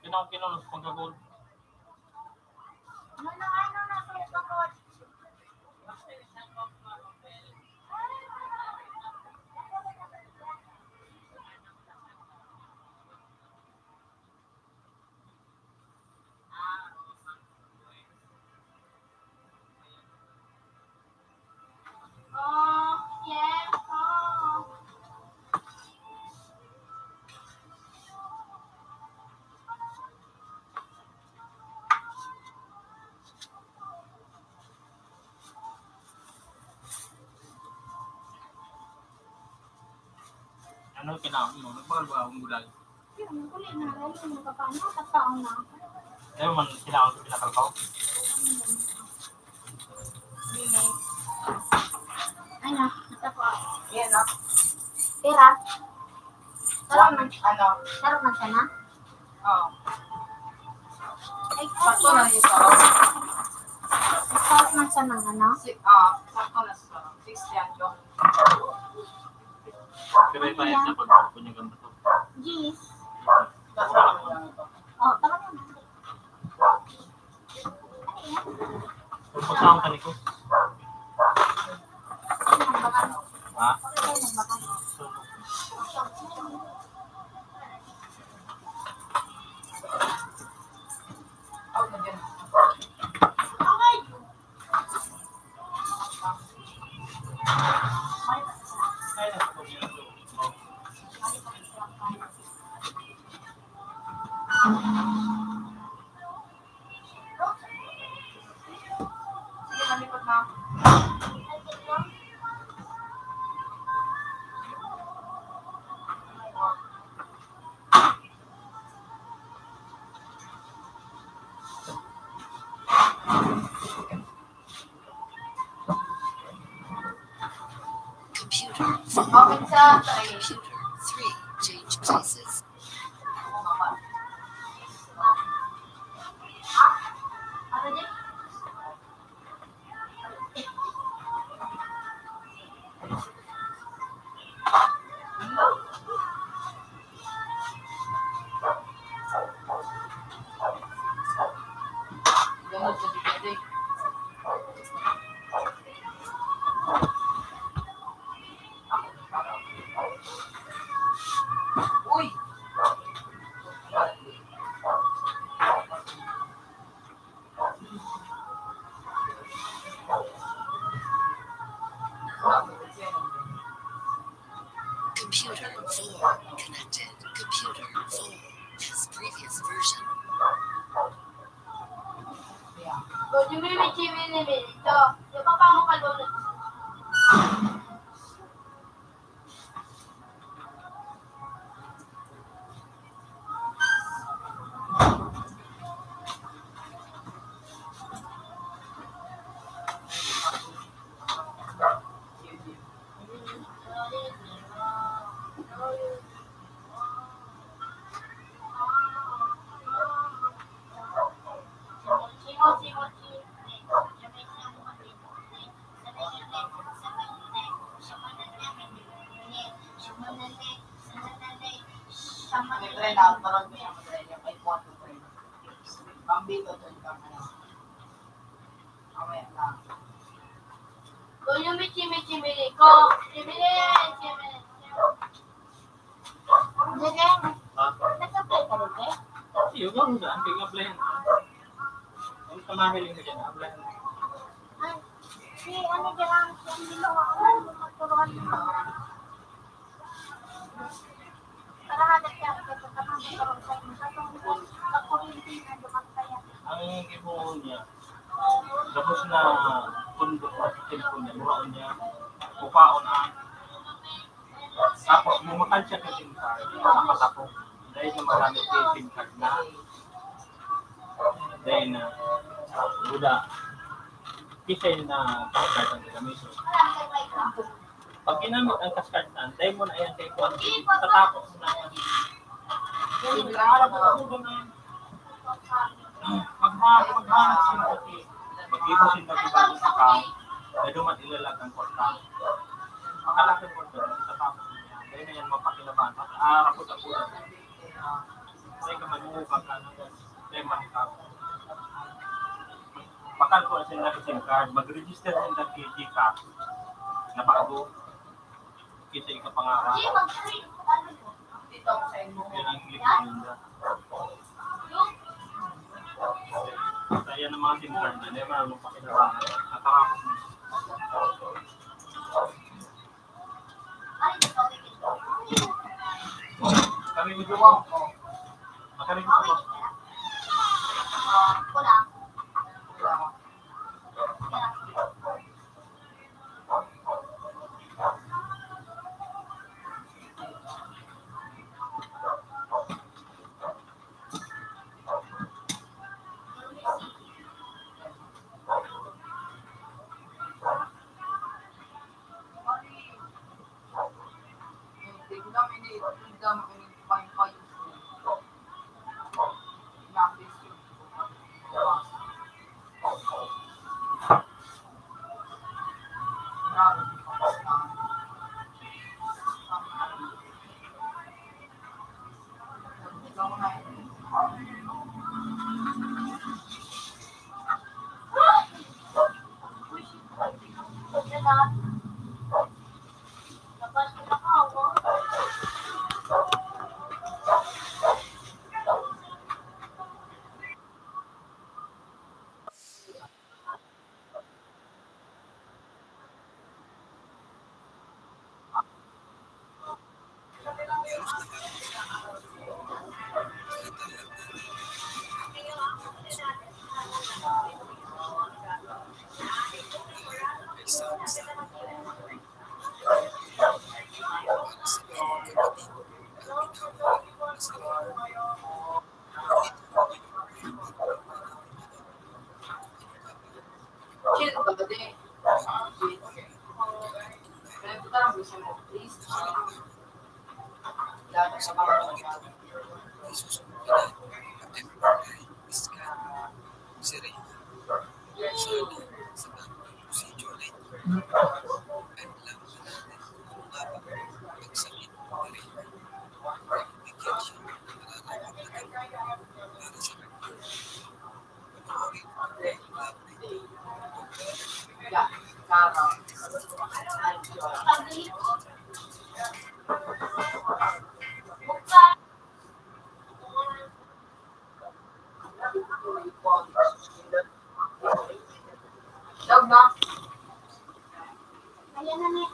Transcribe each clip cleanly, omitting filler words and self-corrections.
Kinang sa pagkagol. Ano kinang mo? Nagbagal ang gulay. Kulit na rin yung kapano, kataon na. Ayaw man kinang sa pinakalkaw. Ay na, ito po. Yan, no? Pera. Sarap man siya na. Oo. Ay, Sakto na yung sarap. sarap man siya ng ano. Sakto na sa 60 yan yung. Pero iba yan sa pagpunyagan ba ito? Jeez. Kasama ko lang ito. Oh, tama na. Kung pagsama ka nito. Ha? Out na dyan. Ay, nagpunyagan ito. Sige, malikot na. Computer 4. Okay sa Computer 3. Change places. Ano din? Gamot sa dipende. Uy! Computer 4. Connected. Computer 4. This previous version. Kung yung may chimili ito, yung papamo ka doon. May try na ako parang may ako try yung 5-1-2-3. Pambito to yung kamay. Mamaya na. Kung yung may chimili ko, chimili. Sige, Ha? nag-apply ka rin eh? Iyo ka mo dyan. Kaya applyan. Ang kamahiling ka dyan. Applyan. Ay, si ano dyan lang, si Angelo, ako magturuan mo. Para hanap siya, kasi kami magturuan sa inyo. Katong kakurinti na dumagkaya. Ang ibuhon niya. Tapos na pundo na cellphone niya. Buhaon niya. Bukaon ang. Tapos mumakan siya sa SIM card. Nakatapos. Dahil na marami sa SIM card na. Dahil na buda. Kisay na card ang gamitin. Pag ginamit ang kaskartan, dahil mo na ayan kay Juan, tatapos na yan. Kaya nag-aaral ko ako doon maghanap siya kasi mag-ibusin na ibang account na duman ilalag ang kwarta. Makalaki mo doon, tatapos niya. Dahil na yan mapakilaban. Rapot ako doon. Dahil ka manuhukang ka ng tema ni Kapo. Bakal ko sa na SIM card, mag-register sa na KG ka na bago. Kita yung kapangarap. Hindi, mag-trade. Ano mo? Dito ako sa inyo. Yan ang click mo nila. Kaya ng mga SIM card na, never mo pakinaraman. Natakakot mo. Kami mo dito. Makami mo dito. Kulang. Tingnan ini, tingnan ini wifi. Napis yun. Grabe. Ikaw na yun. Labas ko na ako. Chill ka ba din? Chill. Kaya ito lang gusto mo, please. Lahat sa mga masyado. Yeah, Kara. Dog na. Ayan na niya.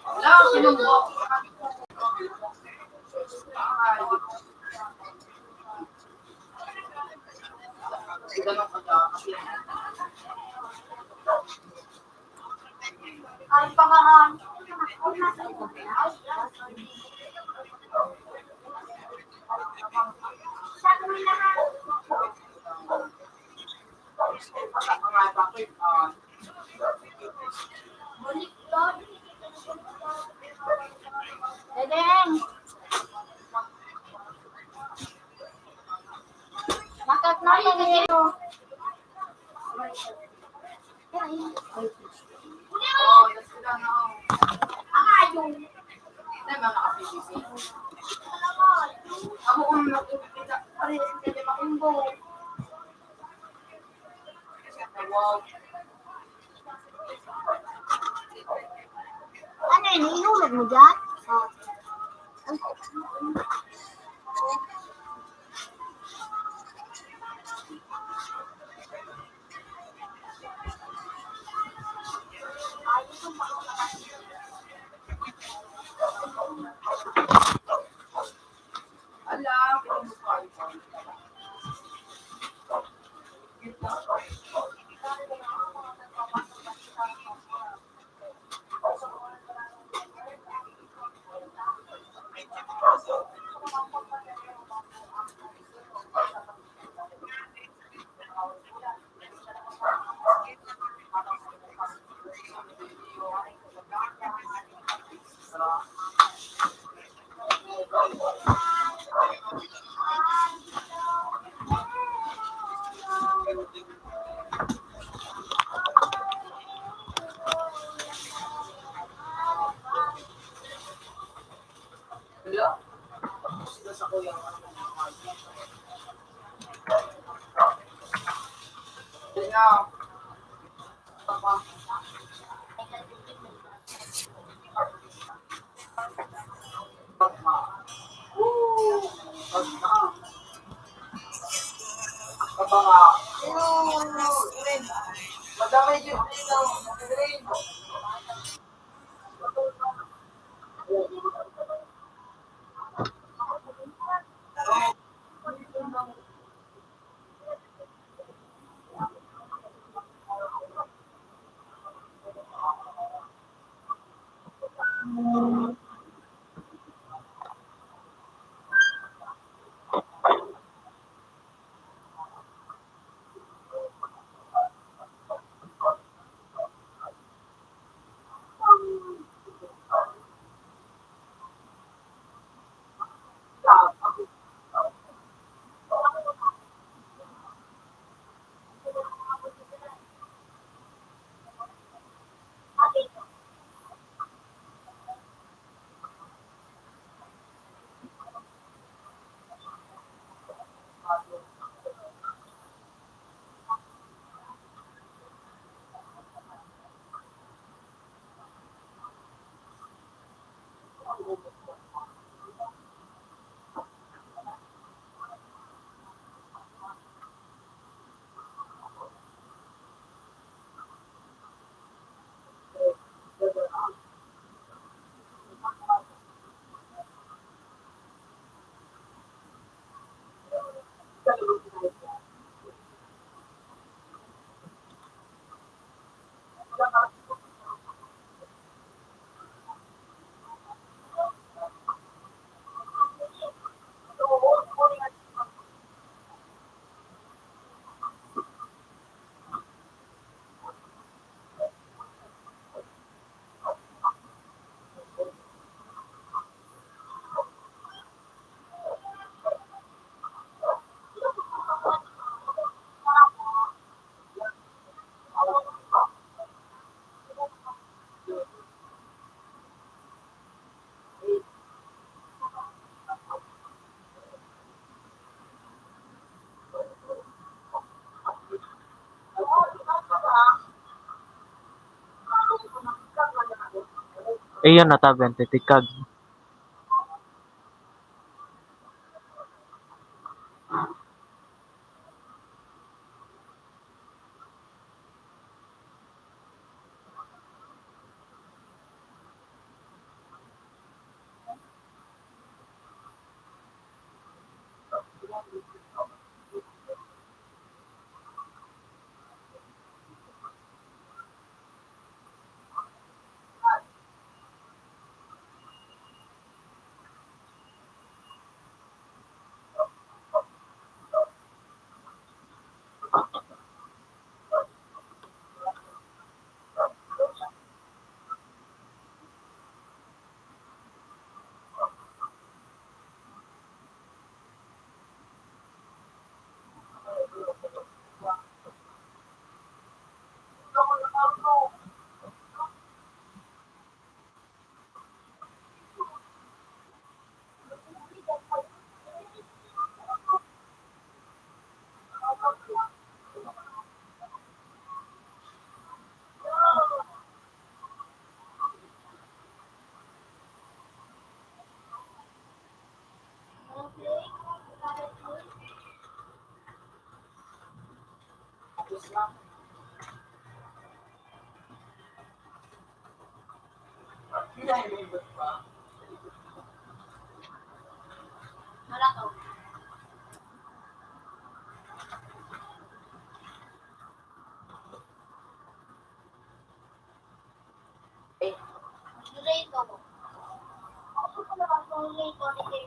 Wala, sinubo. Ganun ka na, kasi Ay, pangahan. Sa kami lahat. mga bakit, Bulik doon. Dedeng. Makat na yan dito. sila na, Ang ayaw. hindi mga naka-PBB. Ako kung nakikita, pares hindi makumbo. Wow. Ano yun? Ihulog mo dyan? Ala, pinag-mukha Now, madamay yung Iyon na taben titikag. Malakaw. Rito. Ako ko naman kung rito ni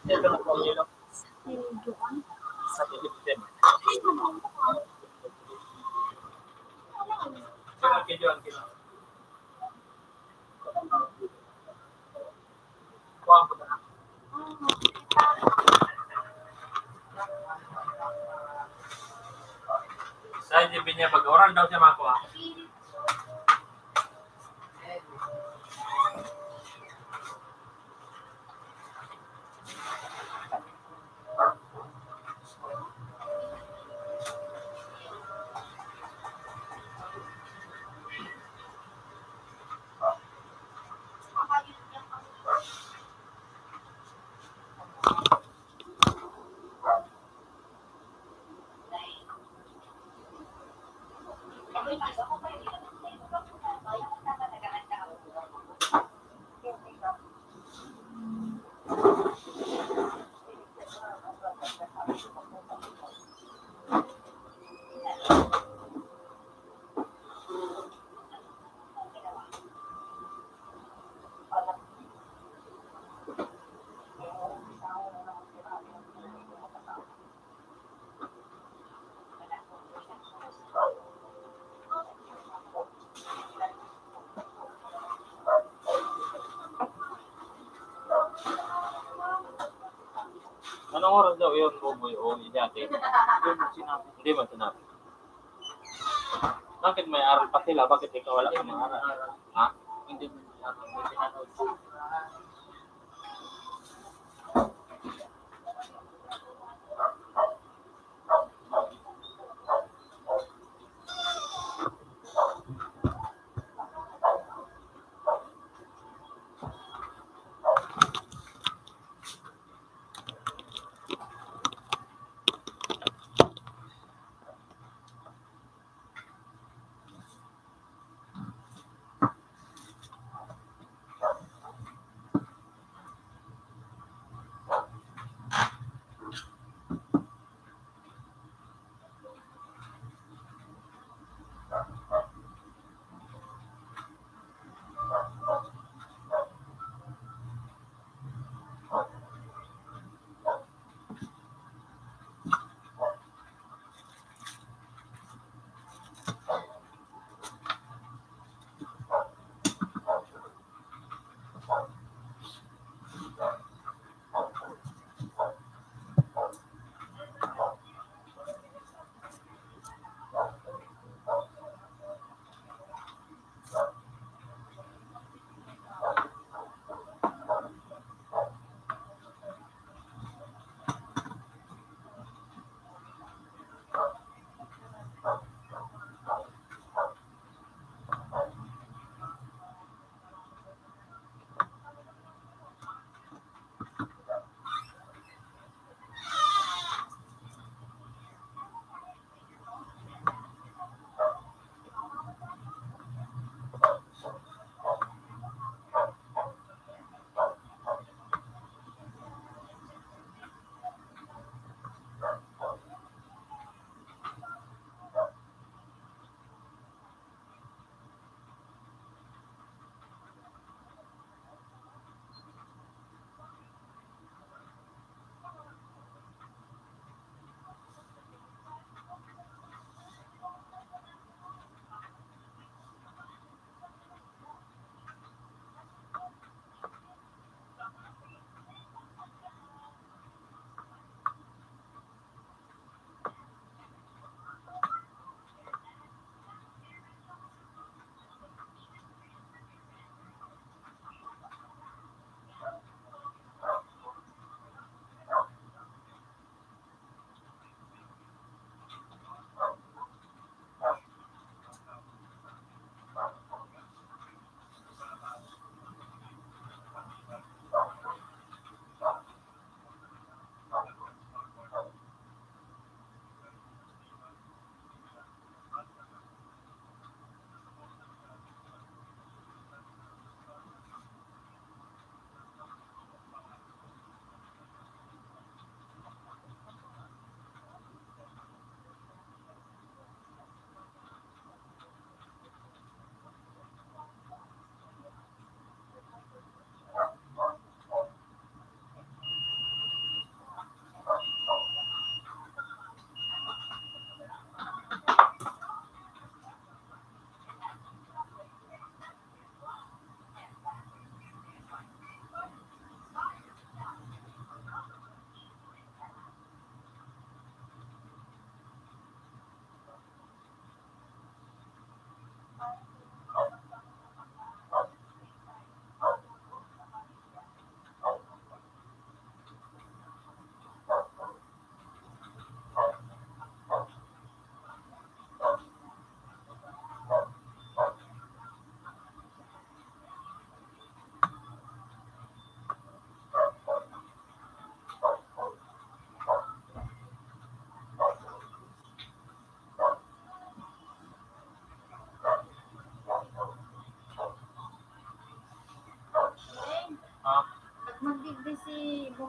Ito na po ang yelo. Sa Philippines. Kaya kaya. Kuha ko na. Sa hindi niya pag-oral daw siya makuha. Anong oras daw yun, Boboy, o inyate? Hindi mo sinabi. Bakit may aral pa sila? Bakit ikaw wala ka ng aral? Ha? Hindi mo pinanood.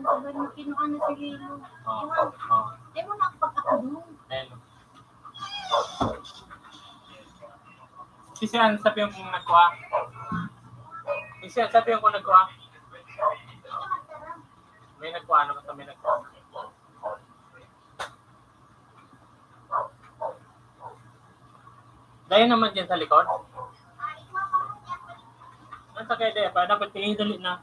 sabi mo, kinuha na si Lilo. Di mo na pagkakadong. Ayun. Sisiyan, sabi yung kung nagkuha. Sisiyan, sabi yung kung nagkuha. May nagkuha, ano basta may nagkuha. Dahil naman dyan sa likod. Ang sakay dahil pa, dapat tingin dali na.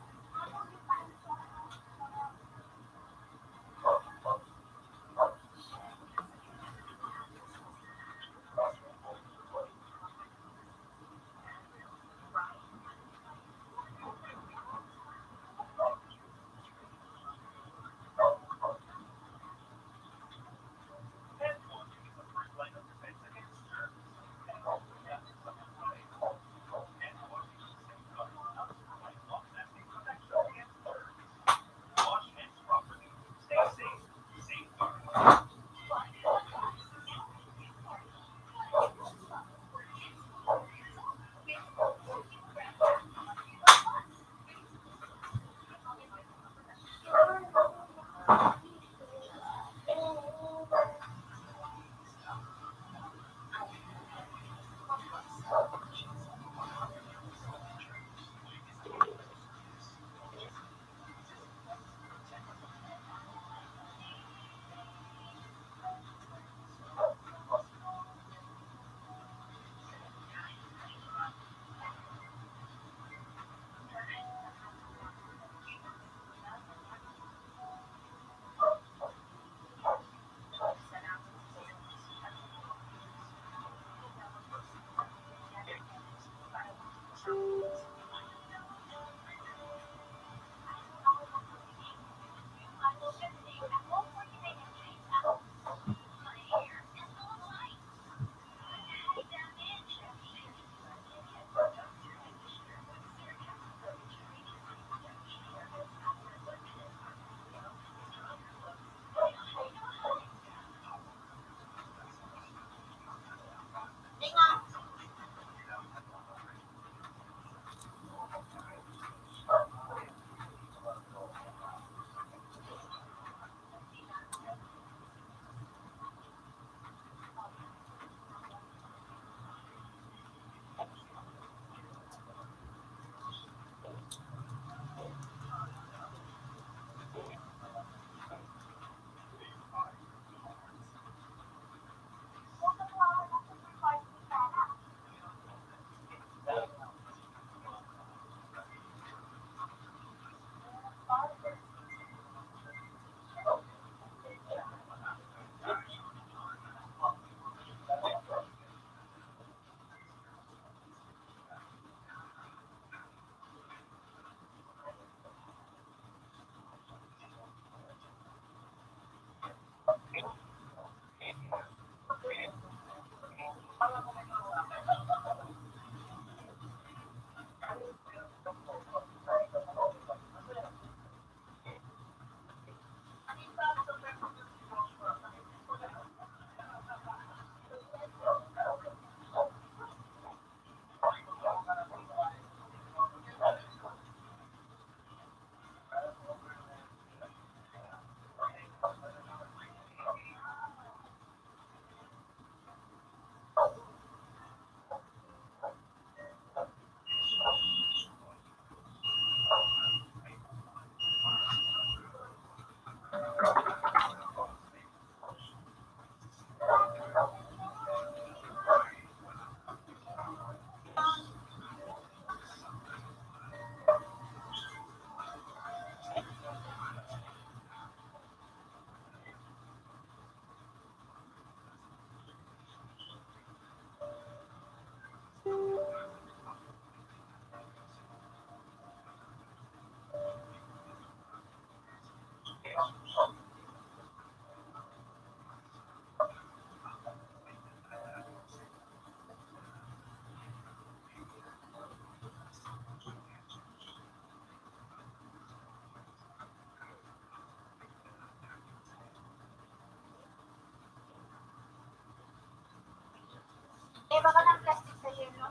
Eh, baka ng plastic sa yelo.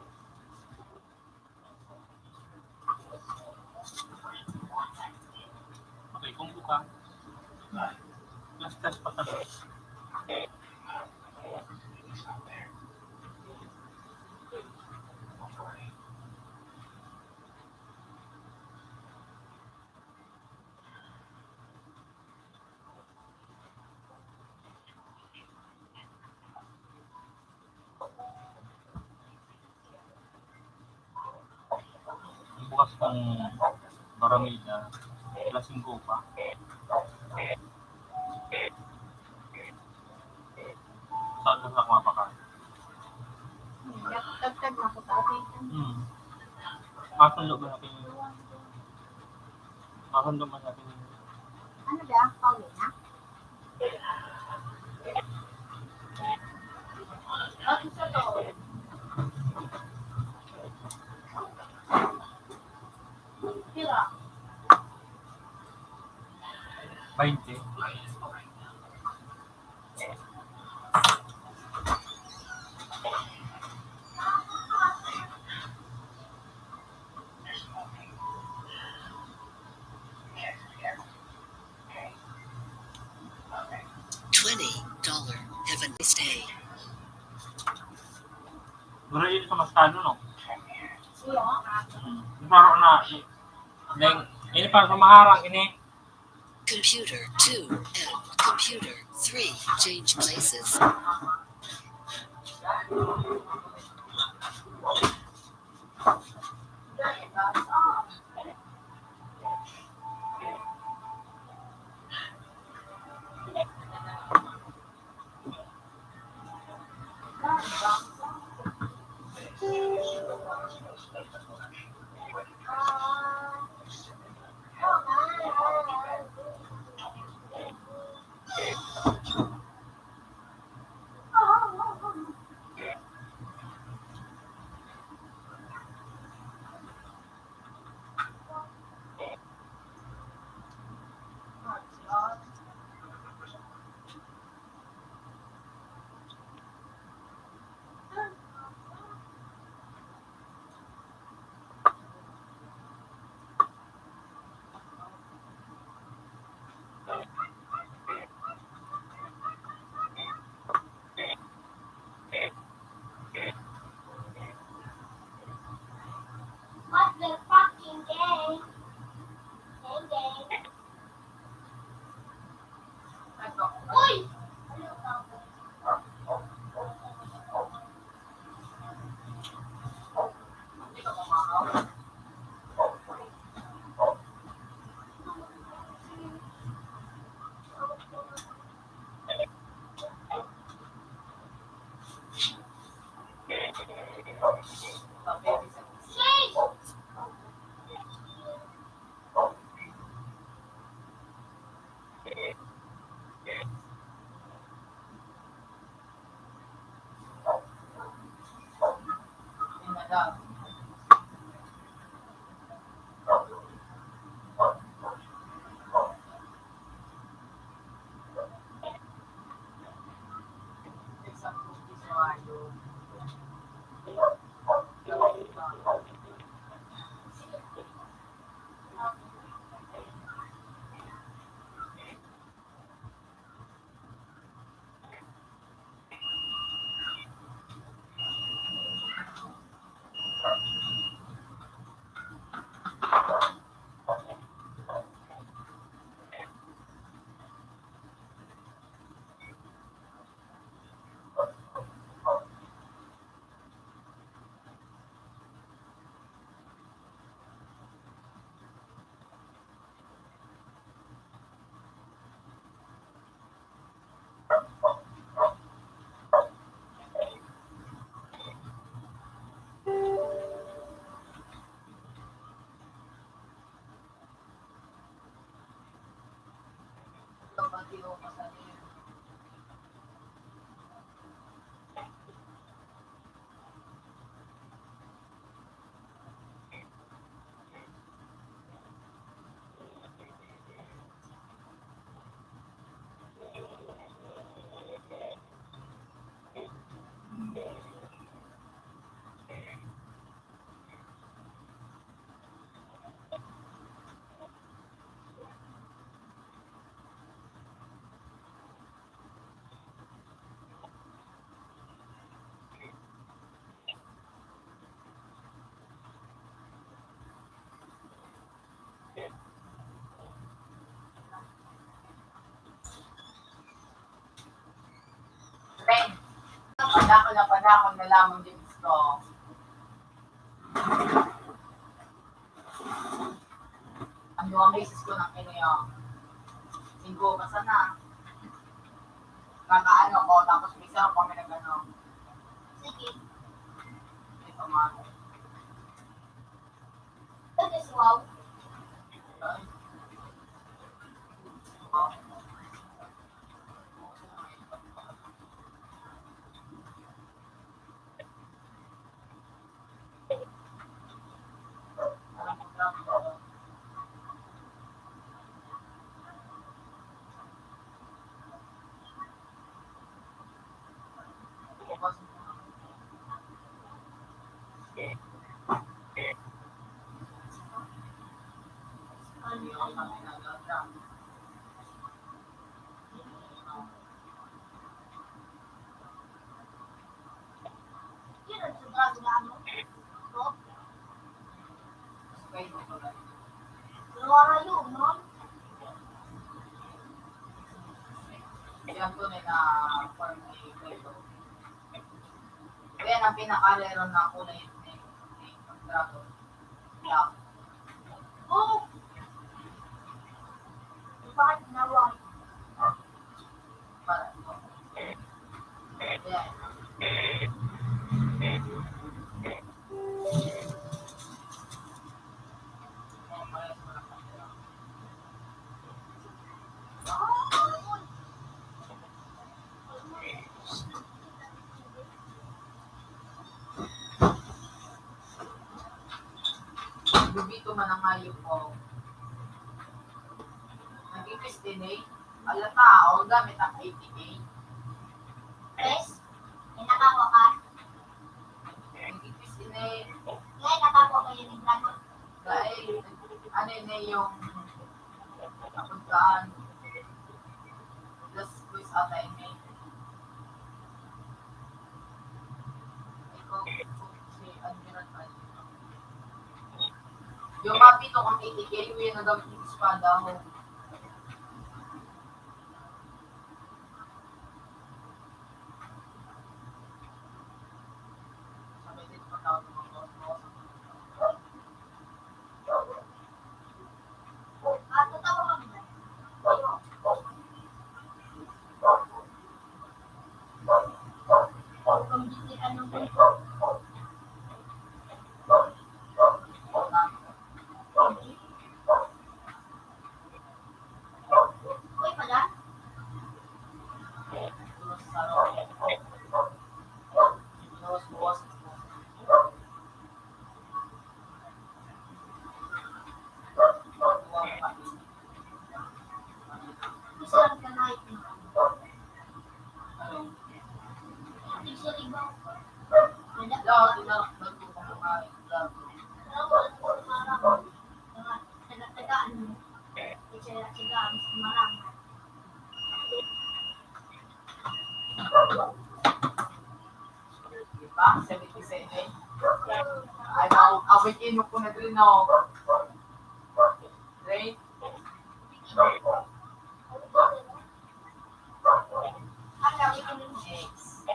Okay, Kung buka, plus pa tayo. Bukas kong Baramida, klaseng ko pa. Saan ka sa kumapakain? Dagdag na ko tayo. Masundo ba natin yun? Masundo ba natin yun? Ano ba? Pauwi na? Ano sa to? Kira. 20. $20. Have a nice day. Mura yun sa Mascano, no? Iyo. Parang na, ini para sa maharang, ini. Computer 2 and computer 3 change places. What the fucking game? Game. Uy! Hindi ka kumakaw. Padakon na lamang din gusto. Ang yung basis ko ng kinayo. Linggo ka sana. Kakaano ko, tapos may sarap kami na gano'n. Sige. Ito man. Ito is wow. Ay. Yun ang sobrang ano. No? Luwara yun, no? Yan ko na form ni Clayton. Kaya ang pinaka-rero na kulay ni kontrato. Black. Oh! Bakit nawa? Para ito. Kaya bibito man ang hayop ko. Nag-ipis din eh. Alata, o gamit ang 80K. Chris? May nakakuha ka? Nag-ipis din eh. Ngayon nakakuha kayo ng dragon. Dahil, ano yun eh yung napuntaan. Plus quiz ata yun eh. Ikaw, si Admiral Pali. Yung mapito kang 80K, yung nagamit yung espada mo. Sabi din pa tao ng mga boss. Totoo kami na. Kung hindi anong punto. Uy, pala? Terus taruh. Terus buas. Isang kanay. Hindi siya iba. Wala. Daw, tidak bertukar kemarin. Pero wala ko sa marang. Taga-tagaan mo. Taga-tagaan sa marang. Diba? 77. Ay, awit inok ko na rin ako. Right? Ang gawin ko ng X.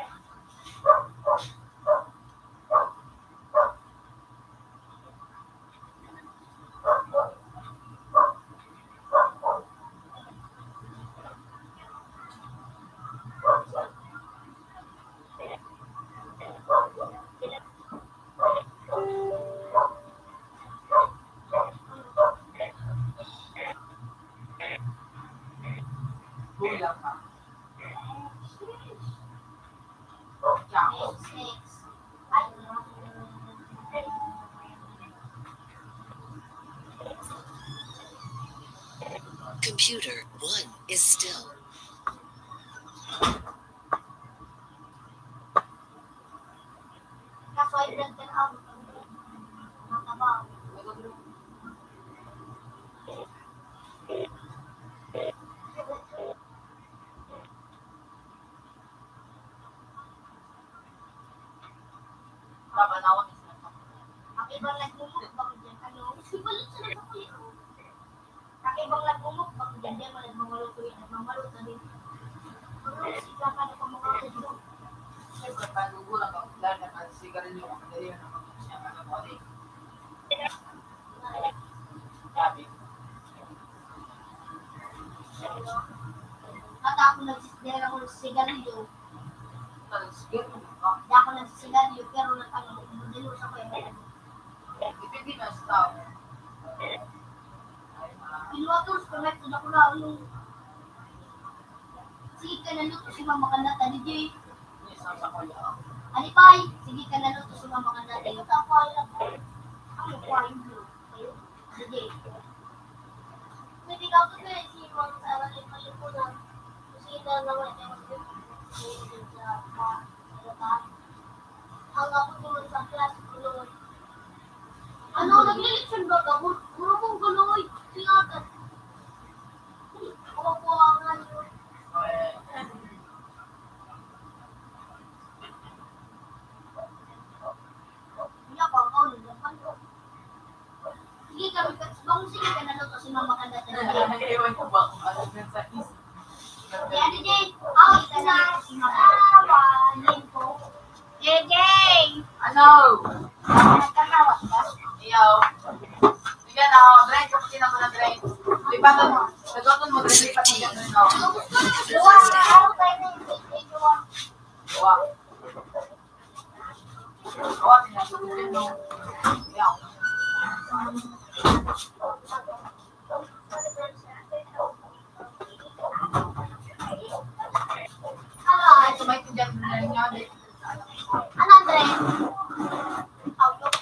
Kulang pa. Chance. X. Ay, Computer 1 is still. kaso ay brother out. Matabaw. Babanawan is lang. Ang ibang nagmumukbang dyan, ano? Sibalit sila sa kuya. Ang ibang nagmumukbang dyan, dyan mo nagmamaluto yan, nagmamaluto din. Ano, sila ka na pamukha sa dito. nagugulang ka, dahil nakasigarilyo ka, madali yun ang siya ka ng body. Sabi. At ako nagsisigarilyo ako ng sigarilyo. Talagang Hindi ako nagsisigarilyo pero nagdalo sa kuya. depende na sa tao. Pinuwatos ko na ito na ko na yung sige ka na luto si mama ka na tadi Jay. Isang sa kuya. Alipay, sige ka na luto si mama ka na tadi. Ito ako ay lang. Ang kuwain mo. Sige. Pwede ka ito na si mama sa alam yung malipunan. Kasi ito naman yung ang ako tulad sa klase ko noon. Ano, naglilitsyon ba ka? Puro mong guloy. Tingatan. Ako po ang ano. Hindi ako ang kaulo. Sige kami, sige ka na lang kasi mama ka na talaga. Ewan ko ba kung ano yun sa isip. Yan, DJ. Ako, isa na. Si mama. Lingko. JJ! Ano? Nagkakawat ka? Iyaw. Sige na, Dren, kapatid ako na Dren. Lipatan mo. Sagotan mo, Dren, lipat mo dyan. Luwa, araw tayo na yung JJ. Luwa. Gawa. Gawa, tinasubukin mo. Iyaw. Ano, Ay, sumay ko dyan na rin nga. ano, Andre? Outlook.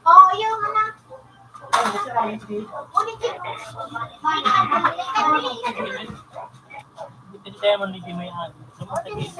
Oo, yung anak. Ulit yun. Hindi tayo man hindi may ano. Sumatagin.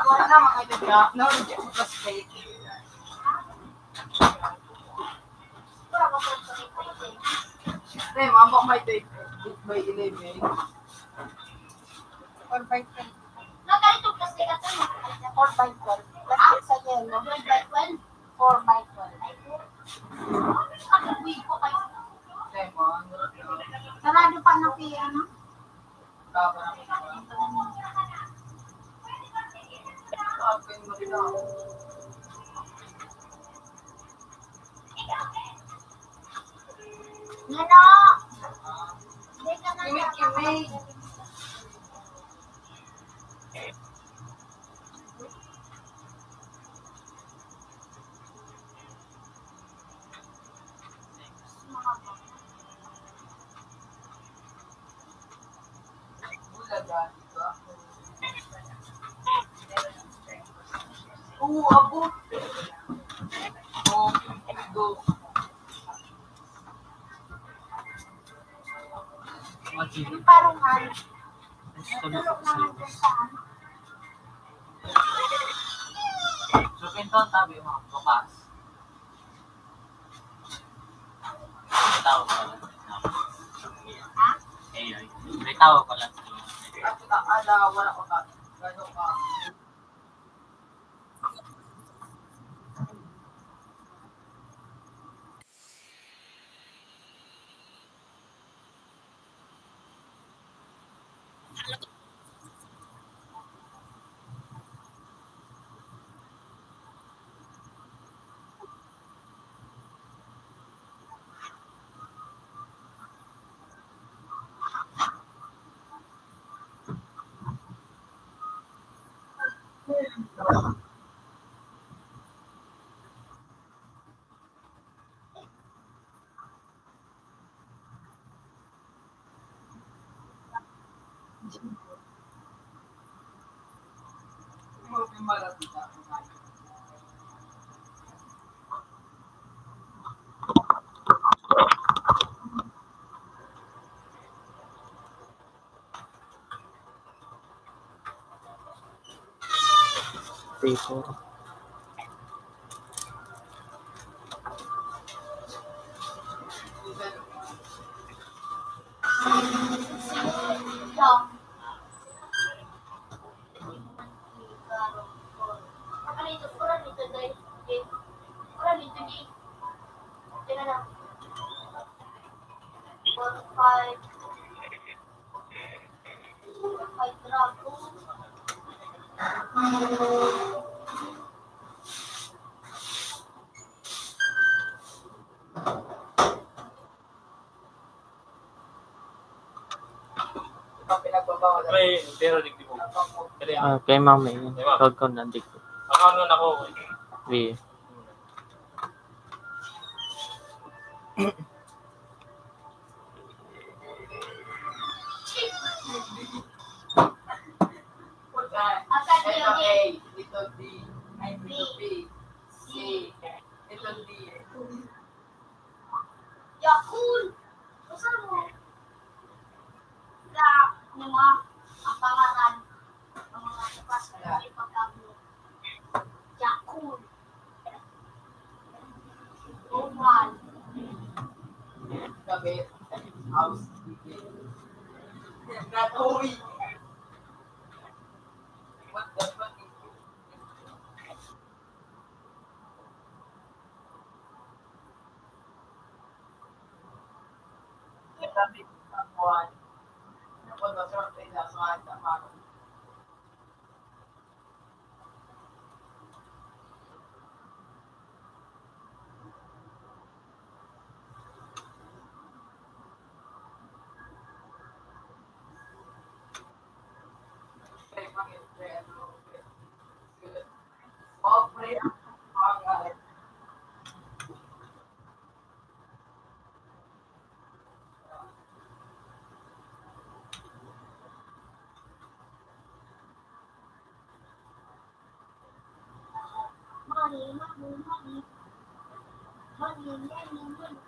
Wala na mga ito niya. No, reject plus fake. Mabok may take 8 by 11. Or 5 Nakalito plastic at ano? 4 by 12. Plastic sa yellow. 12 by 12? 4 by 12. Ako, wig ko kayo. Lemon. Sarado pa ng pira, no? Kaba na mo ito. Ano? Hindi ka na Kimik. Oo, abot. Oo, go. Yung parungan. Tulog naman dun sa ano. So, pinton tabi mo, bukas. May tawag pala. Ha? May tawag pala. At saka, wala ko ka. Gano'n ka. Tipo. Yeah. Ano ito? Pura dito, guys. Pura dito, guys. Tingnan na. 4, 5. 5 dragon. Ito pinagbabawal. May pero di ko. Kaya Kay mami. Tawag ko na dito. account nun ako. V. Asan Ito yun, A, guys? ito D, ay ito B, C, ito D. Yakul! Saan mo? Sa mga ang pangalan ng mga bukas na ipagkablo. Yakul. Oman. Gabi, house, Natuwi. What the fuck is this? Gabi, kakuan. Ako na sorte na sa akin. Money, money, money. Money, money, money.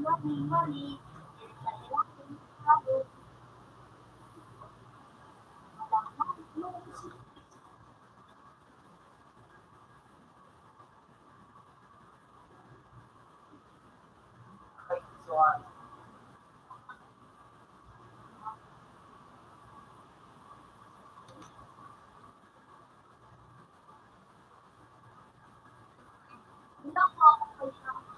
Money, money. Hindi ako kay Shang.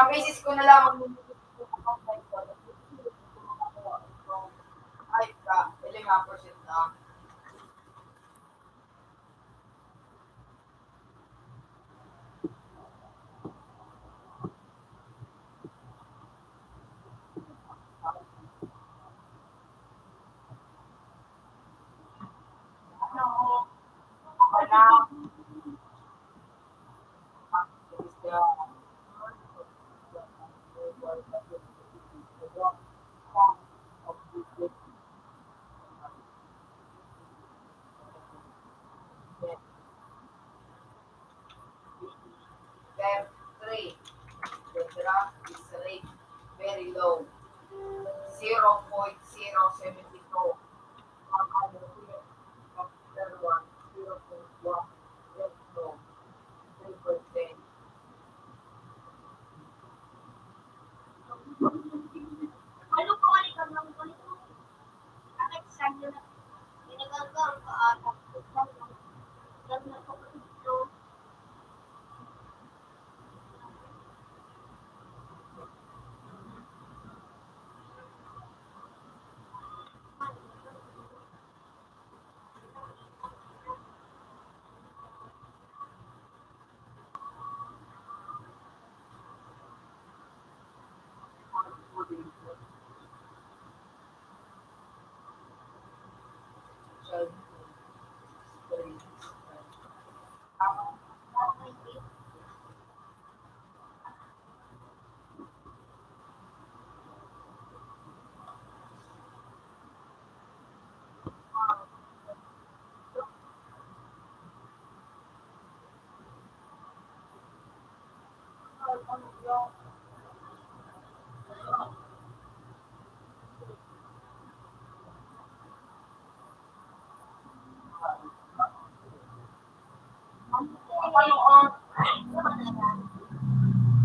Kabisis ko na lang ay ka, ilang nga percent na. Step 3. The draft is rate very low. 0.072. After 1, 0.1. Let's go. 3%. Ano po ulit ang mga ganito? Bakit saan yun? Ginagawa ko ata. Ganun na po ito.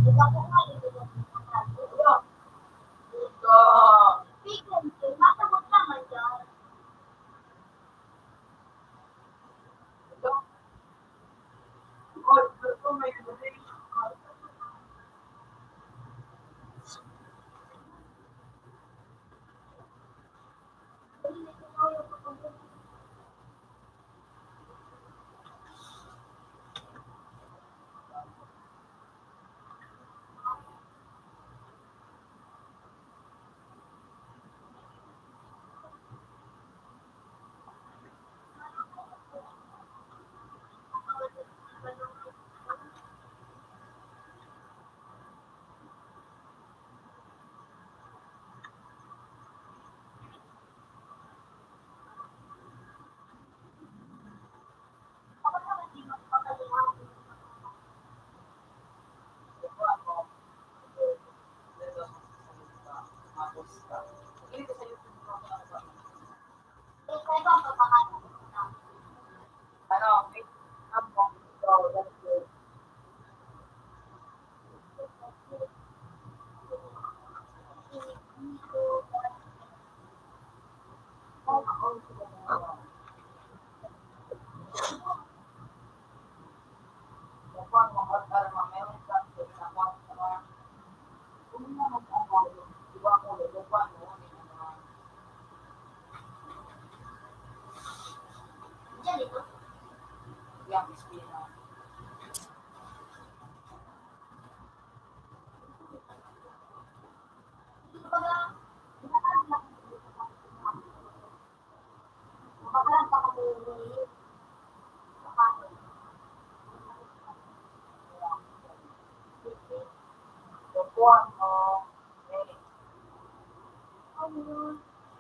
Diba ko nga yung vegan, matamot naman yan. Diyan ito. Yang ispina.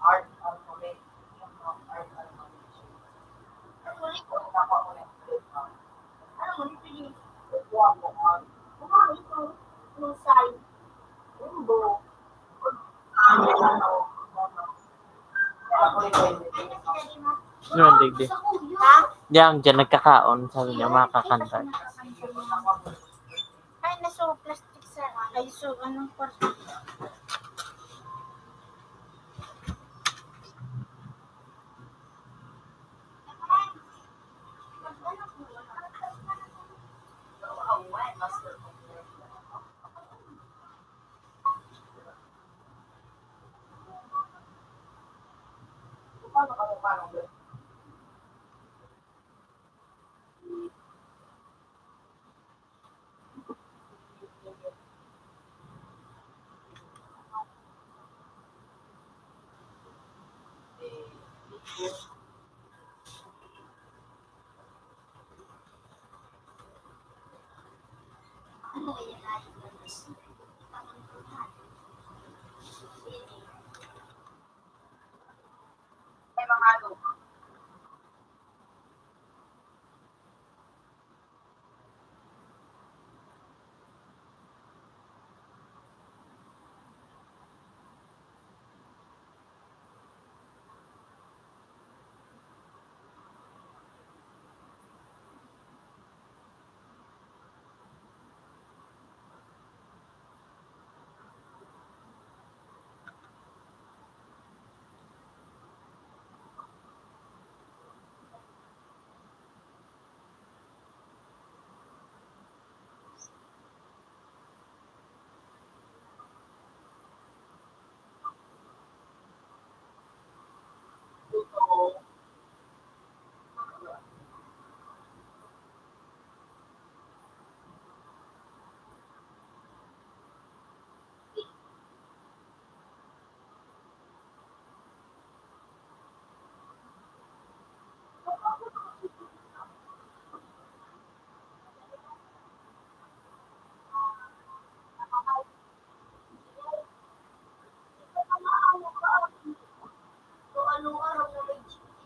Art alphabet. Art alphabet. Yun, digdi. Ha? Diyan, dyan nagkakaon. Sabi niya, makakanta. Ay, naso plastic sa ay so anong kwarto? Paano ka paano ba? Ano yan ay? May mga ano. Luto. Kung anong araw na may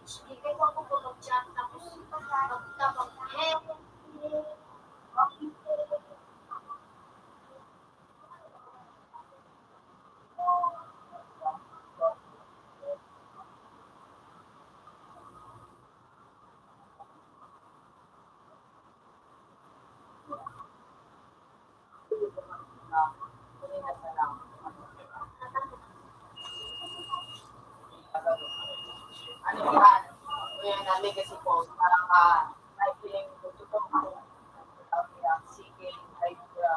HD, kaya ako po mag-chat tapos magtabang, hey, Ano yan? Kaya na legacy post. Parang may feeling ko tutong ako. Sige, hydra.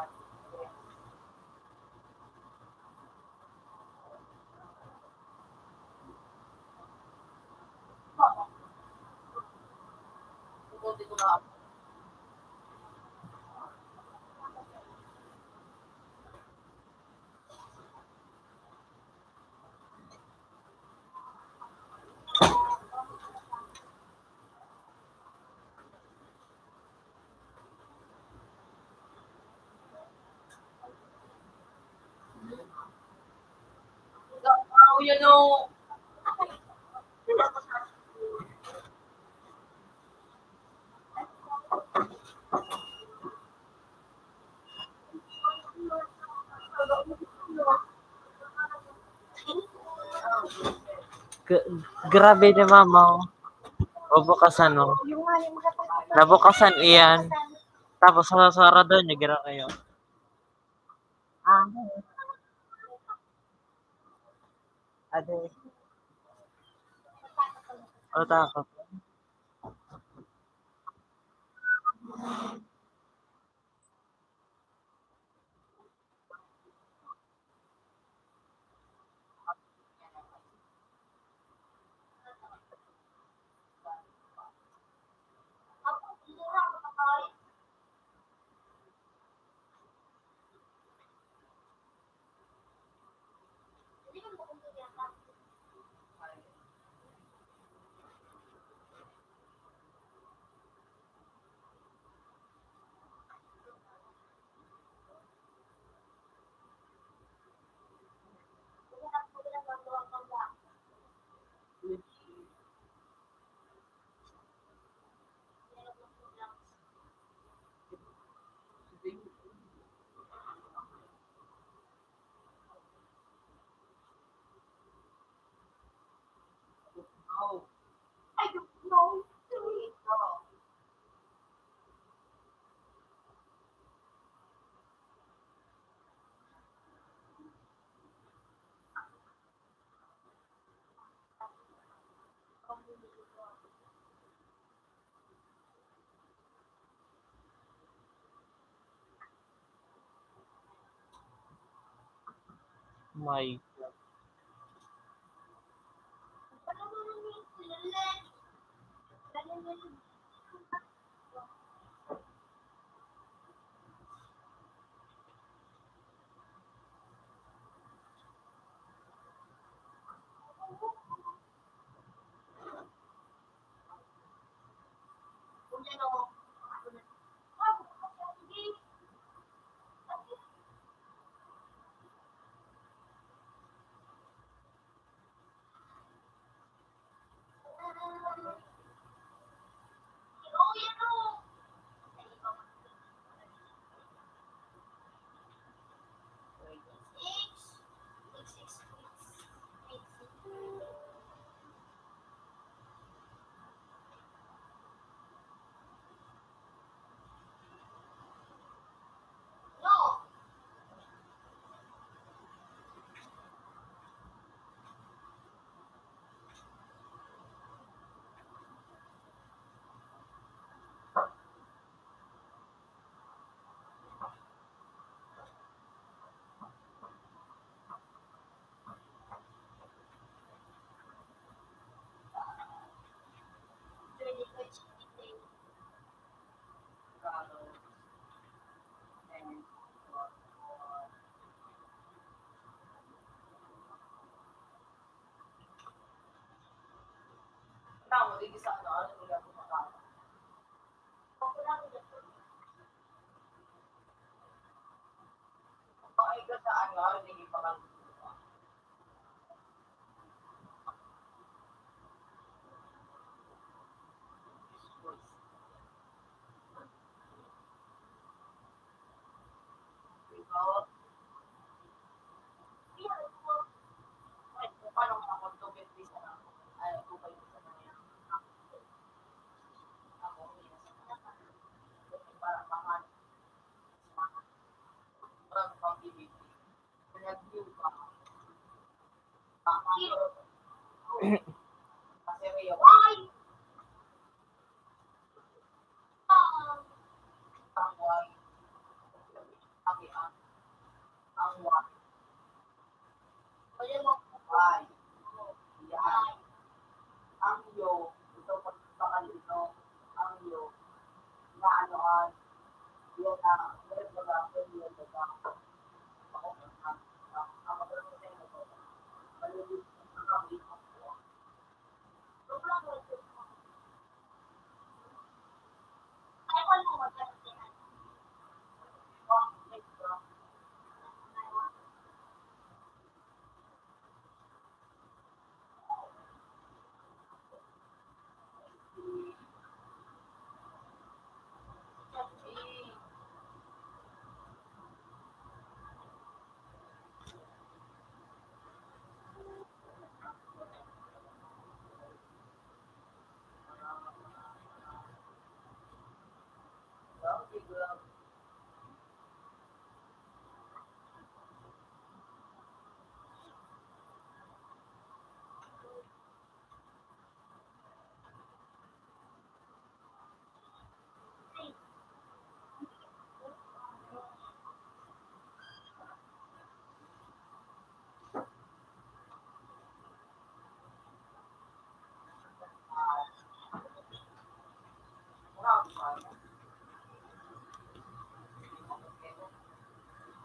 Tututi ko na. Oh, you know, G- grabe ni mama. Oh. Bubukasan no. yung nga yung makapagpapalala. Nabukasan iyan. Tapos sarado doon niya gira kayo. Ah, Ade. O takot. I don't know. My. Kung yan ako, ah, sige. Oh, yan o. Six. No. Tama, di sa ano nila kumakain. Ang ikat sa ano, hindi pa kang ikaw, paano ako 250 sa ako? Ay, 250 sa kanya. Ako, para mahal. Parang pang-ibig. Nag-view ka. Kasi Rio, Ay! ang wine, ang wine, Wala mo. wine, yan. Ang yo, ito pagpakalino, ang yo, na anoan, yun na, meron ba ba, yun ba ba, ako, ang magaling sa inyo ko, malulog ang kami ako. Ay, wala mo magkakasin.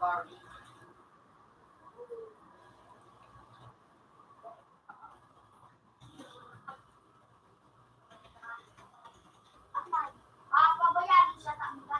Barbie. Pabayaan siya sa mga.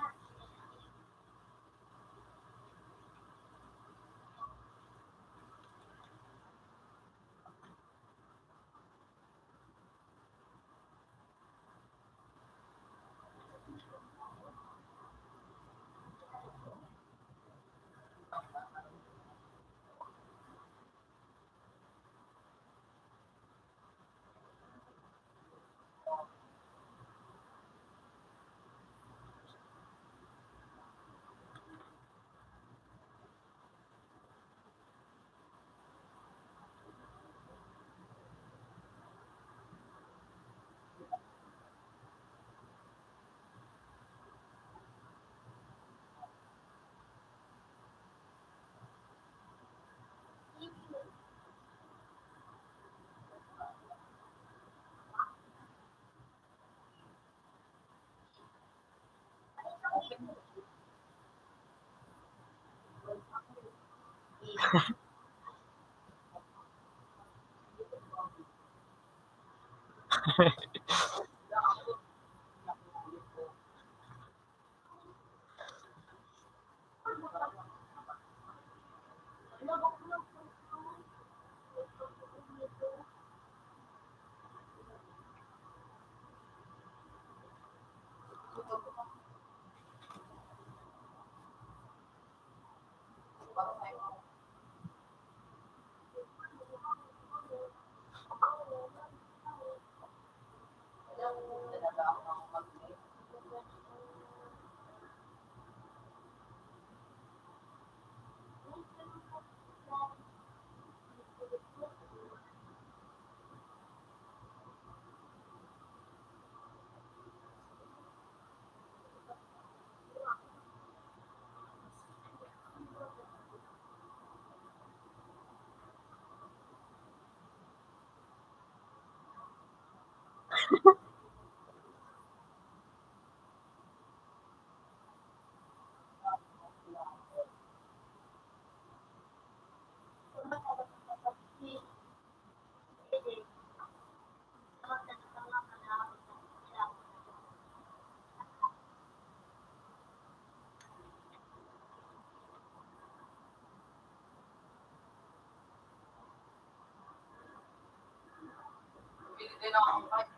Pinili na ako kahit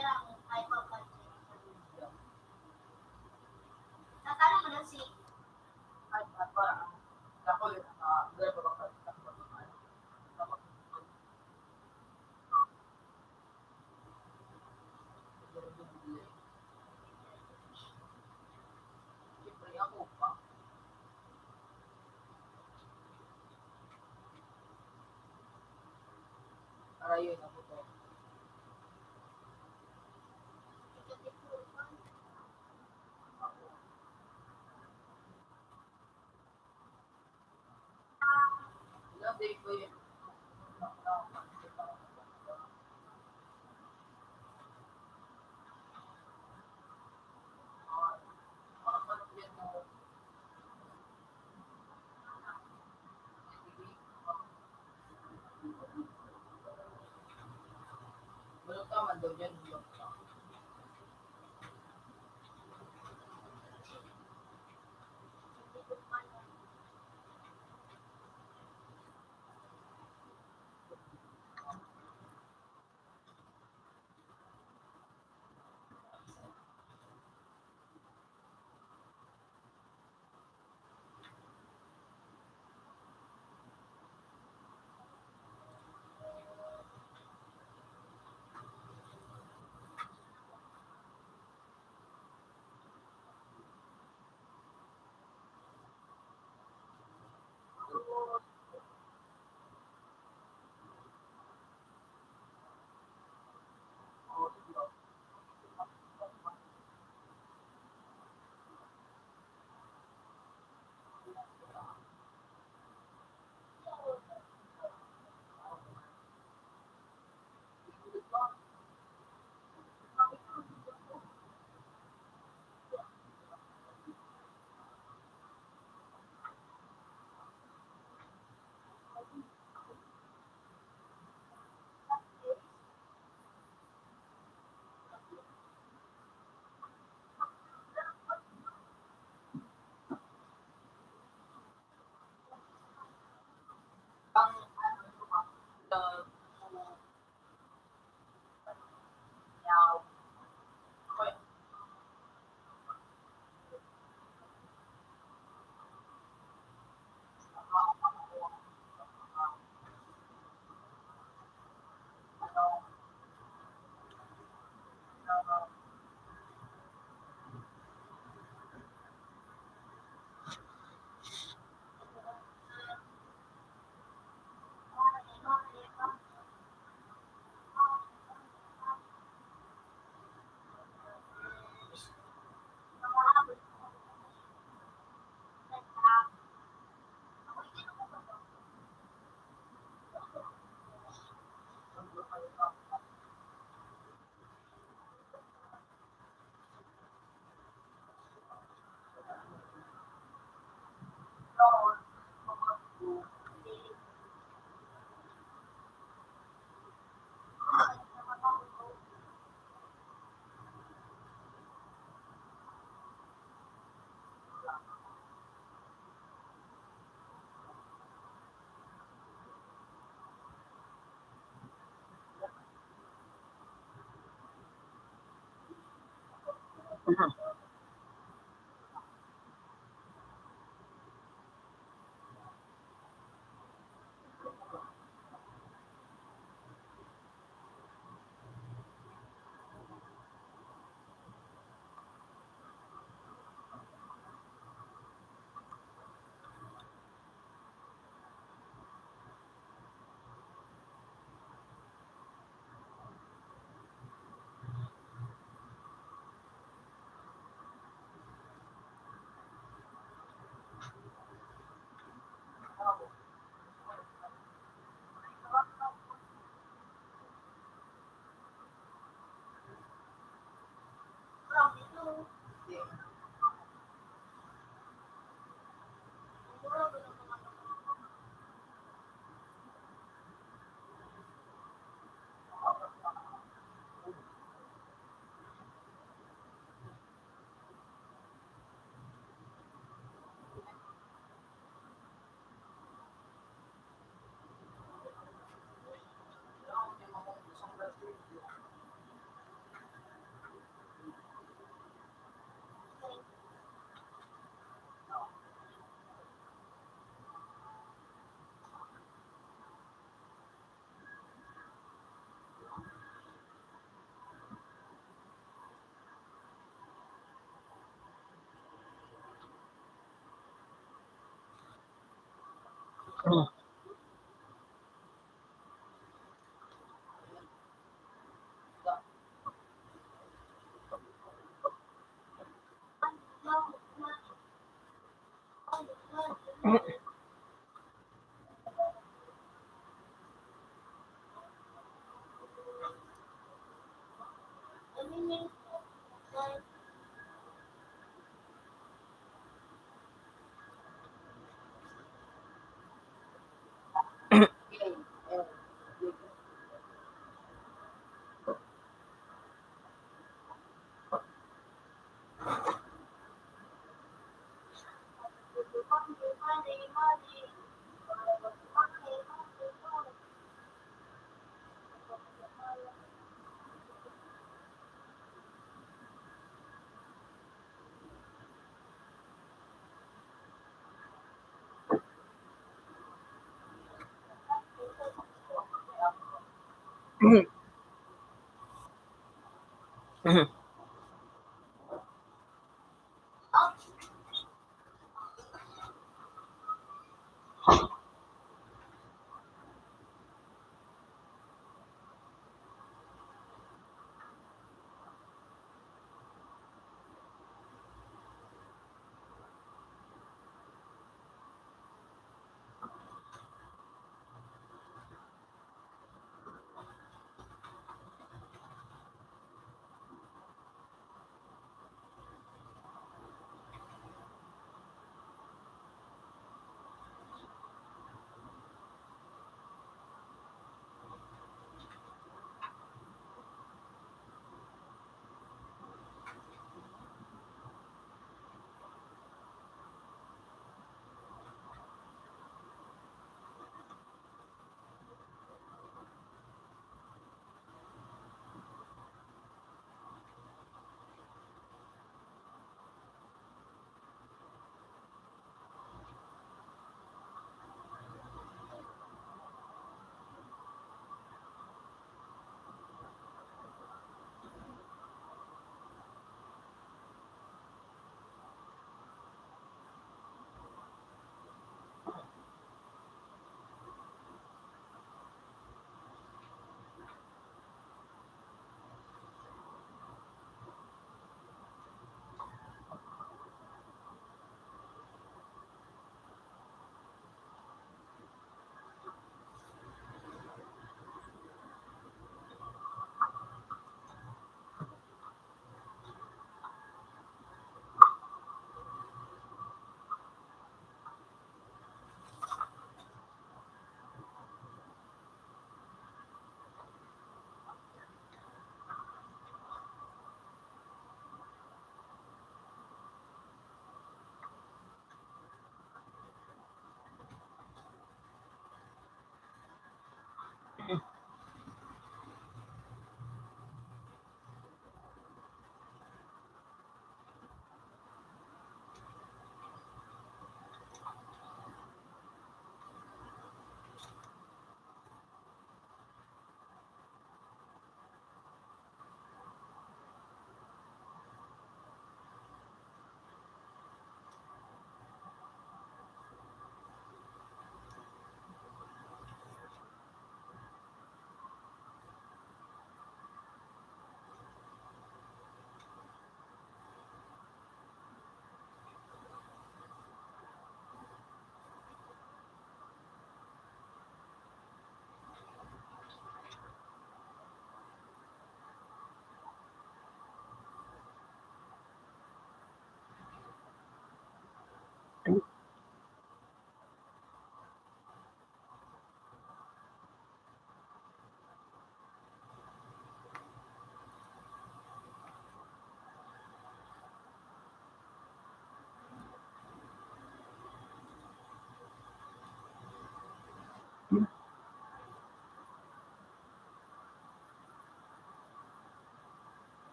Pero ang hypertension. Nasaan mo na si Ayun, ako to. Ilang day ko yun. Bulok naman daw yan. Bulok.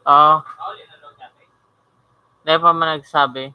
Oo, hindi pa man nagsabi.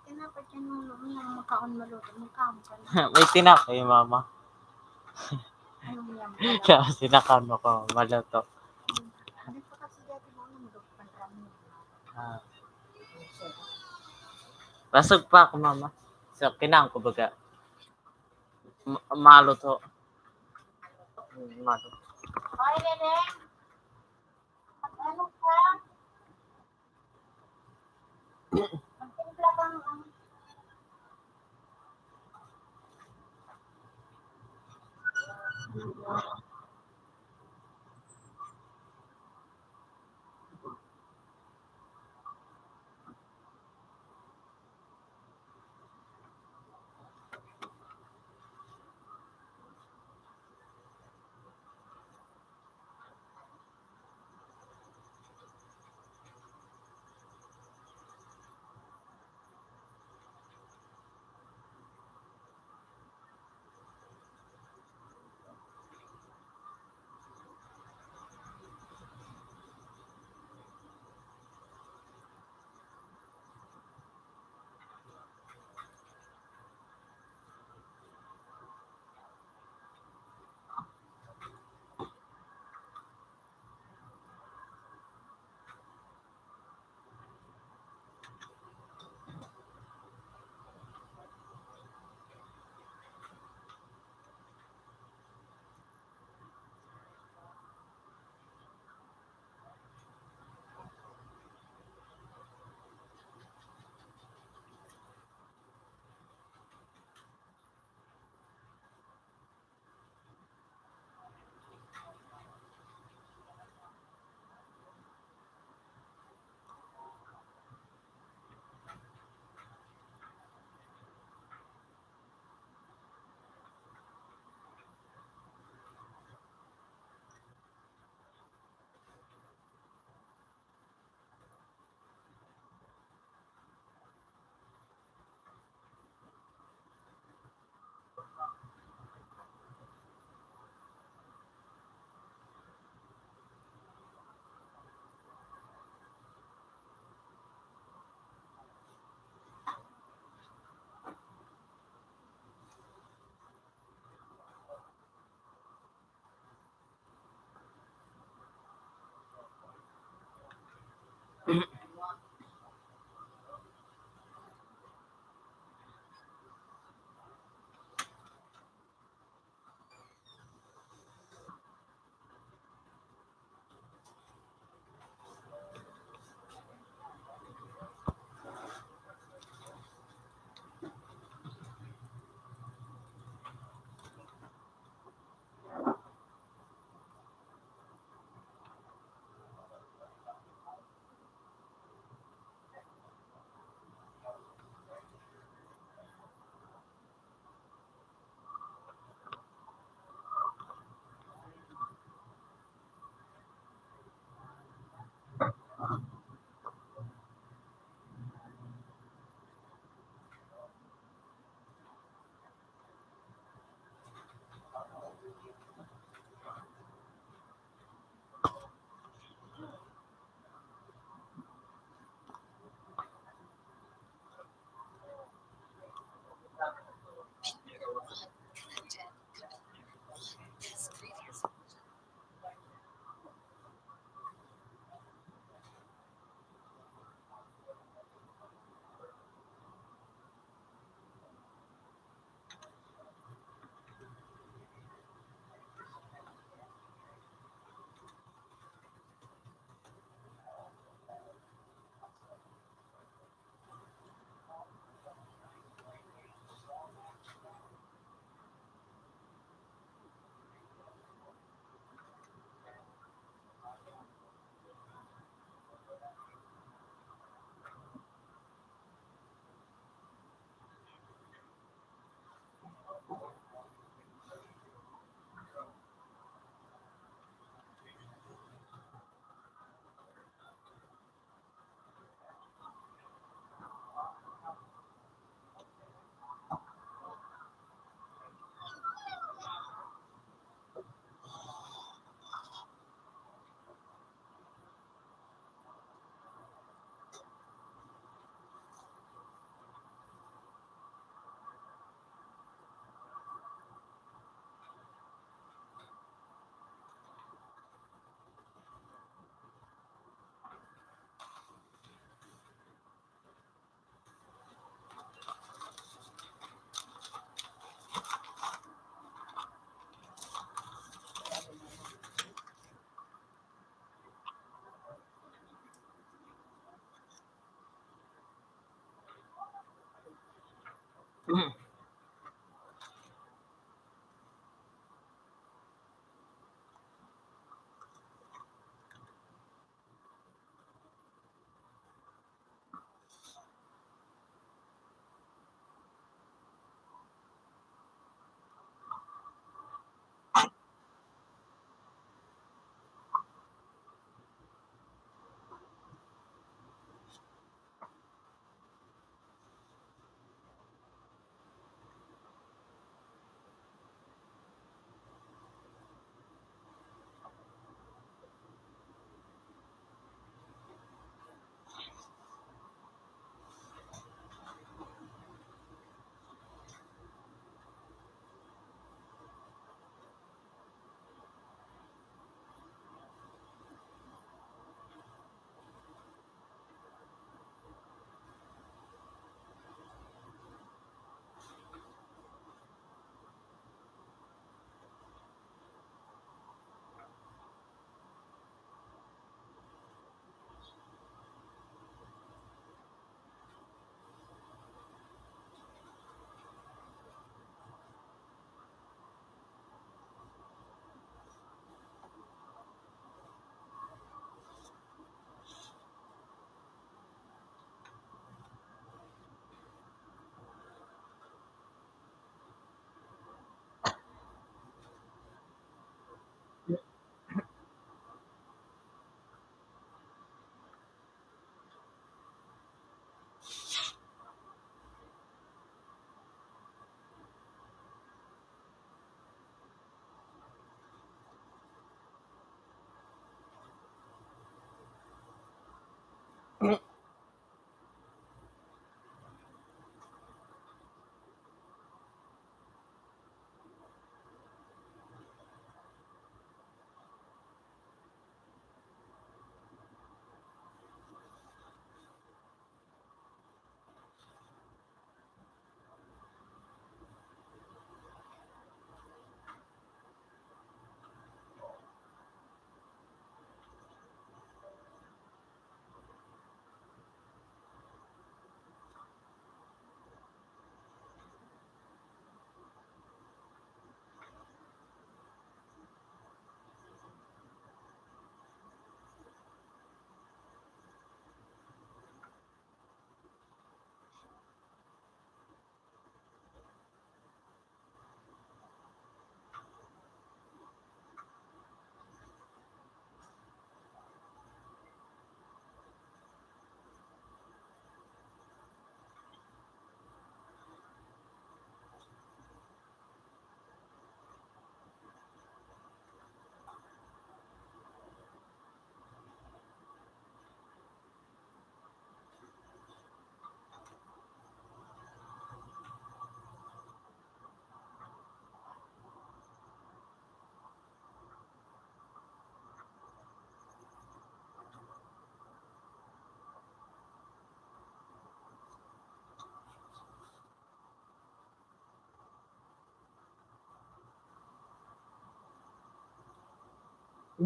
tinapay ka nung magkaon maluto. Magkaon ka na. May tinapay, mama. Anong yan? Tapos tinakan mo ko, maluto. Hindi pa kasi dati mo nang magkaon kami. Ah. Basog pa ako, mama. So, kinang ko baga. Maluto. Maluto. Hoy, Neneng! Ano ka? Magtimpla kang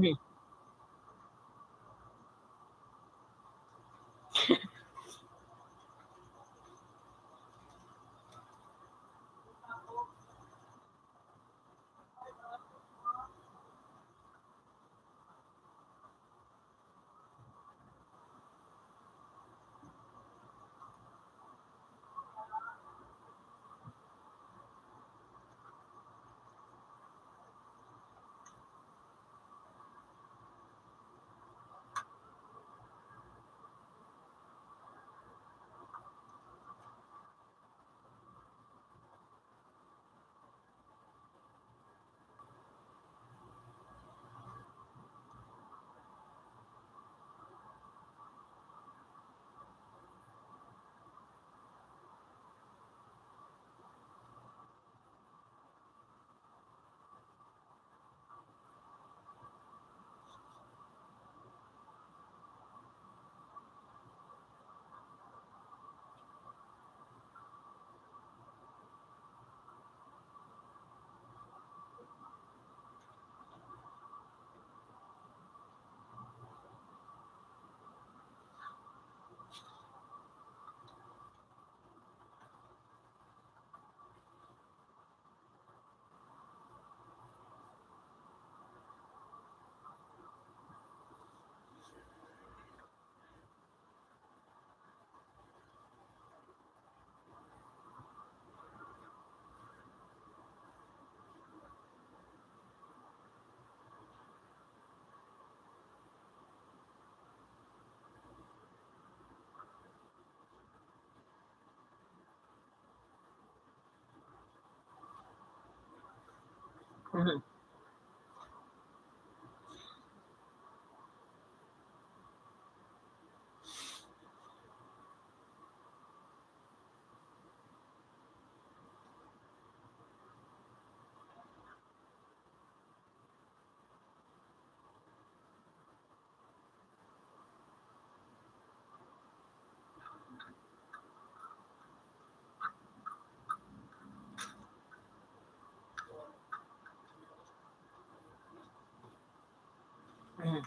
Mhm. Mhm. Mhm.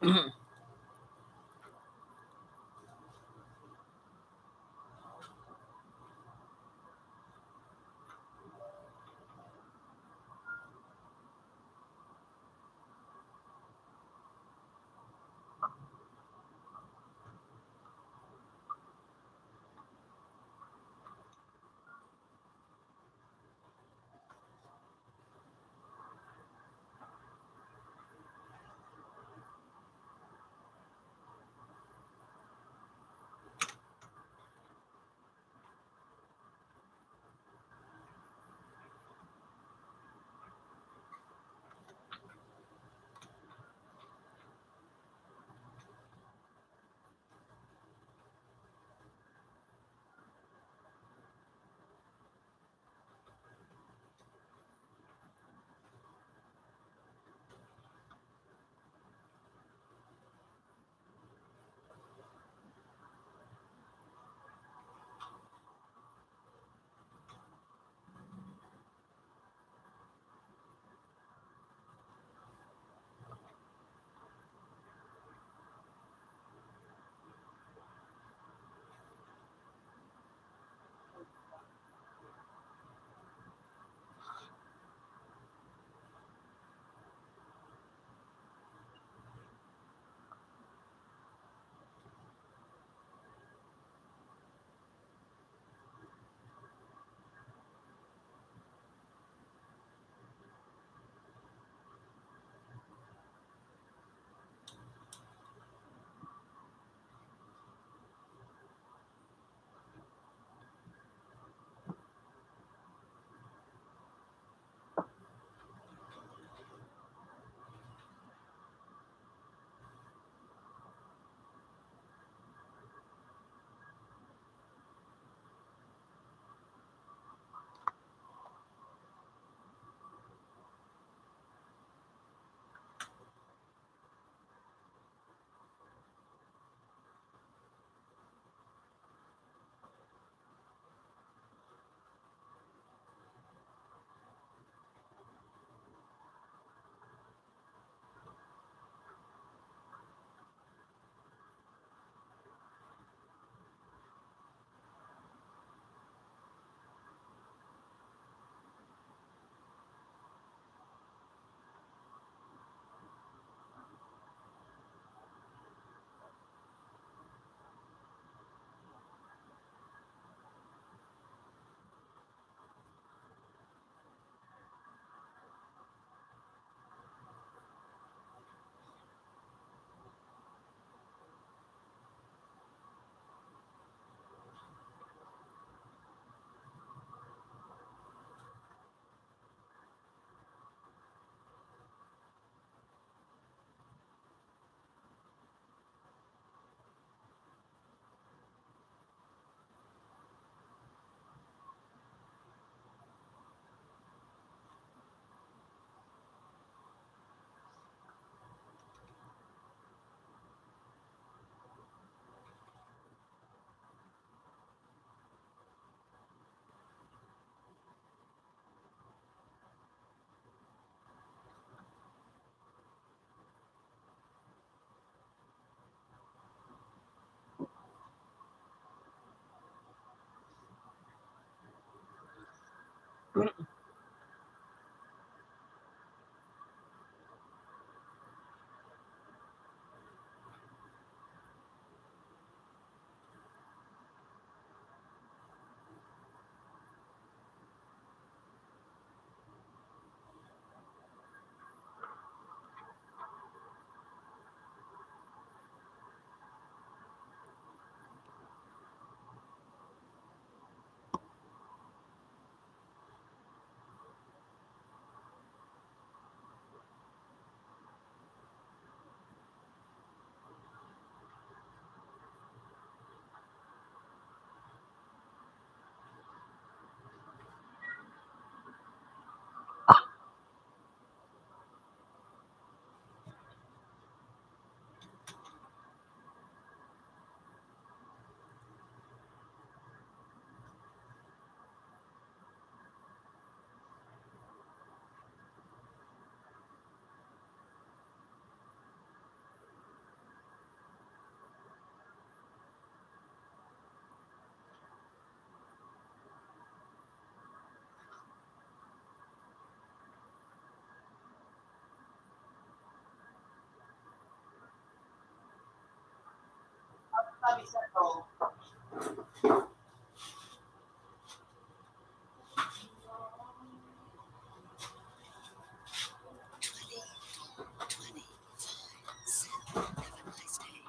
Mhm. Ang sabi sa to, 25. Have a nice day.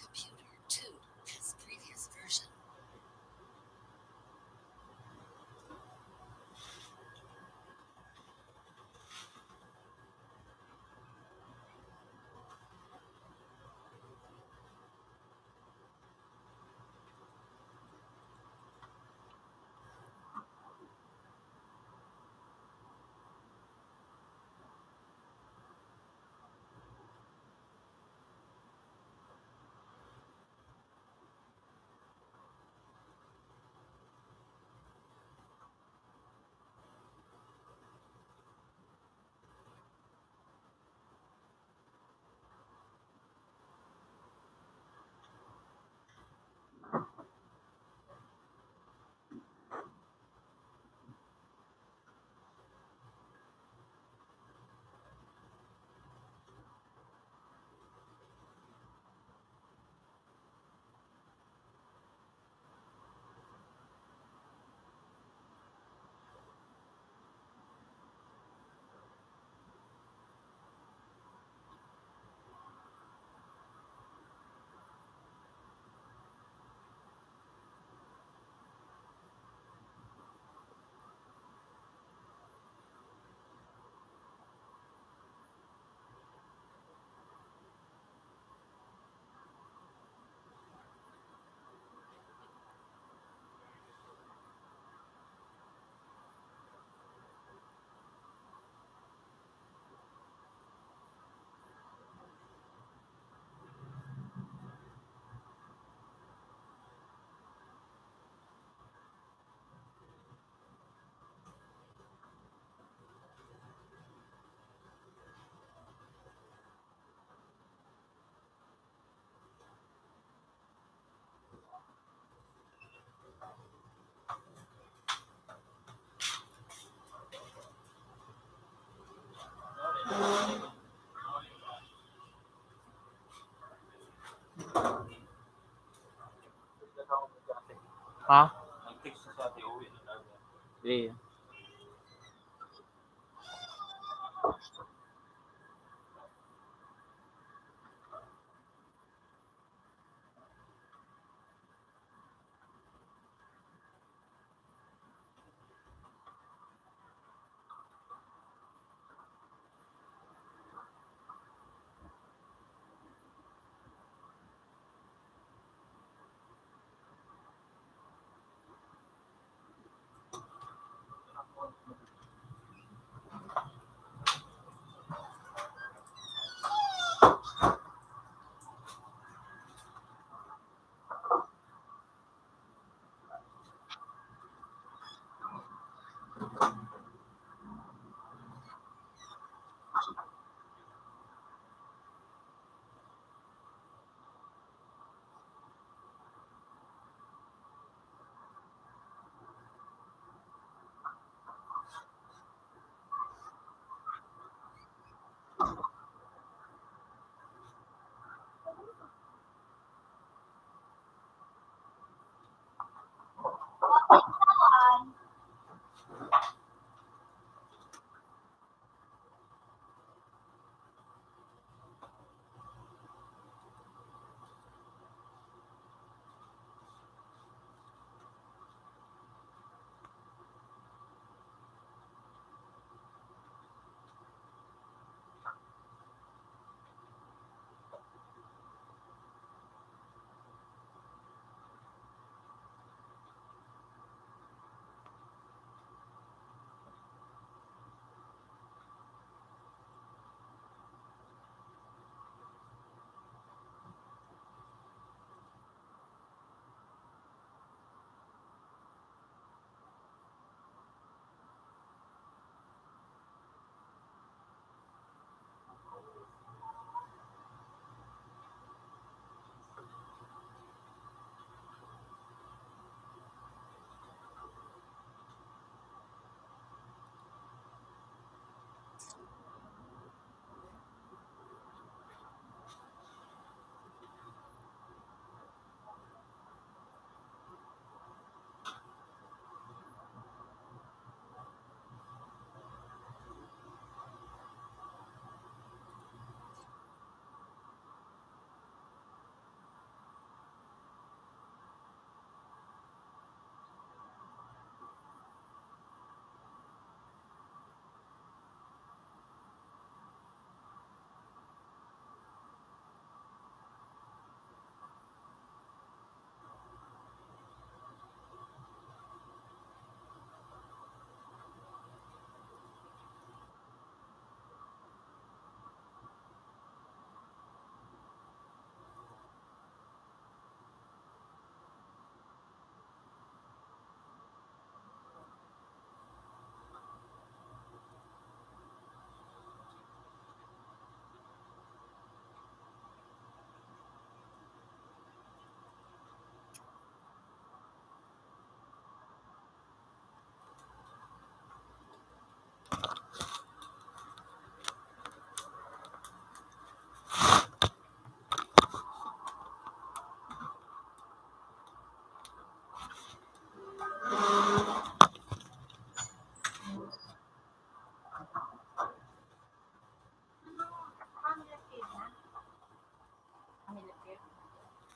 Computer 2 has previous version. Ha? Nag-text siya sa Iya.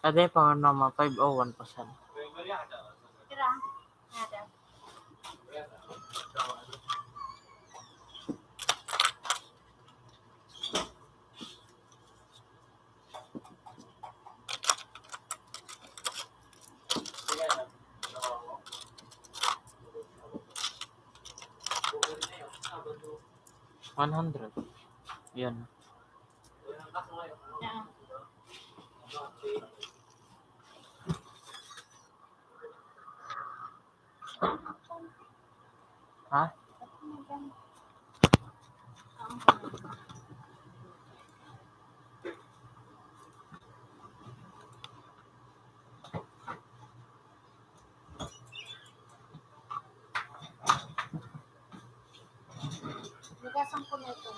Ada pang nama 501%. Kira, ada. One hundred. Yan. Yeah. Ha? Bigasan ko na ito.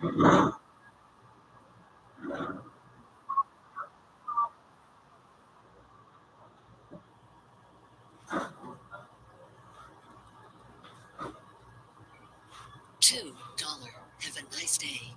$2. Have a nice day.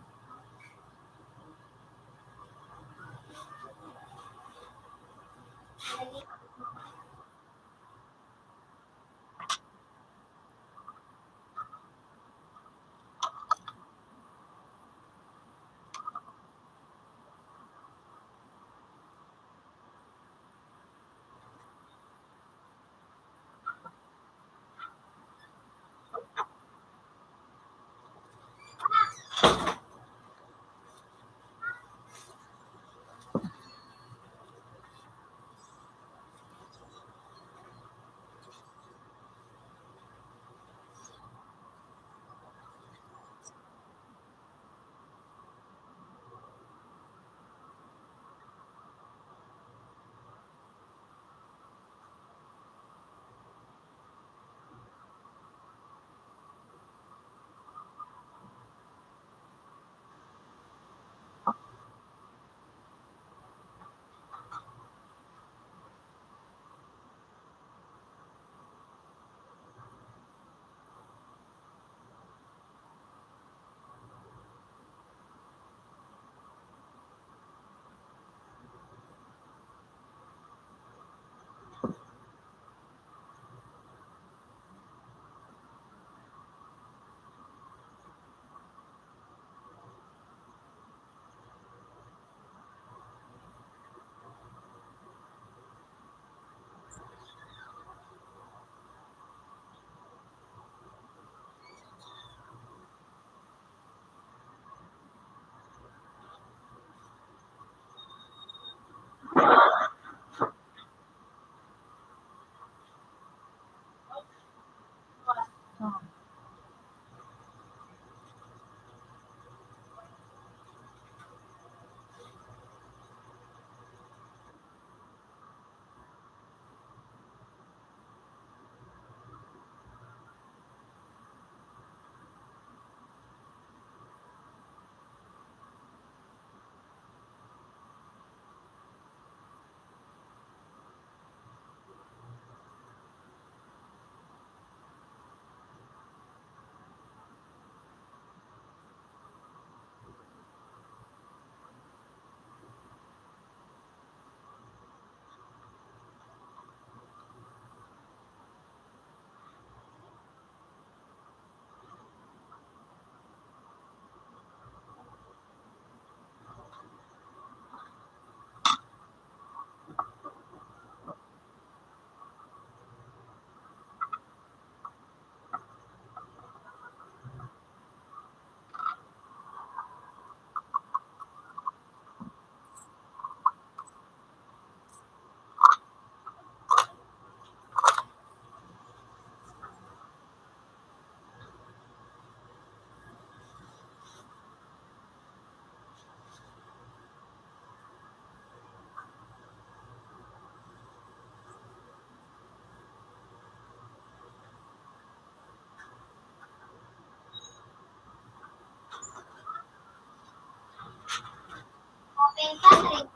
Open country.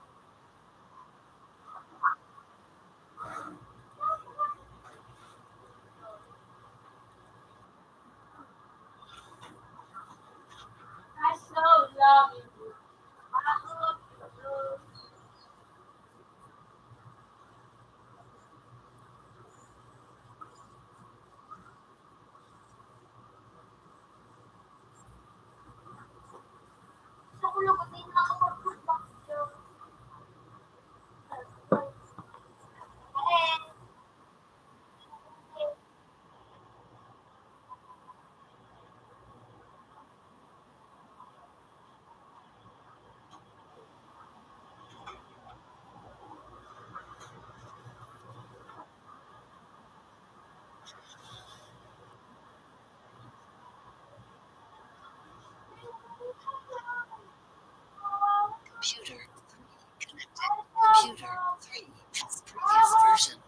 I so love you. I love you. Sa ulo ko din nakapag-footbox yun. Eh, Computer 3 connected. Computer 3 has previous version.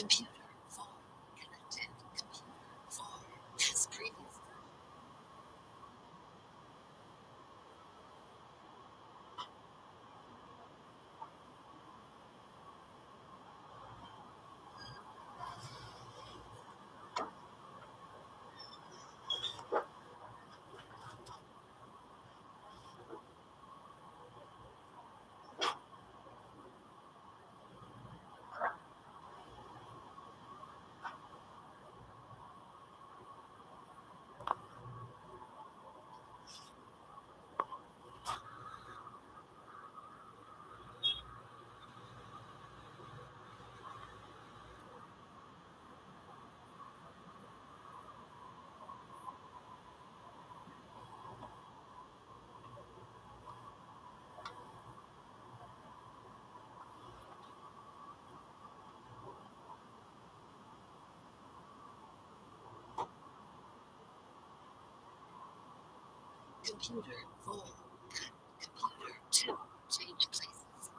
Computer 4 connected. Computer 4 has previous. Computer 4 and computer 2 change places.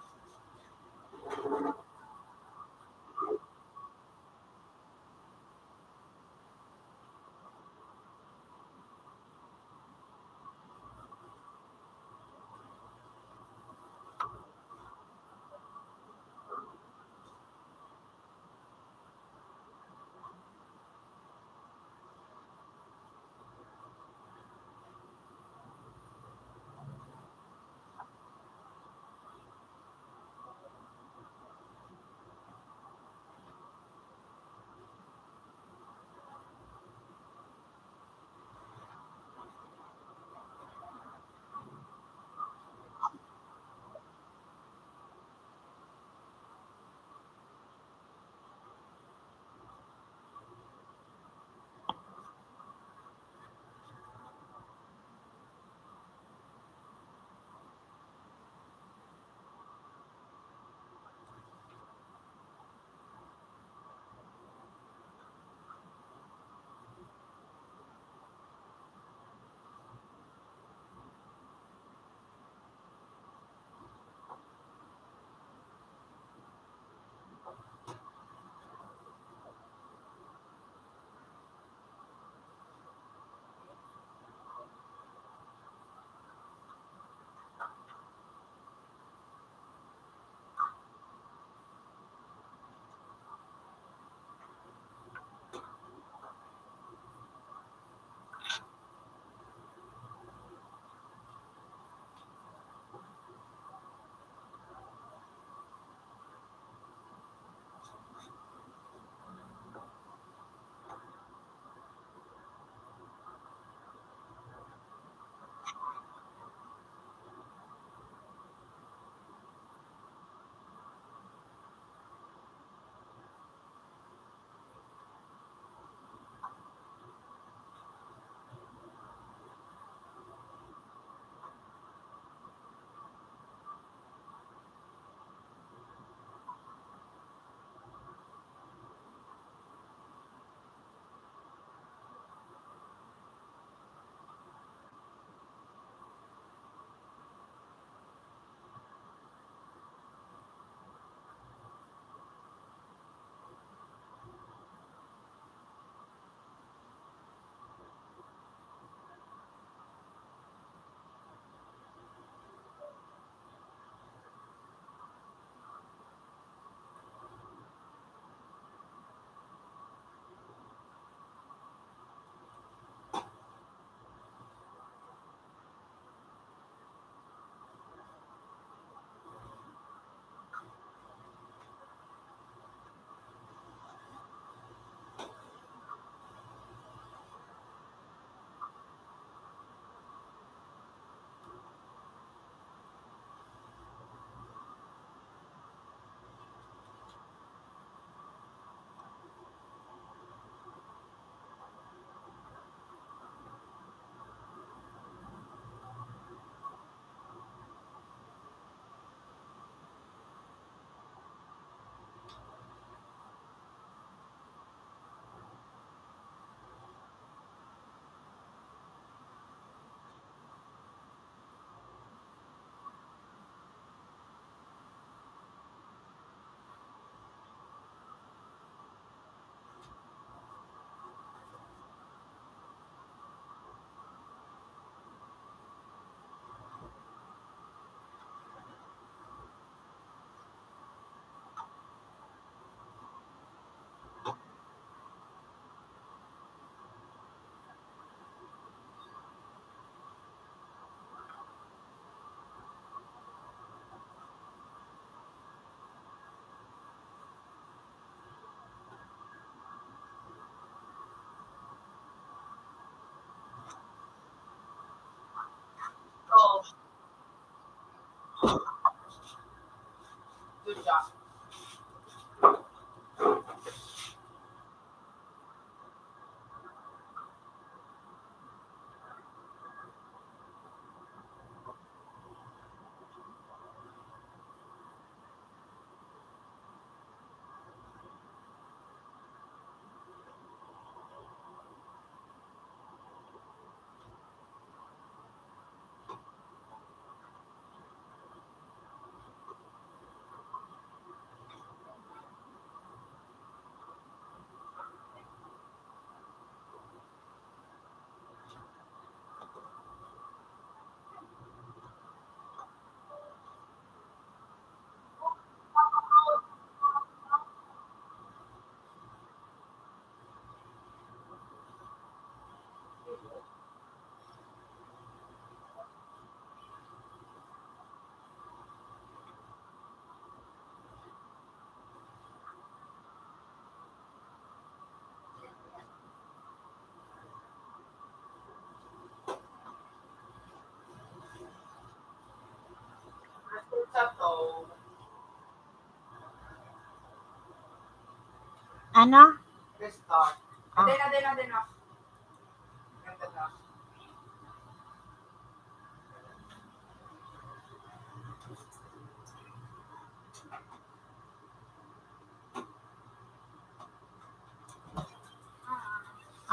Ano? Restart. Ah. Aden. Ganda na.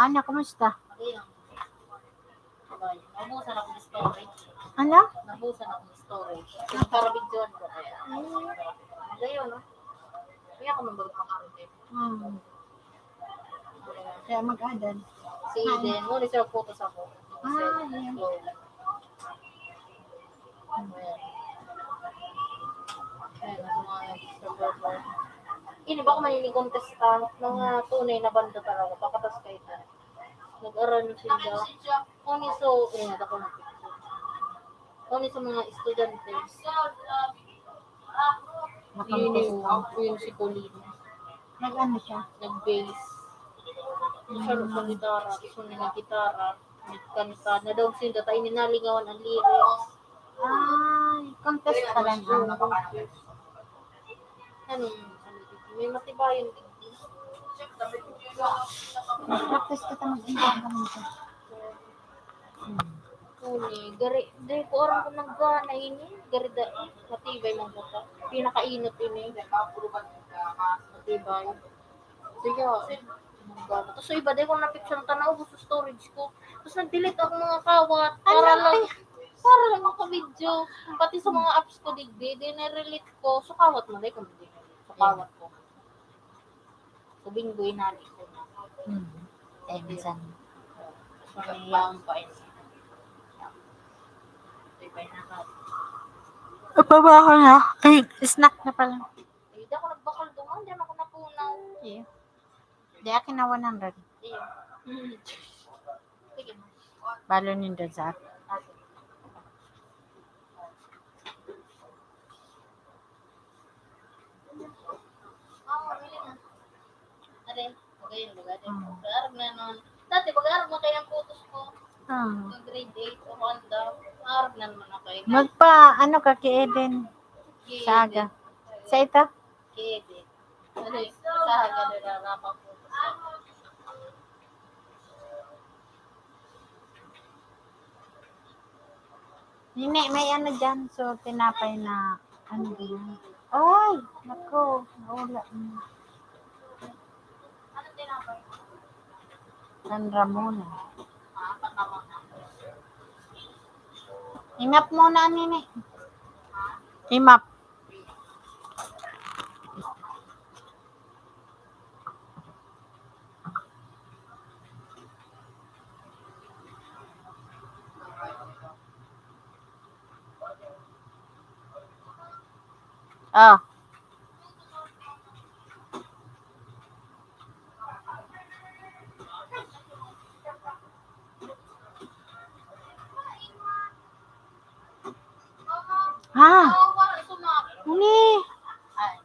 Ano, kumusta? Ayun. Nabusan ako ng storage. Ano? Nabusan ako ng storage. Yung para videoan ko kaya. Ngayon, no? Kaya ako nang bagay Kaya mag-add. Si Eden, mo reserve photos ako. Yan. Ini ba ko maniling contestant mga tunay na banda talaga papatas kay ta. Nag-aral sila. Oni so ako na picture. Oni sa mga estudyante. Yun si Colleen. Nag-ano siya? Nag-bass. Siya sa gitara. Gusto niya ng gitara. Nagkanta. Na daw sila tayo ninalingawan ang lyrics. Contest pa lang. May matibayan din. Practice kita mag-intern ka nito. Gari ko orang ko naggana ini. Gari da, matibay mong buka. Pinakainot ini. Matibay. Sige, naggana. Tapos so iba, dahil ko na-picture ng tanaw ko sa storage ko. Tapos nag-delete ako mga kawat. Para lang maka-video. Pati sa mga apps ko digdi, dinirelate ko. So kawat mo, dahil ko dinirelate. So kawat ko. So binggoy natin ko na. Minsan. So lang pa yun. Matibay na ka. Apa ba ako na? Ay, snack na pala. Hindi ako nagbakal doon. Hindi ako napunaw. Yeah. Di akin na 100. Iya. Sige mo. Balo nindo sa akin. Ade, magayon ba gade? Pag-arag na nun. Dati, pag-arag mo kayo ng photos ko. Yung grade 8 o Honda. Pag-arag na naman ako kayo. Magpa, ano ka kay Eden? Saga. Sa ito? Kede. Ade, saga nila napang photos ko. Hindi, may ano dyan. So, tinapay na, ano din. Ay, nako. Nawala. Ano tinapay? San Ramona. Patama na. Imap muna, nini. Imap. Ah. Ha? Wala sumak. Ini. Ay.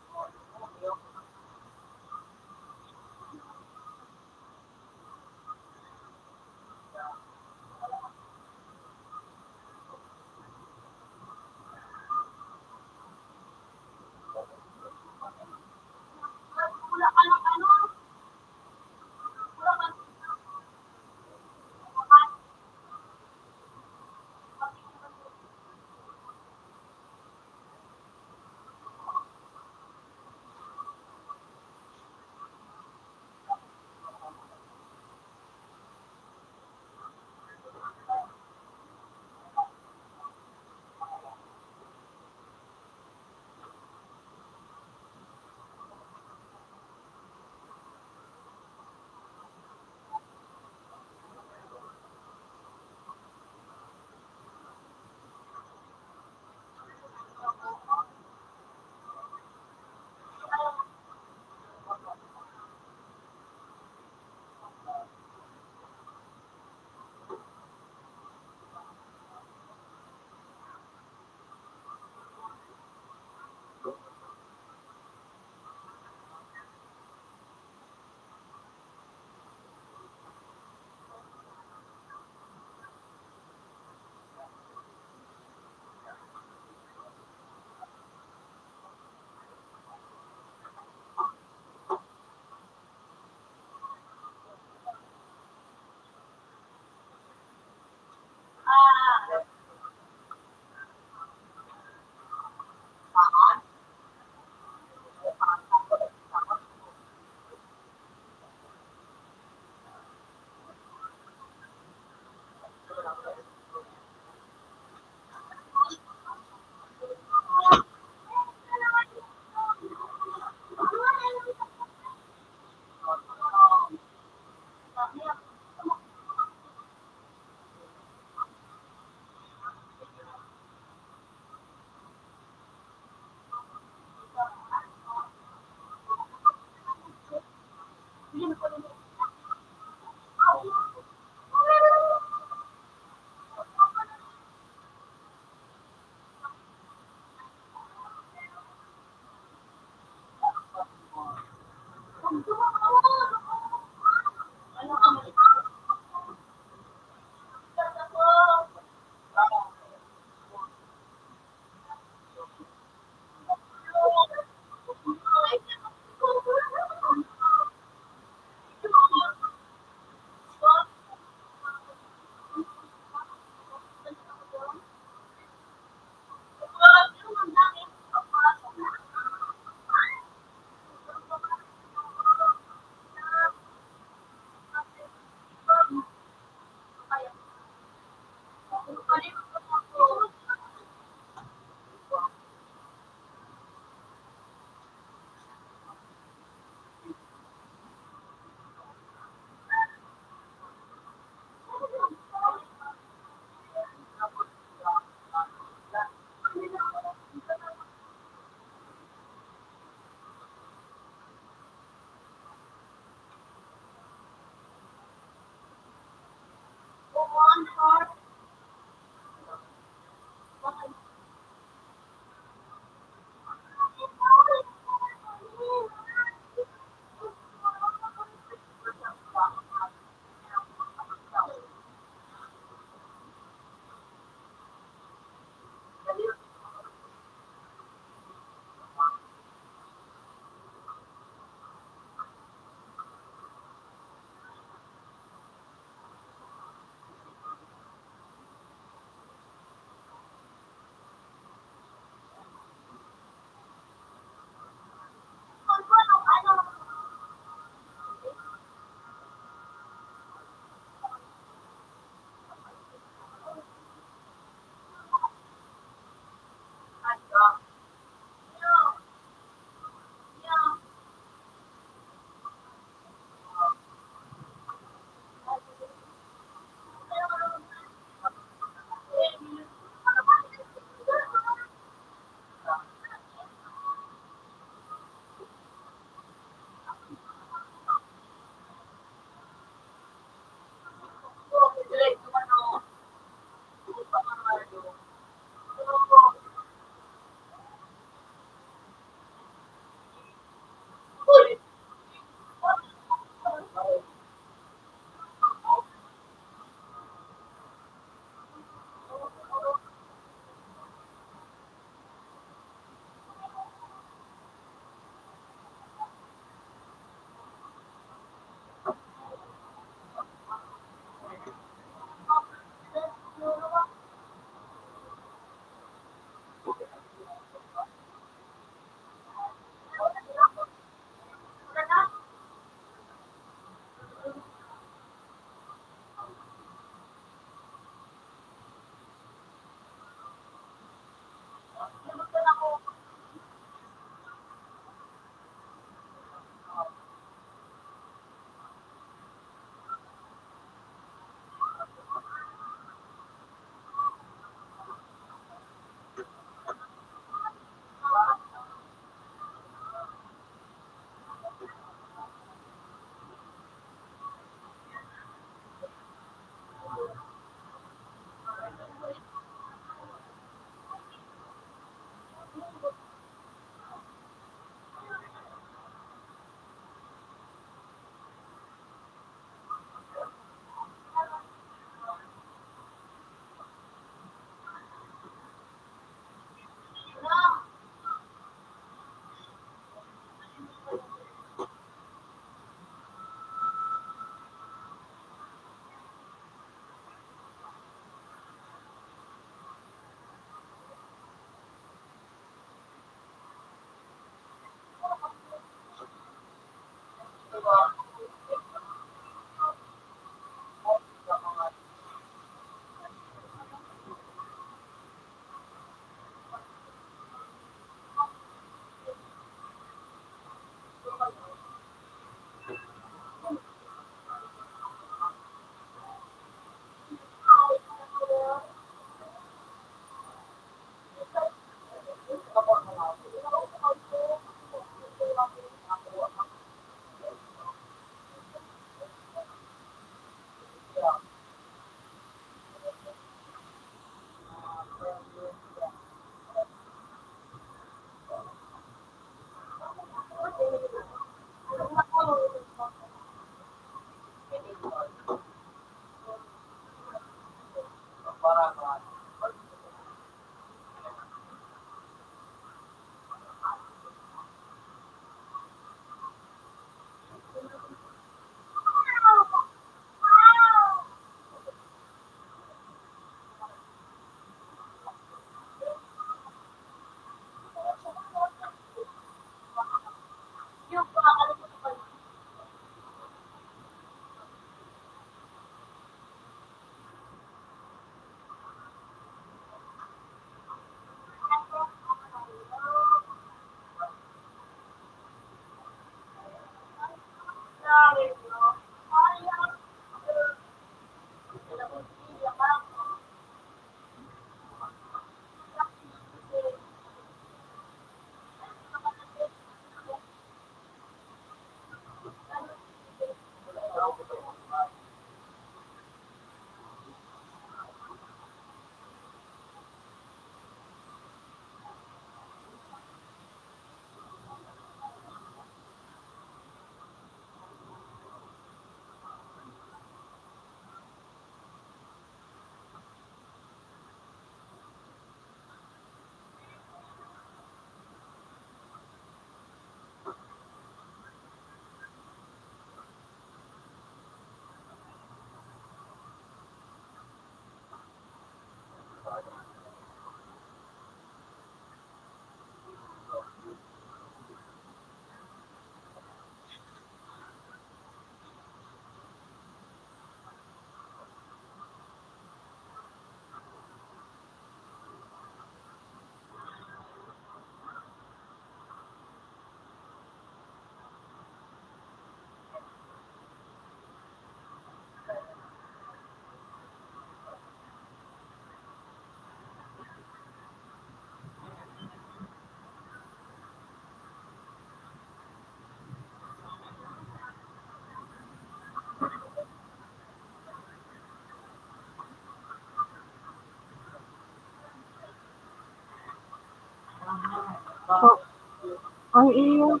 Ay, iyo.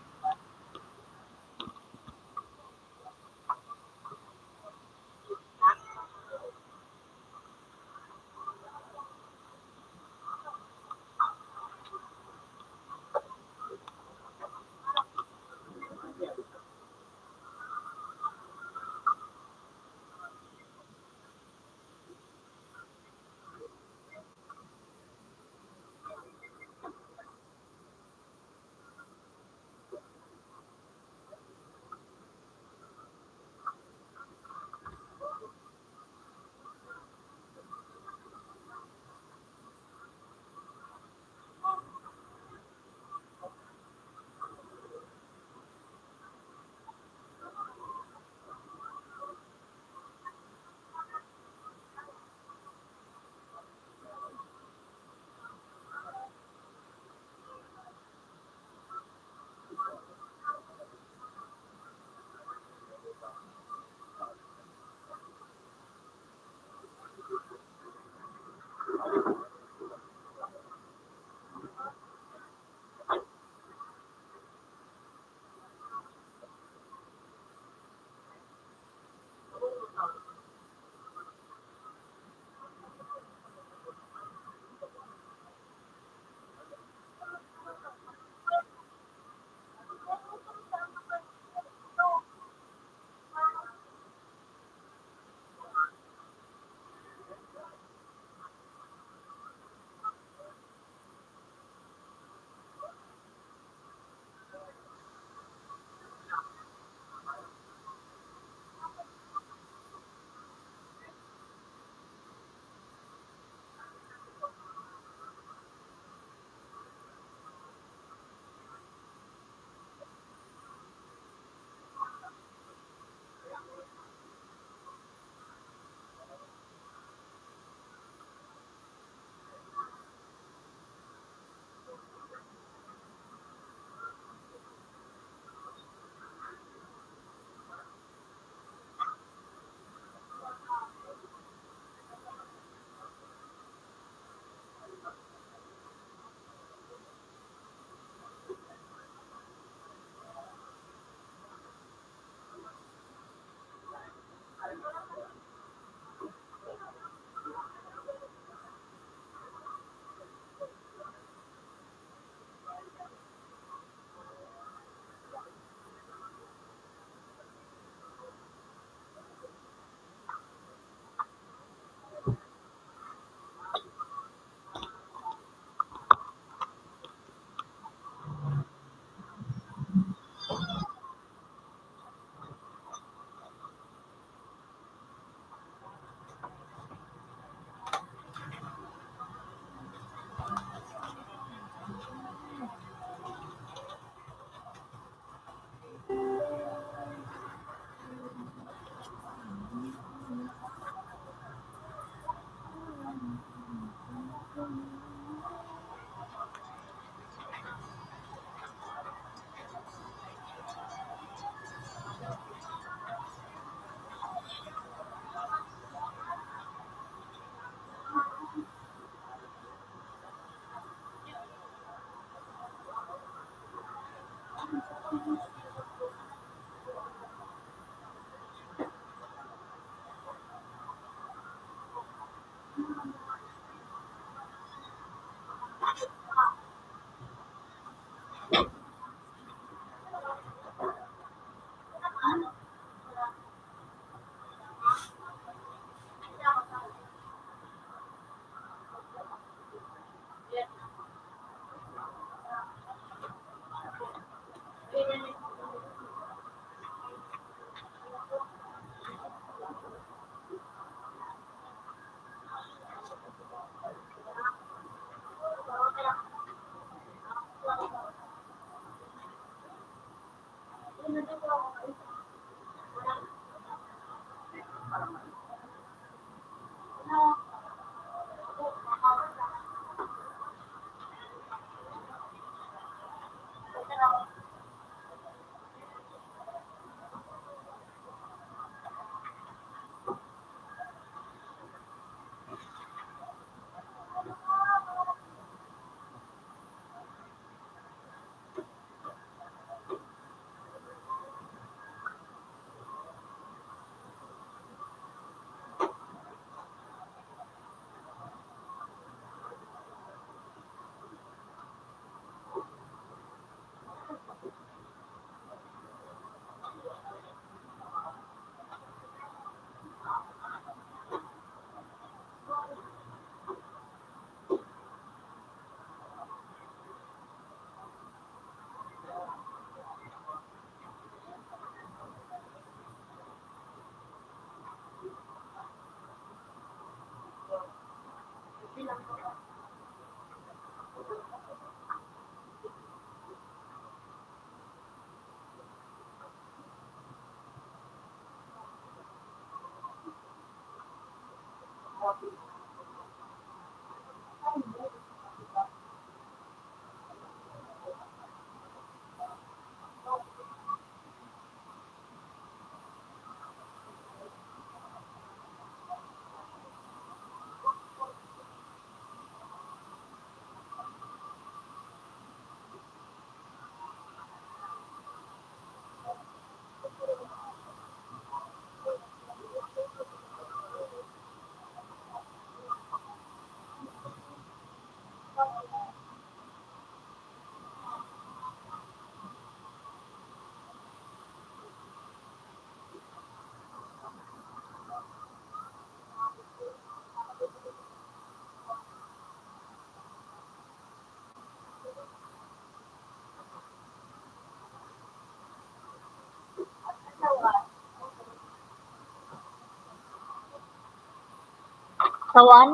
Sawan?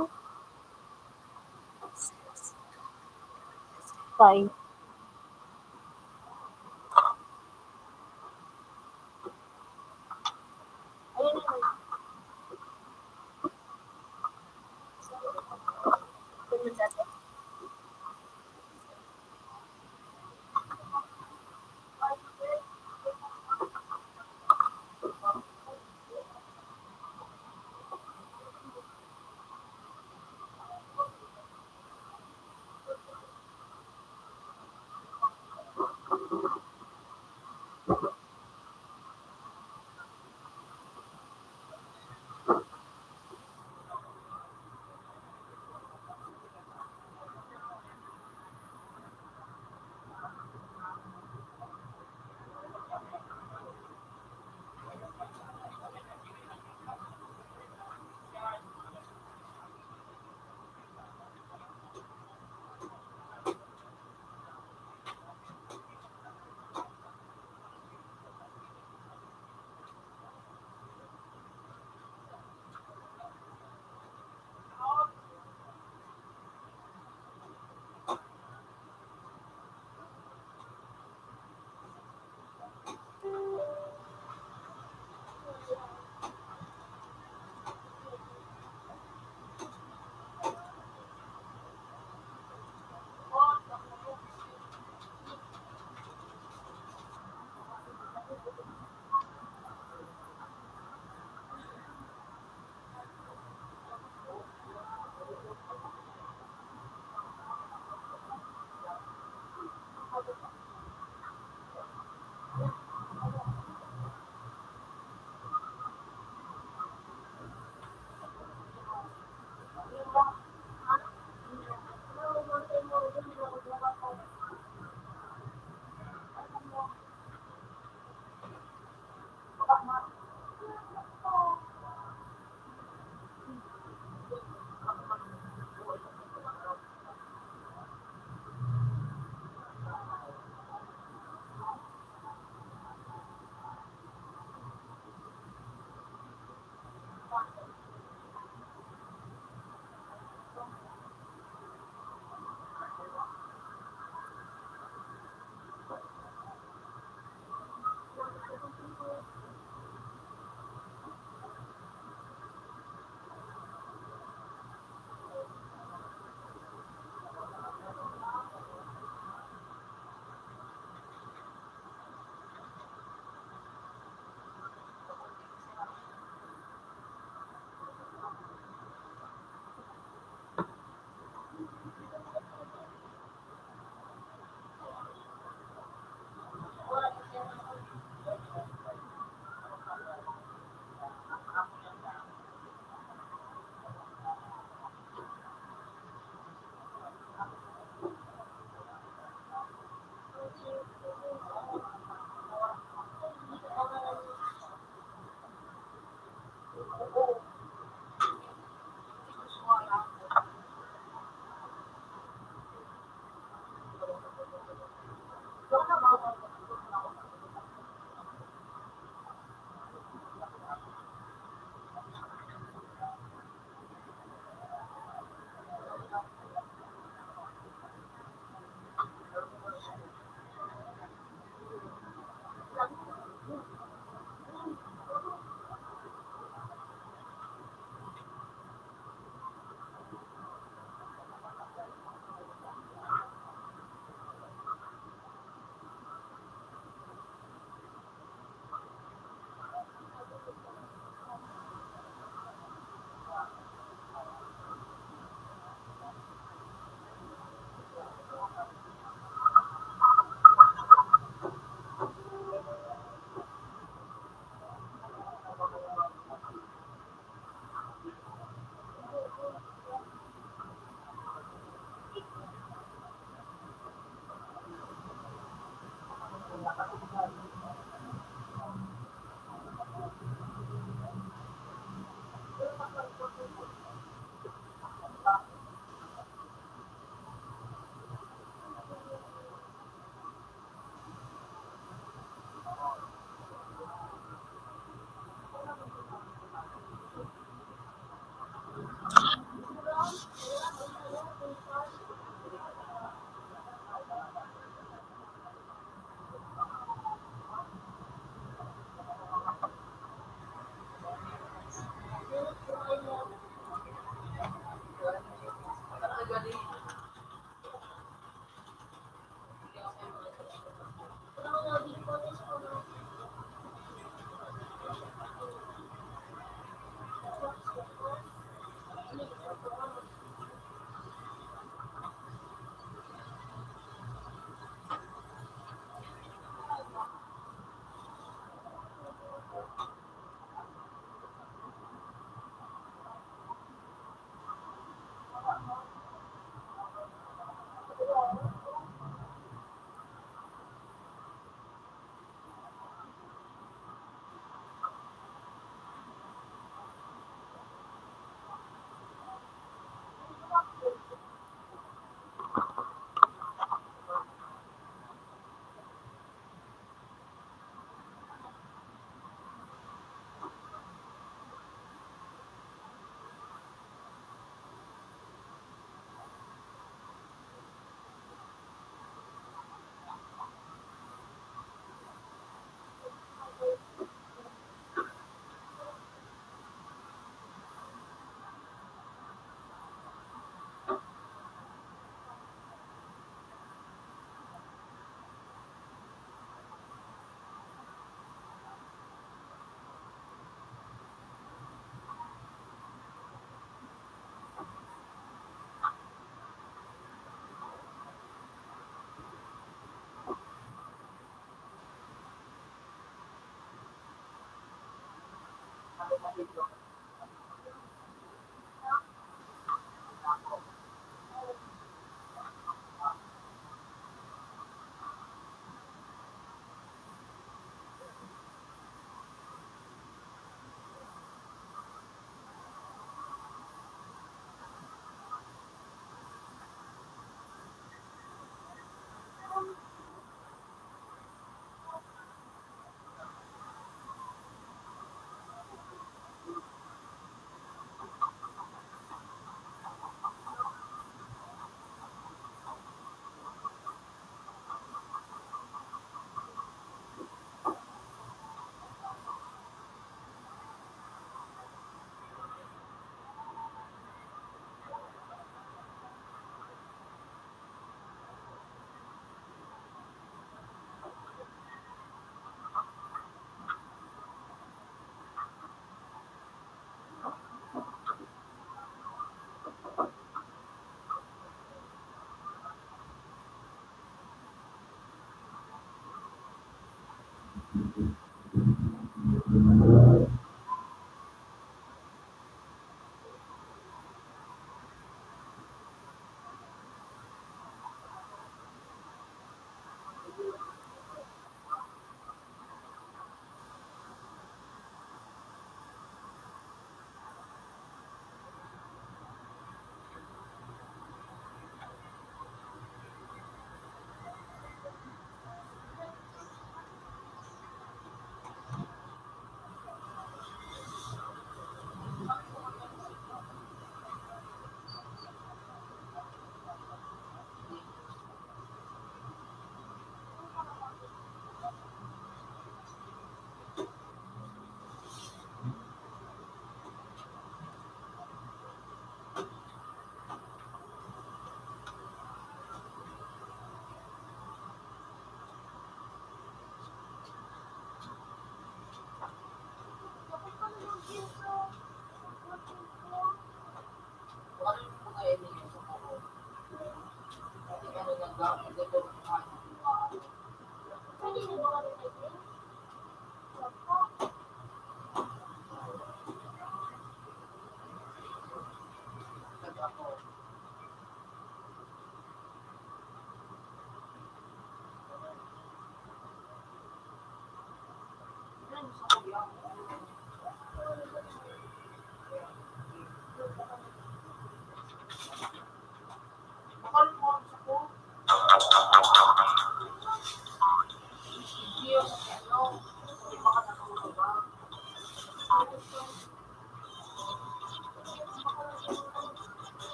Kay. Ayun na. Tulad dati.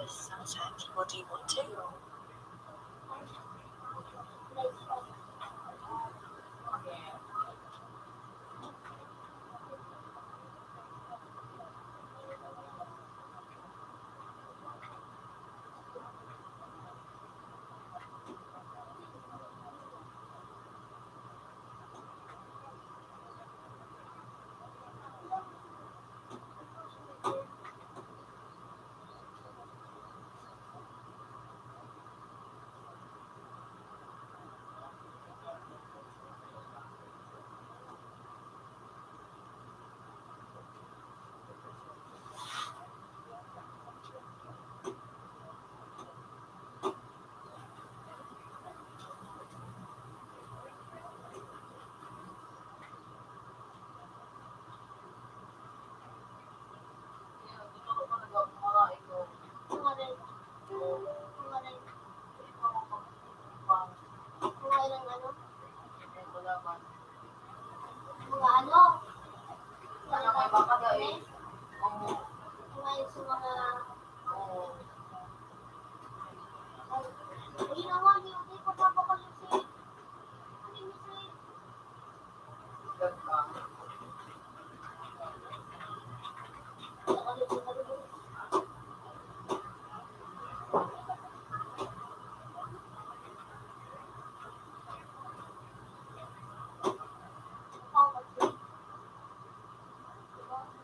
Sunset. What do you want to?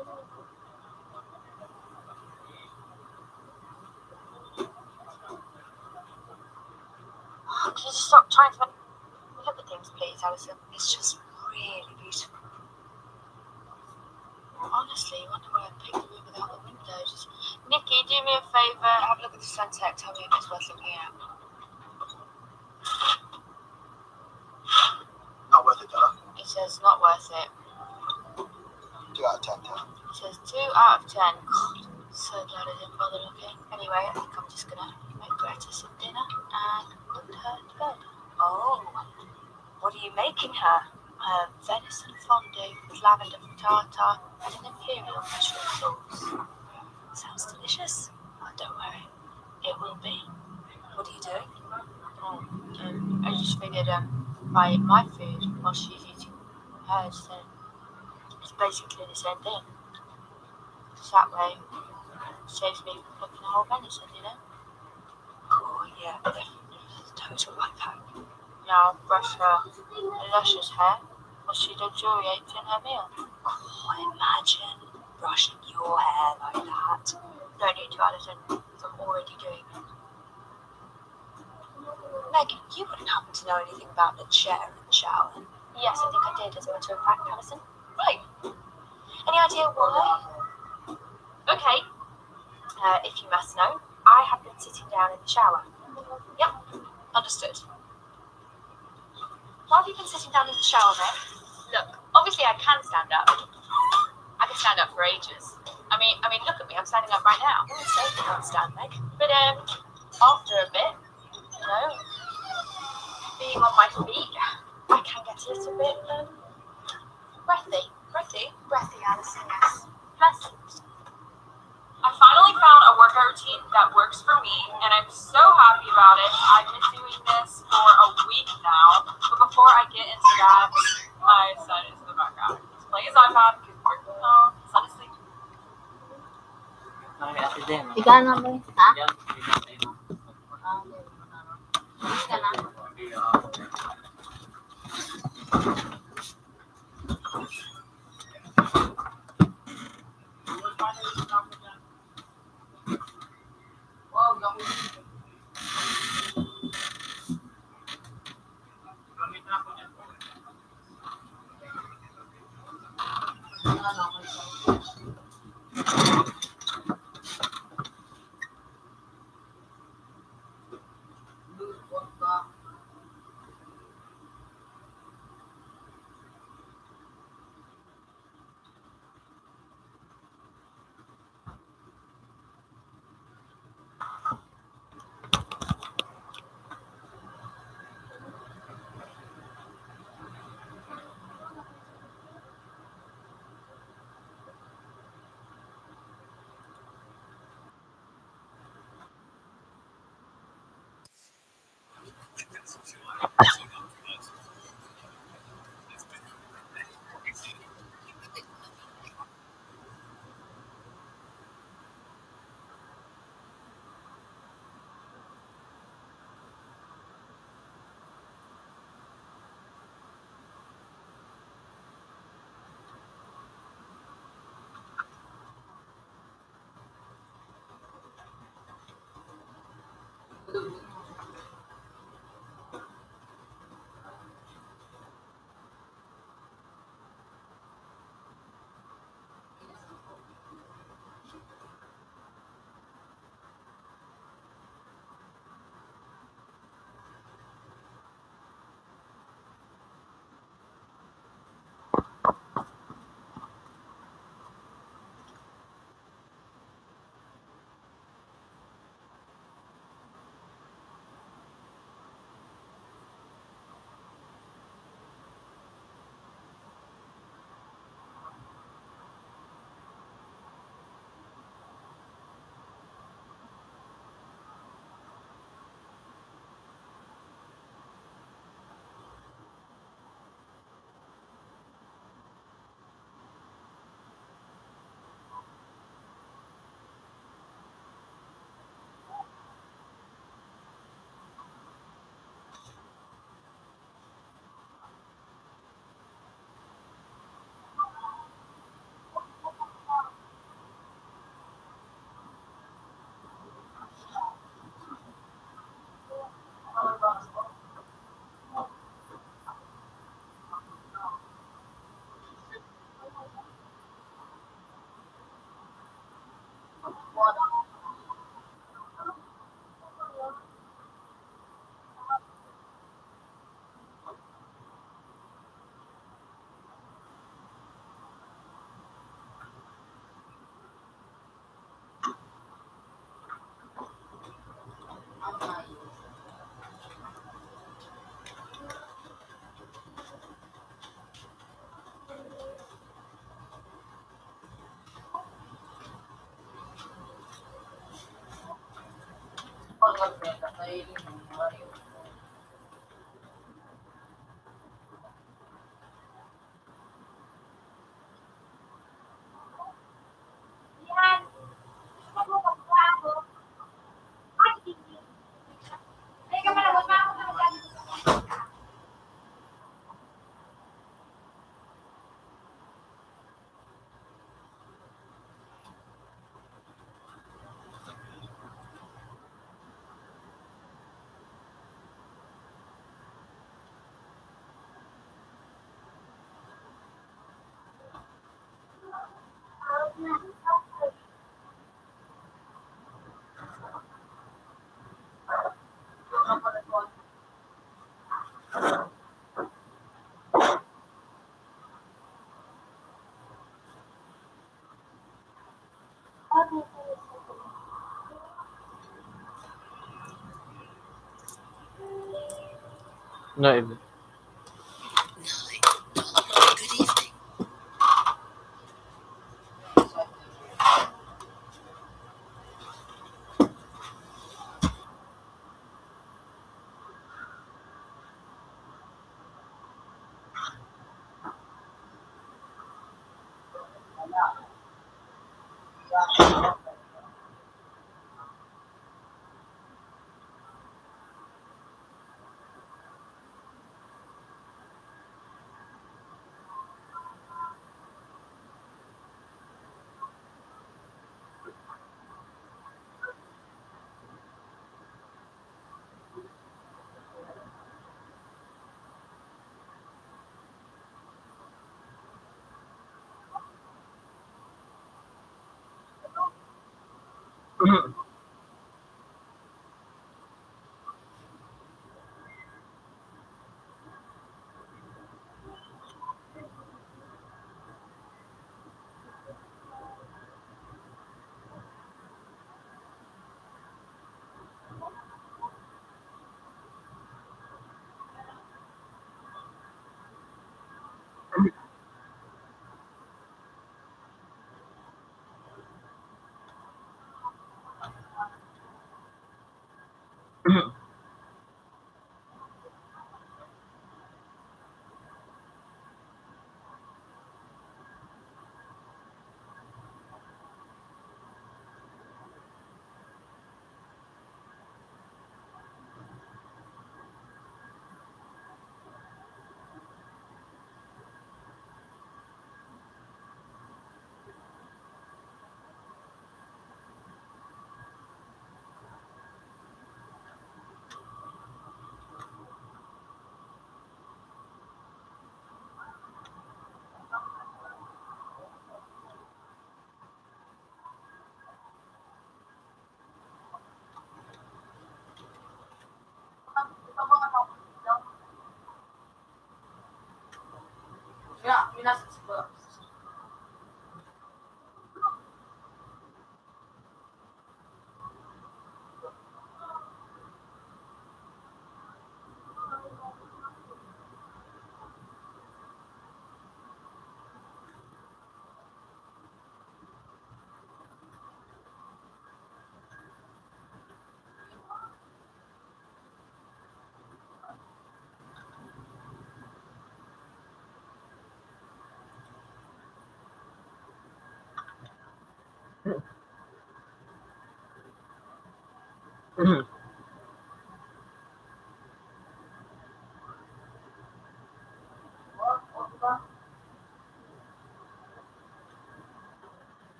Can you just stop trying to look at things, please, Alison? It's just really beautiful. Honestly, you wonder why I picked the room without the windows. Nikki, do me a favour, have a look at the sunset, tell me if it's worth looking at. Not worth it, Della. It says not worth it. 2 out of 10, Della. It says 2 out of 10. So glad I didn't bother looking. Anyway, I think I'm just gonna make Greta some dinner and put her to bed. Oh, what are you making her? Venison fondue with lavender tartar and an imperial mushroom sauce. Sounds delicious. Oh, don't worry, it will be. What are you doing? Oh, I just figured if I eat my food while she's eating hers, then it's basically the same thing. So that way, it saves me from cooking a whole venison, you know? Oh, yeah, definitely. Total life hack. Now, brush her luscious hair while she luxuriates in her meal. Oh, imagine brushing your hair like that. Don't need to, Alison. I'm already doing it. Megan, you wouldn't happen to know anything about the chair in the shower? Yes, I think I did, as a matter of fact, Alison. Right. Any idea why? Okay. If you must know, I have been sitting down in the shower. Yep, understood. Why have you been sitting down in the shower, Meg? Look, obviously I can stand up. I can stand up for ages. I mean, look at me. I'm standing up right now. I wouldn't say you can't stand, Meg. But after a bit, you know, being on my feet, I can get a little bit breathy. Breathy, Alison. Yes. Pleasant. I finally found a workout routine that works for me, and I'm so happy about it. I've been doing this for a week now, but before I get into that, my son is in the background. He's playing his iPad, he's working home, he's on his sleep. Ate din. Ikaw na ba? Ha? Yan, bigyan tayo ng- Ika na. No, iba.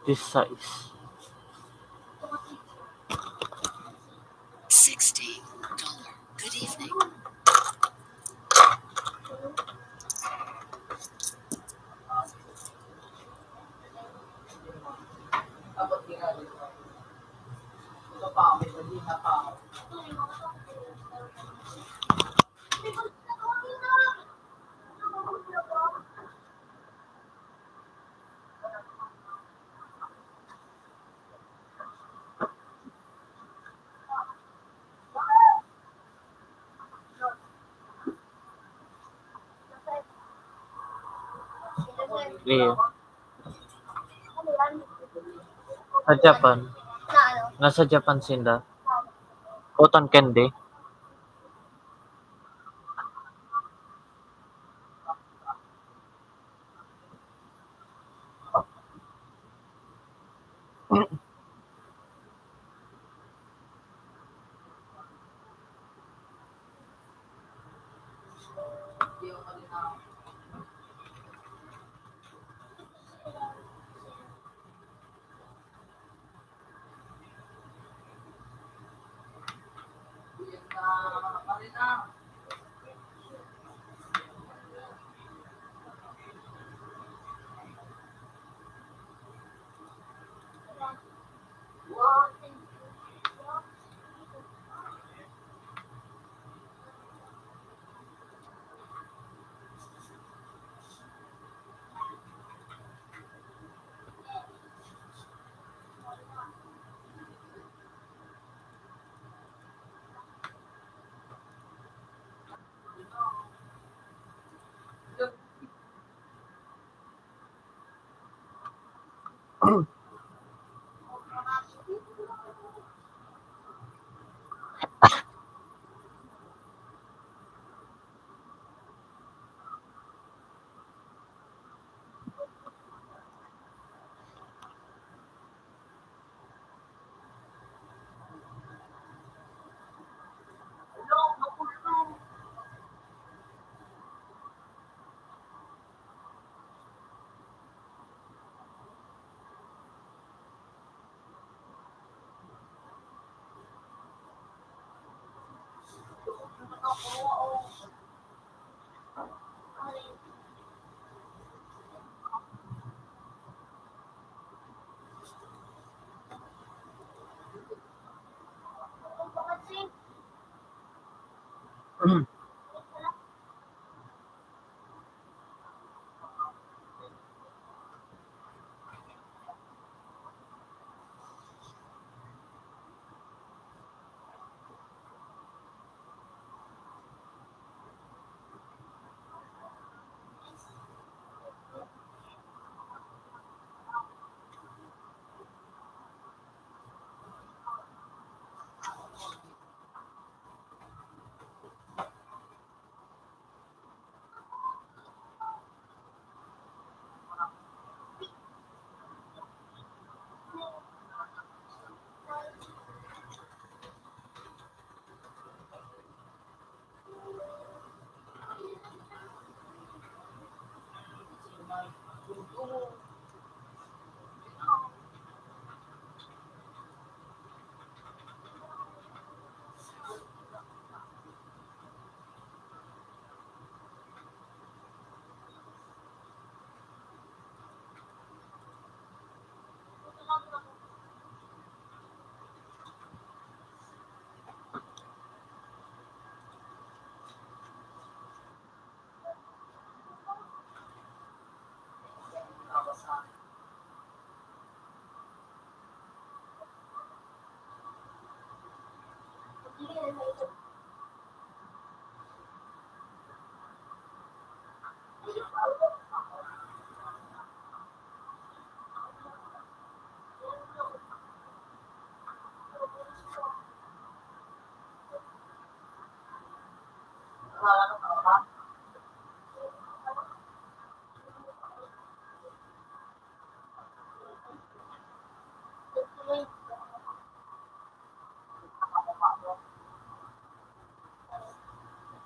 This size. $60. Good evening. Leo. Sa Japan. Nasa Japan sila. Cotton candy.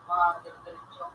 Mga diretso.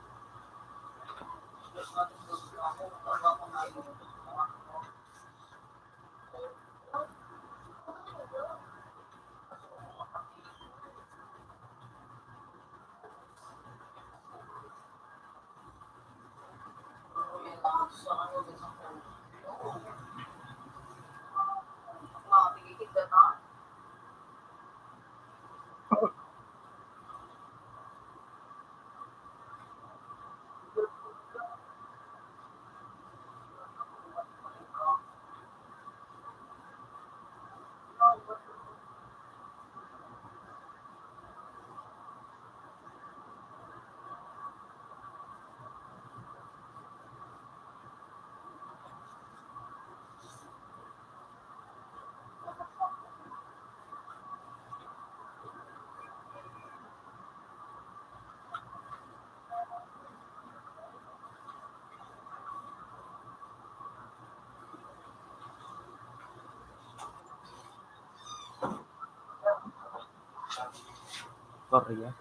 Korea.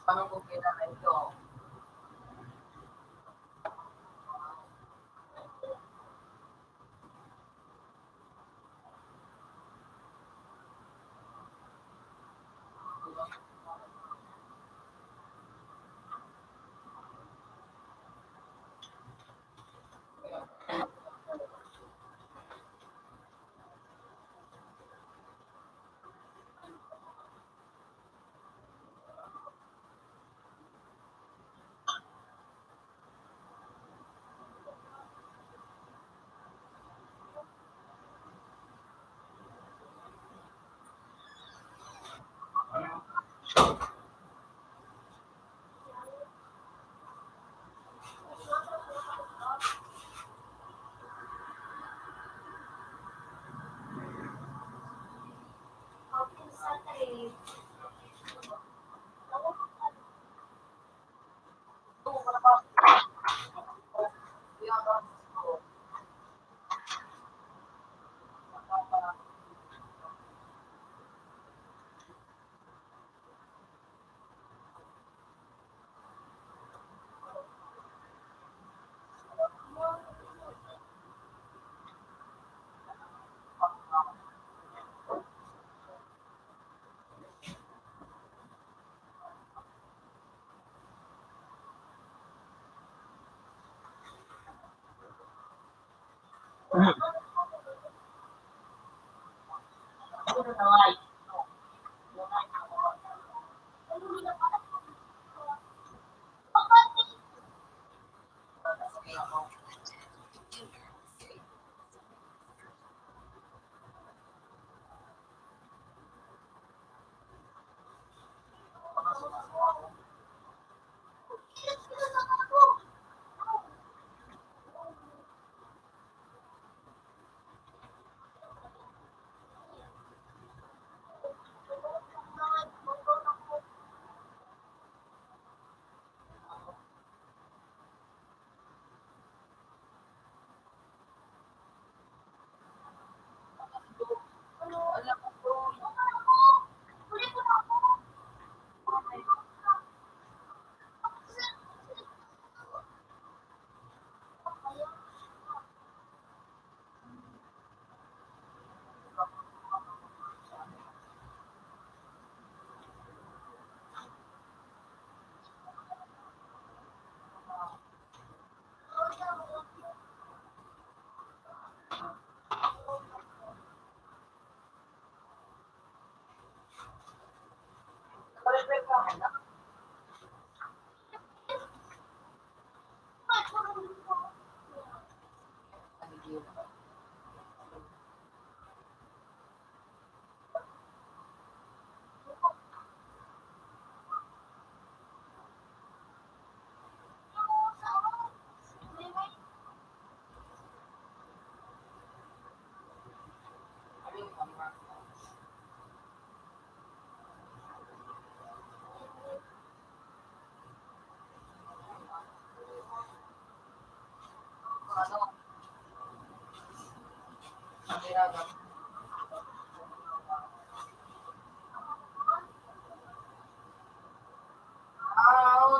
Paano kung kailan na ito?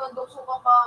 Nagdukso ka pa.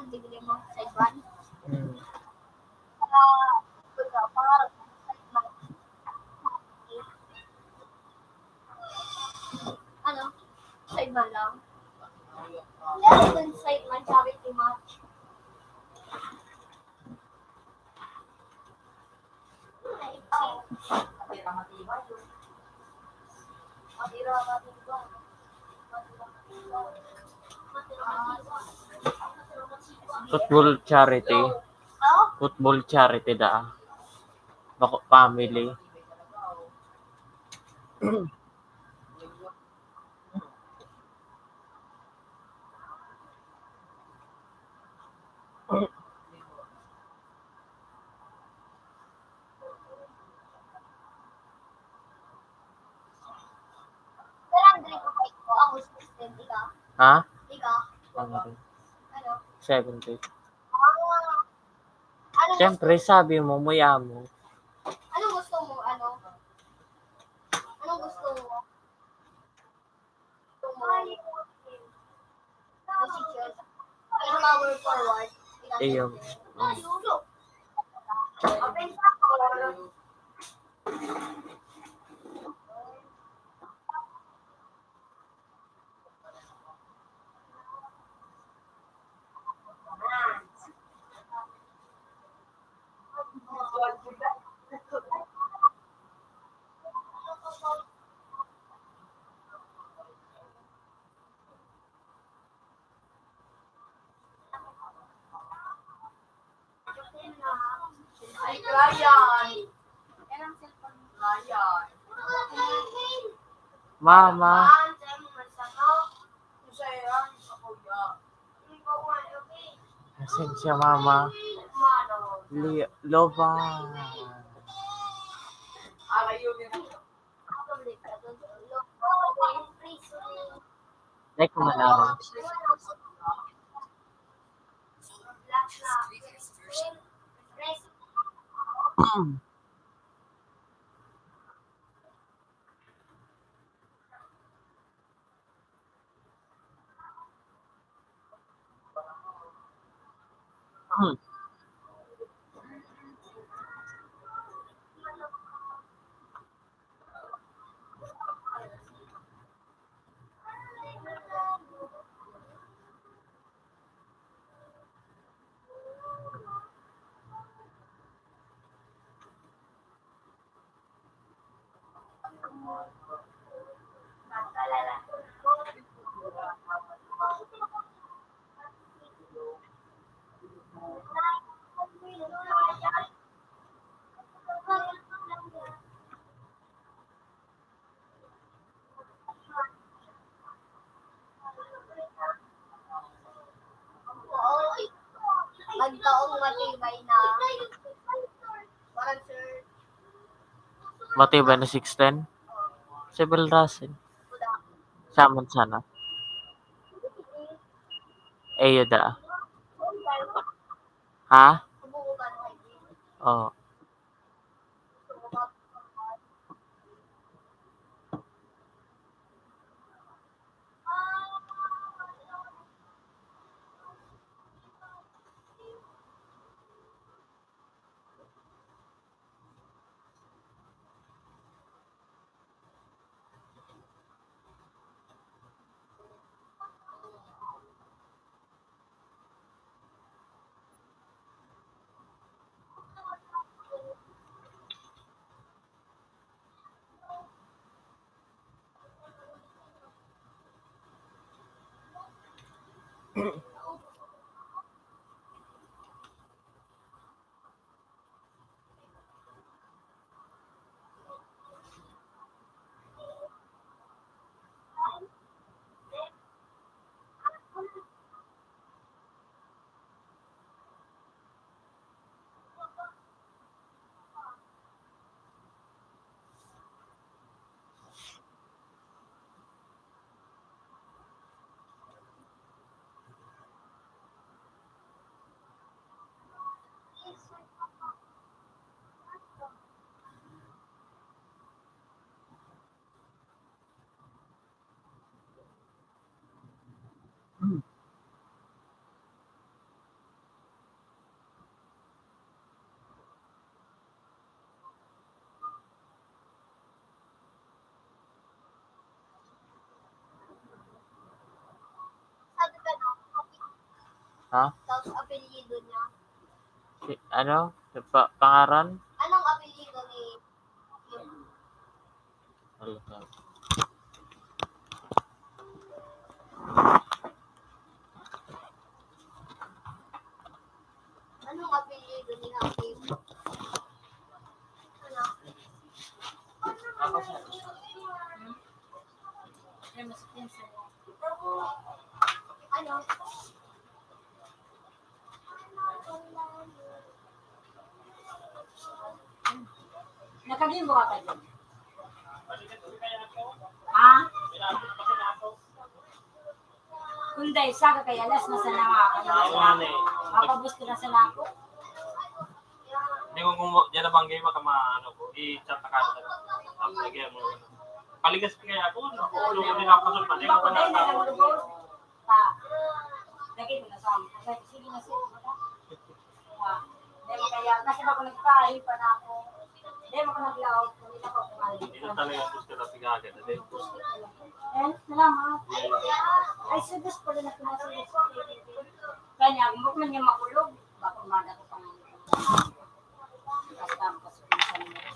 Bibili mo sa iban. Ano? Sa iban lang. Less than side man, charity match. Football charity. Football charity da. Bako family. Pero ang drink ko ito, ako 16, ikaw. Ha? Ikaw. Ano rin? Ano? 70. Ano Siyempre, sabi mo, muya mo. Anong gusto mo? Ano? Anong gusto mo? Gusto mo? Position. Ikaw power forward. Ikaw Iyong. Ay, ulo. Open sa ako. Ay, Ryan. Yan ang cellphone mo. Ryan. Mama. Asan siya, Mama? Loba. Like ko malaro. Previous version. Magtaong matibay na. Parang sir. Matibay na 6'10". Si Bill Russell. Saman sana. Ayo da. Ha? Oh. Sabi ka na. Ha? Tapos apelyido niya. Ano? Pangaran? Anong apelyido ni Anong apelyido ni Hakim? Ano? Ano? Nakagimbo ka kayo. Balikan ko kaya ako. Ha? Pinapos pa sila ako. Kunday, saga kay alas na sa nama. Ako nga na eh. Mapabus ko na sa nako. Hindi ko kung dyan na banggay baka maano ko. I-chat na kano sa tapos lagyan mo. Paligas ko kaya ako. Ulo ko nila ako sa pati. Ako na yun, nalulugod. Ha? Lagi ko na sa mga. Sige na siya. Ha? Hindi mo kaya, kasi ako nagpahin pa na ako. Hindi mo ko naglaot. Hindi na ako kumain. Hindi na talaga gusto na sigagad. Eh, salamat. Ay, sudas pala na pinasulit sa kanya, kung man niya makulog, baka umada ko pang basta ang kasulisan niya.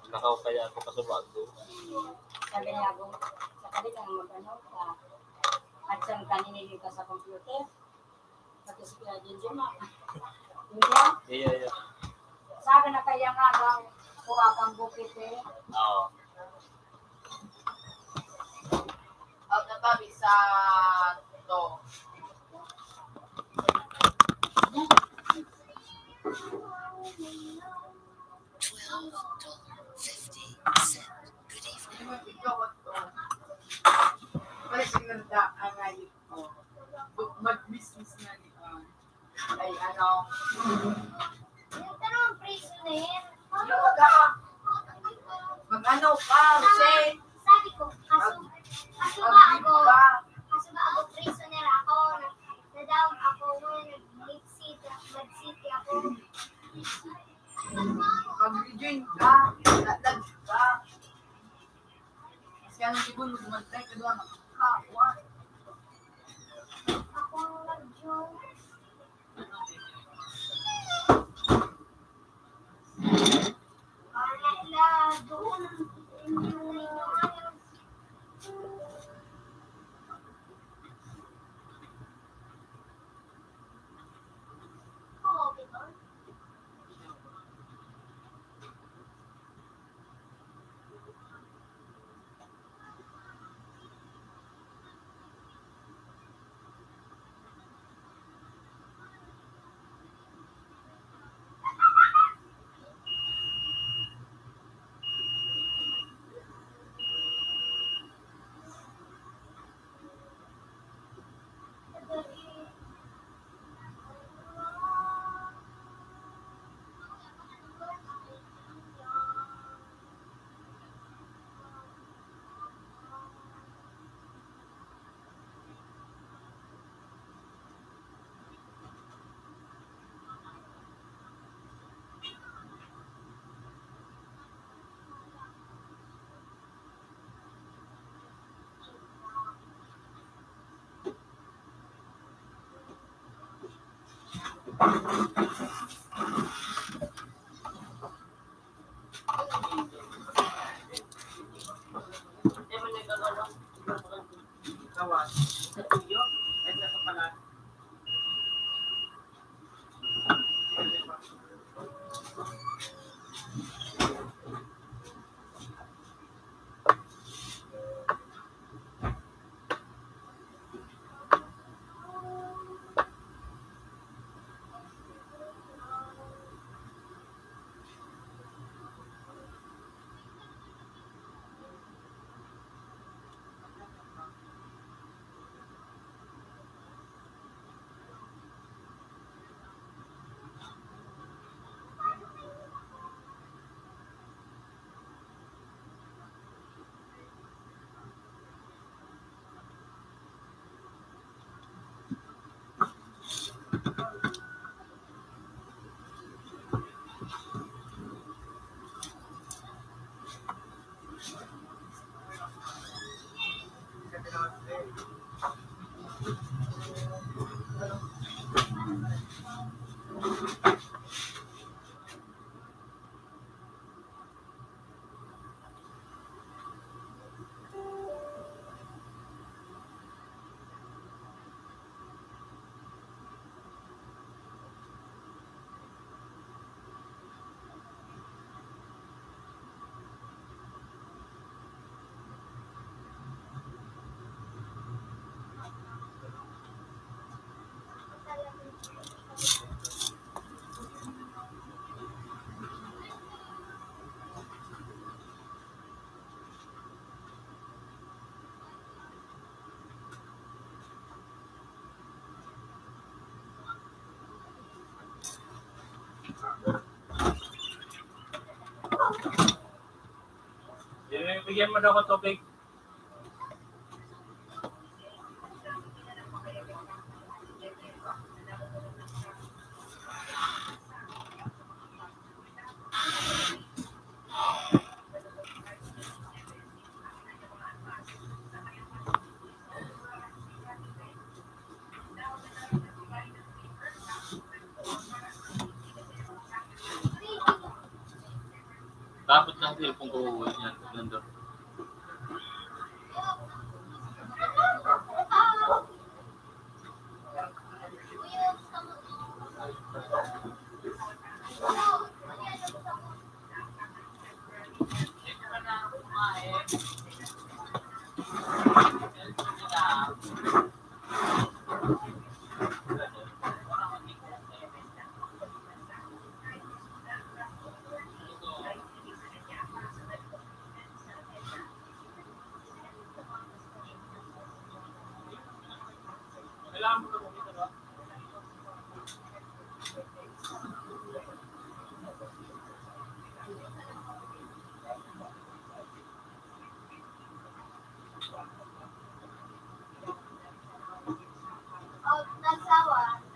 Nakaw kaya ako kasubag doon. Sabi niya, kung sa kanila ang magano ka, at siyang kaninili ka sa computer, pati si Kaya Jinjuma. Hindi Iya. sabi na kaya nga daw, kuha kang bukit eh. Oo. Ang natabi sa to. $12.50. Good evening. Ikaw at to. Balik ang ganda ang ngayon ko. Mag-business na ni ay ano. Pero ang priso na yan. Mag-ano ka, say. Sabi ko, kaso Mag-give ka. ako prisoner ako. Na-down ako nun. Nag-city ako. Mag-rejoin ka. Lalag ka. Kasi anong ibon mo dumantay ka doon. Makakawa. Ako ang nag-join. Wala doon. Bigyan mo daw ako tubig. Dapat ng cellphone ko uuwi niyan. Nandun. Kailangan mo ito dito, no? $9.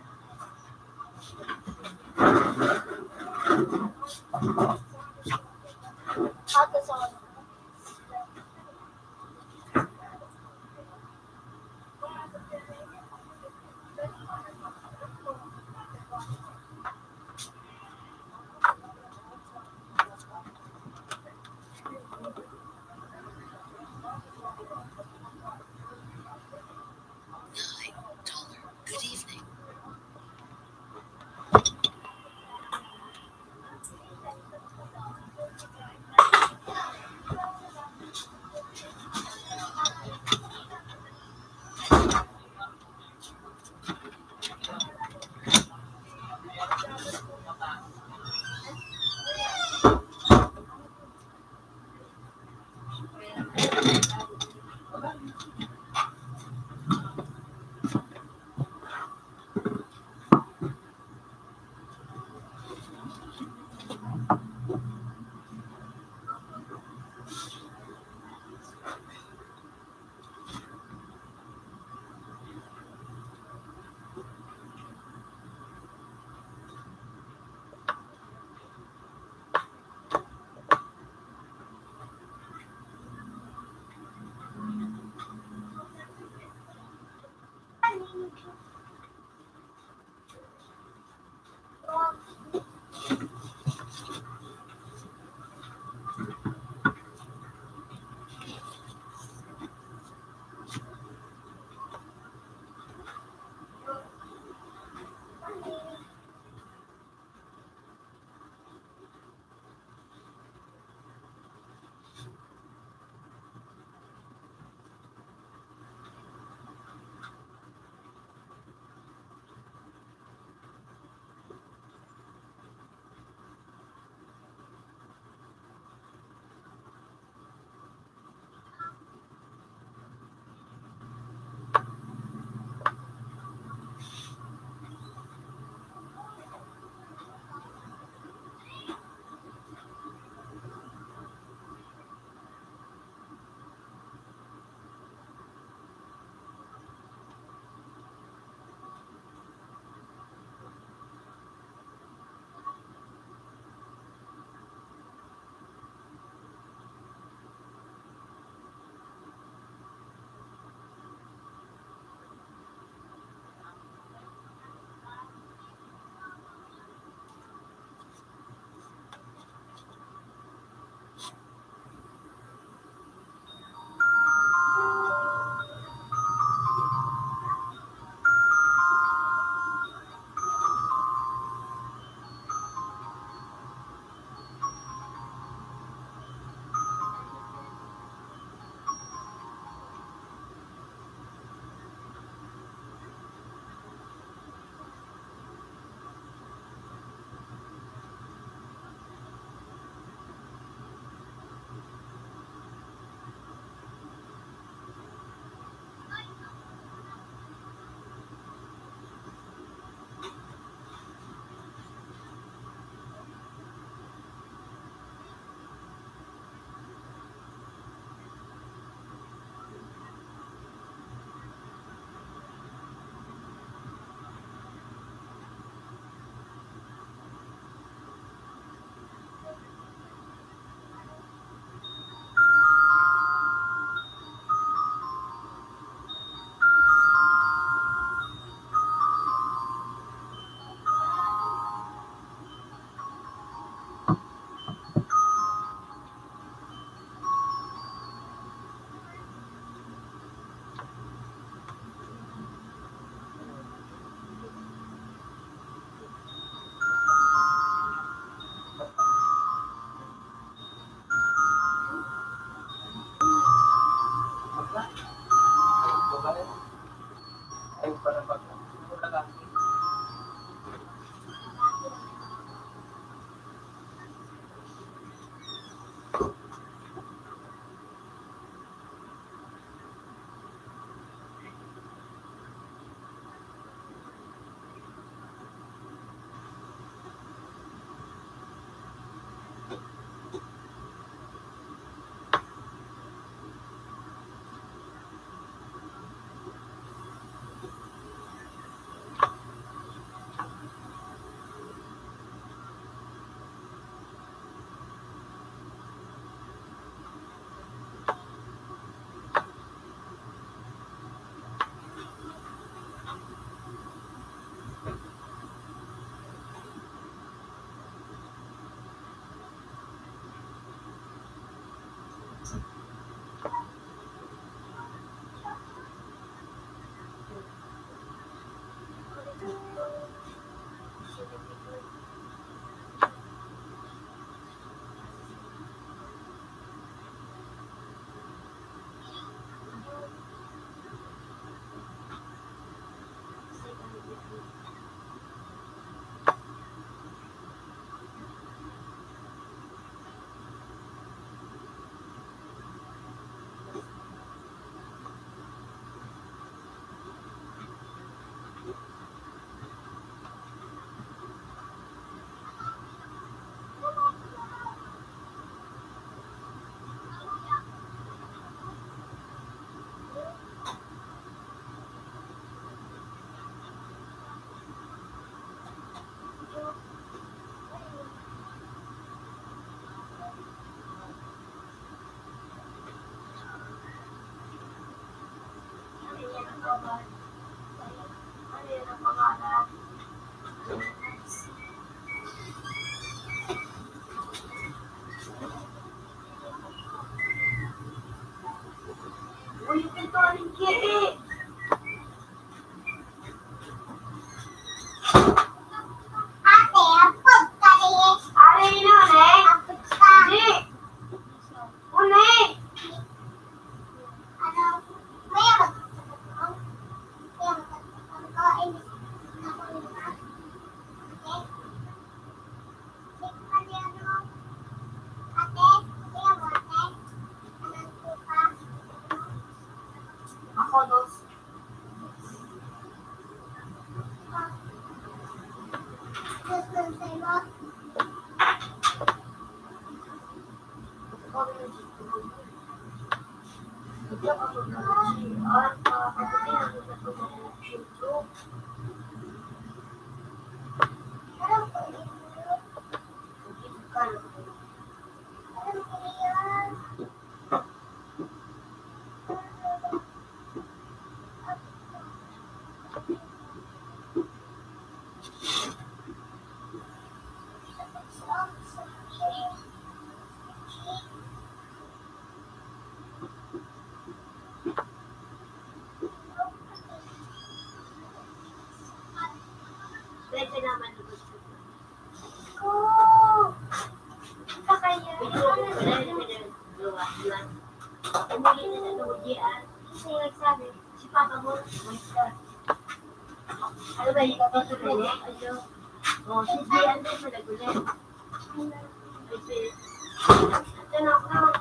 Good evening. Uy, yung pinto aling kiri. Ate, apod ka rin. Ari, nune. Apod ka. Di. Une. Ano? May apod. Ako, dos. Pwede naman gusto. Oh! Kakaya. Umuli na sa tuwian. Kasi nagsabi, si Papa mo, ano ba, ikaw ba tuloy? Ano? Oh, si Dian din sa nagulit. Kasi, ito na ako.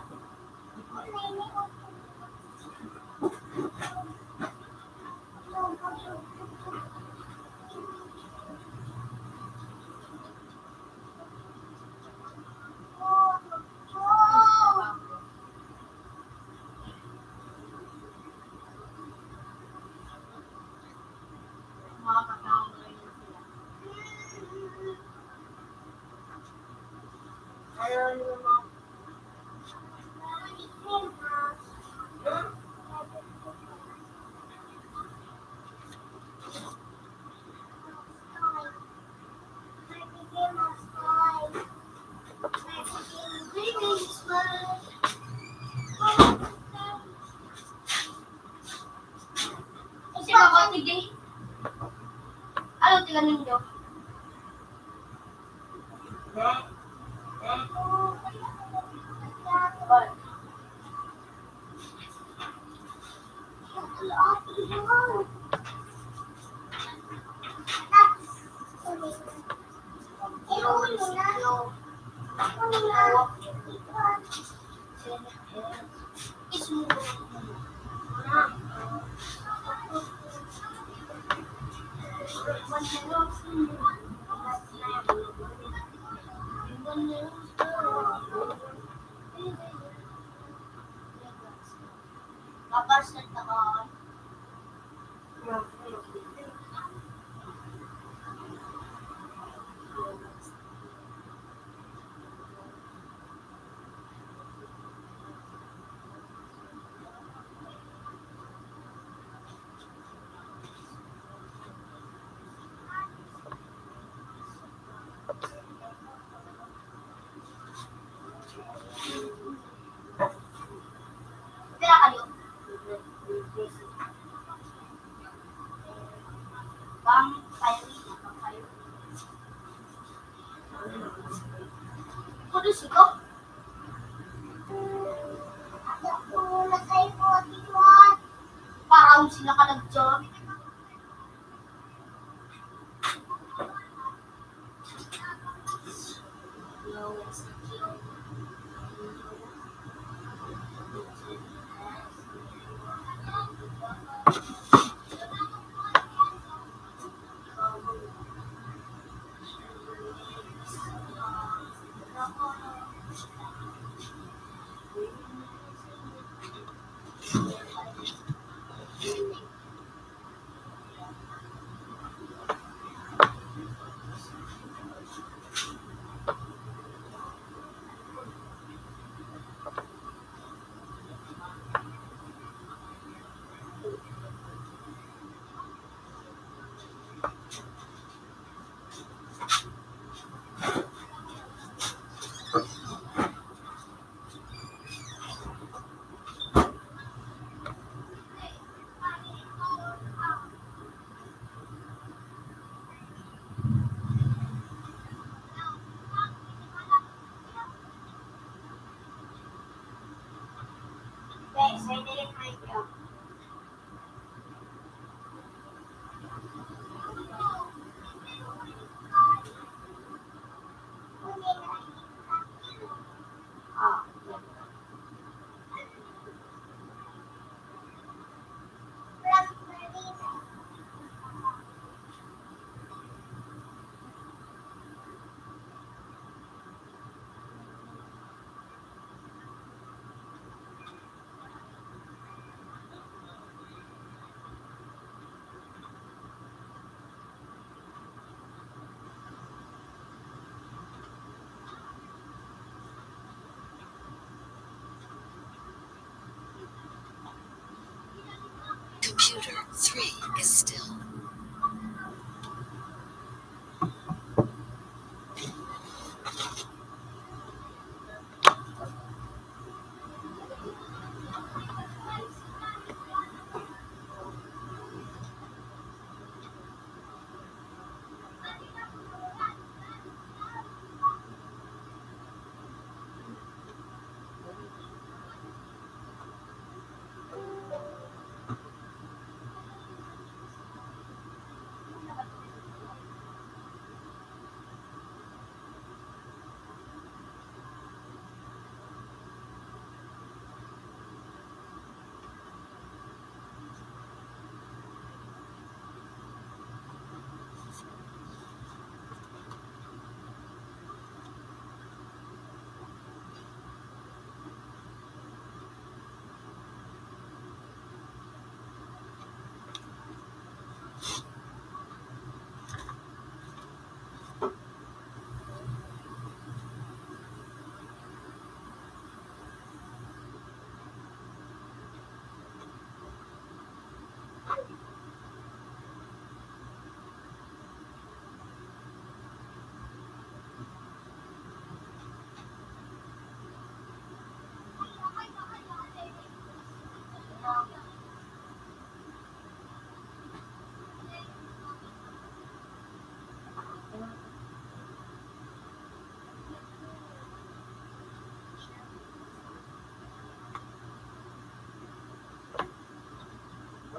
Ano tingnan ninyo? Parang sila ka nag-job. Computer 3 is still.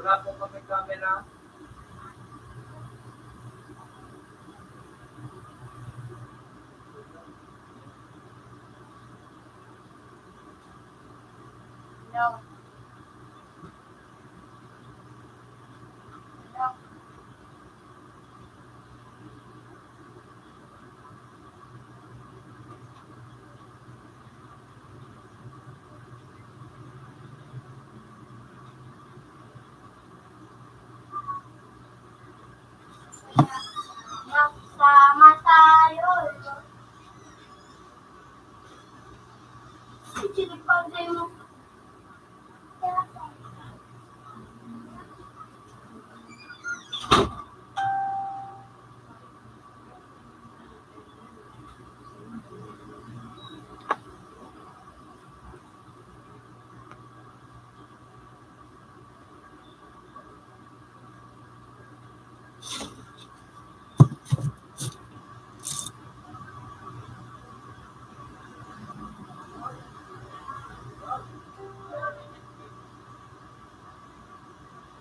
Wala po kami camera. Hello. Hello. Magsama tayo. Sinipag sa'yo mo.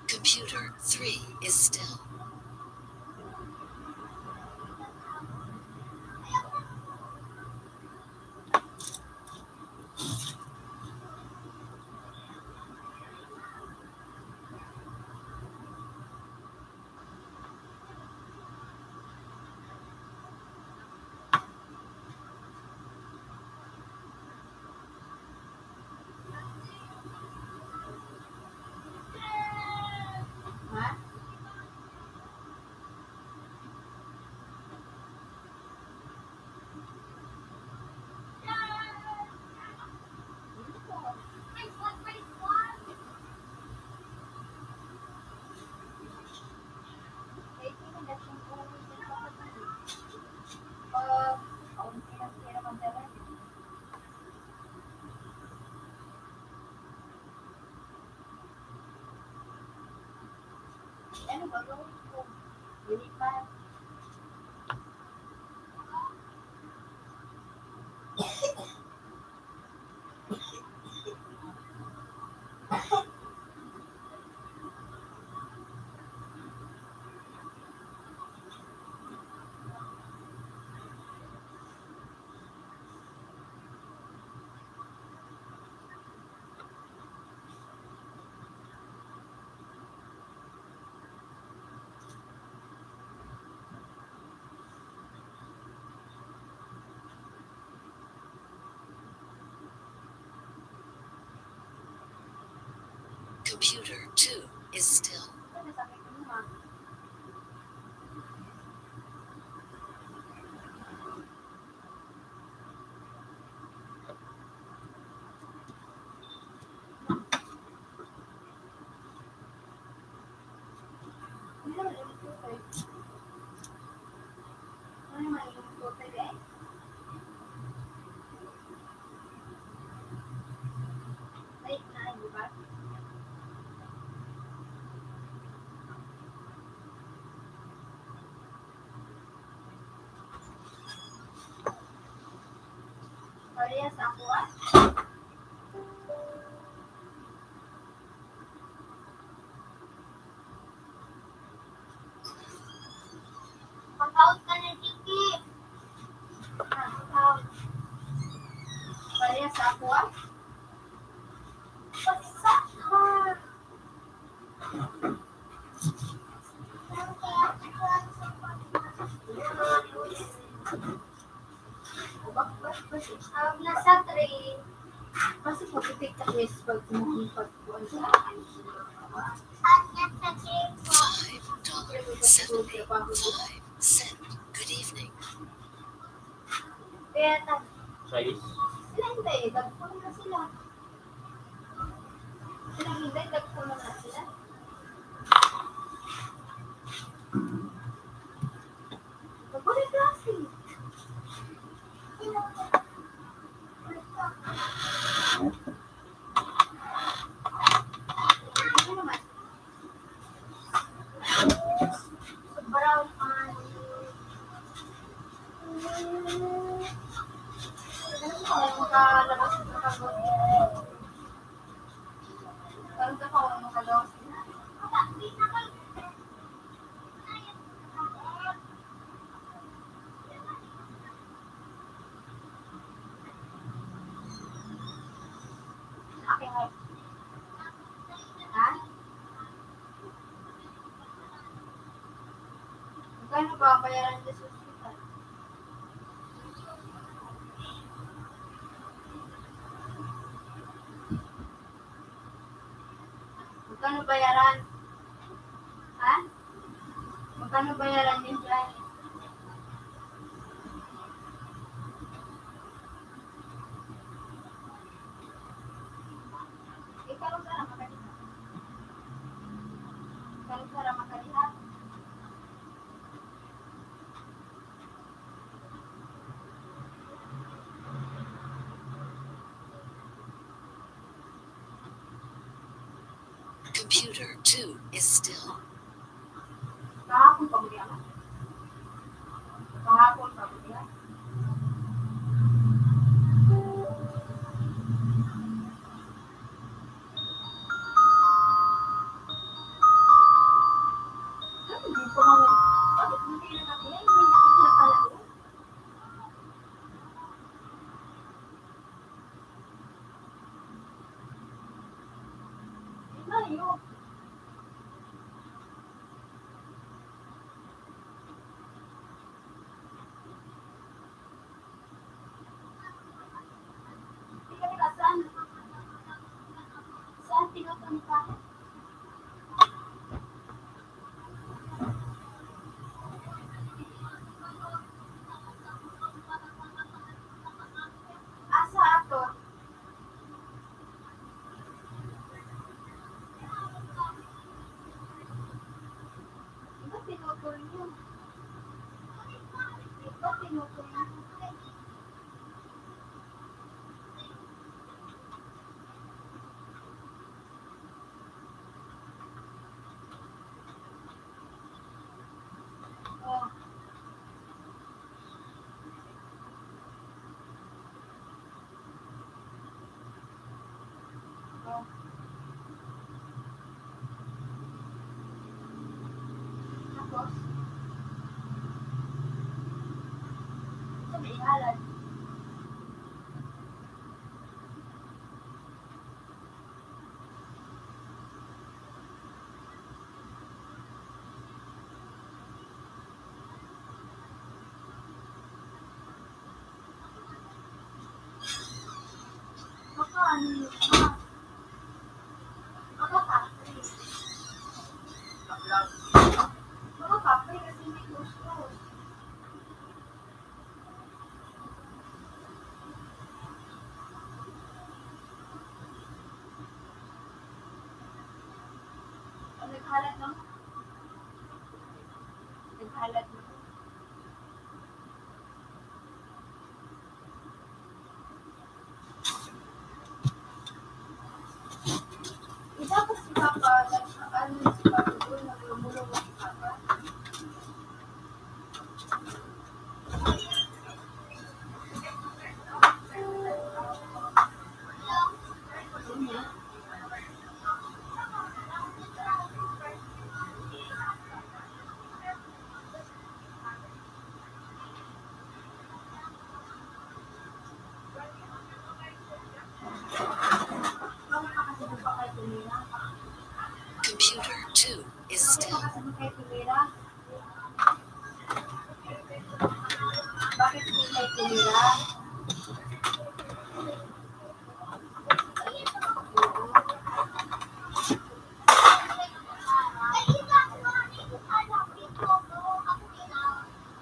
Computer 3 is still. Ha? Ano ba gawin ko? Lilipat. Computer 2 is still. Ano sabi ko mo, ma? Ano naman yung tubig eh? Ay, na, di ba? Parehas ako ah. Pag-out ka na, Tiki. Pag-out. Parehas ako ah. Pagsa ka. Nasa 3. Kasi pag-pick ka is pag kumukipag po sa akin. $5.75. Good evening. Kaya na, Size. sila hindi, dagpon na sila. Sila hindi, dagpon na sila. Pagkulit klase. Ano naman? Sobrang ano makalabas ng pagod. Parang ka pa makalabas. Aking ba ang bayaran nila sa hospital? Magkano bayaran? Ha? Magkano bayaran din dyan? Ikaw sana makalihat. Ikaw sana makalihat. Computer 2 is still. Kahapon pa mo yan. Kahapon pa mo yan. Hindi ko mo. Bakit hindi na kami yan? Hindi na kami nakalago. Hindi na yun. Hindi kami nasaan. Saan tinatang ka? Asa ato? Ba't tinutol niyo? Ba't tinutol niyo? Oh. Oh. Tapos, sabi halal. Baka ano yun? Baka kapre. Baka kapre kasi may gusto. Naghalat no? Naghalat no? Dapat si Papa, ano si Papa doon, nagmumulong si Papa. Computer 2 is still. Bakit hindi kayo tumira?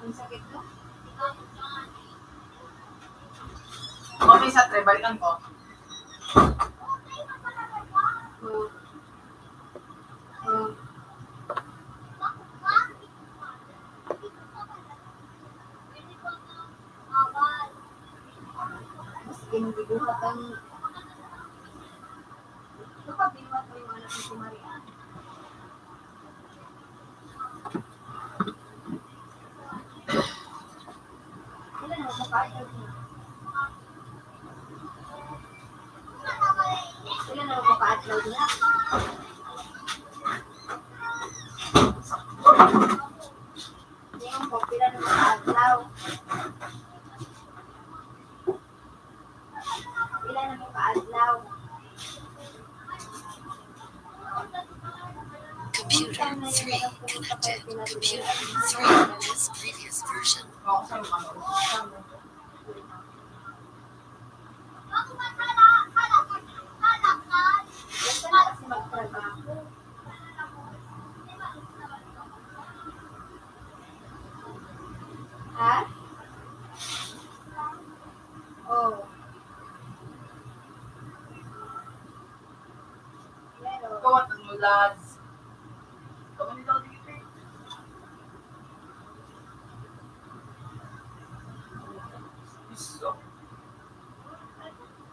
Ang sakit ko? Okay sa tre, balikan ko. Mas ginubuhat ang... Kapag binuhat mo yung anak ni si Maria. Ilan ang makaayos mo? Ilan ang makaatlaw niya? Hindi ang pagpila ng makaatlaw. Ilan ang makaatlaw? Computer 3 connected. Computer 3 has previous version. Ako sa mga Basta na kasi magtrabaho. Ha? Oh. Meron. Kawat ang mulas. Kamu nila dito. Iso.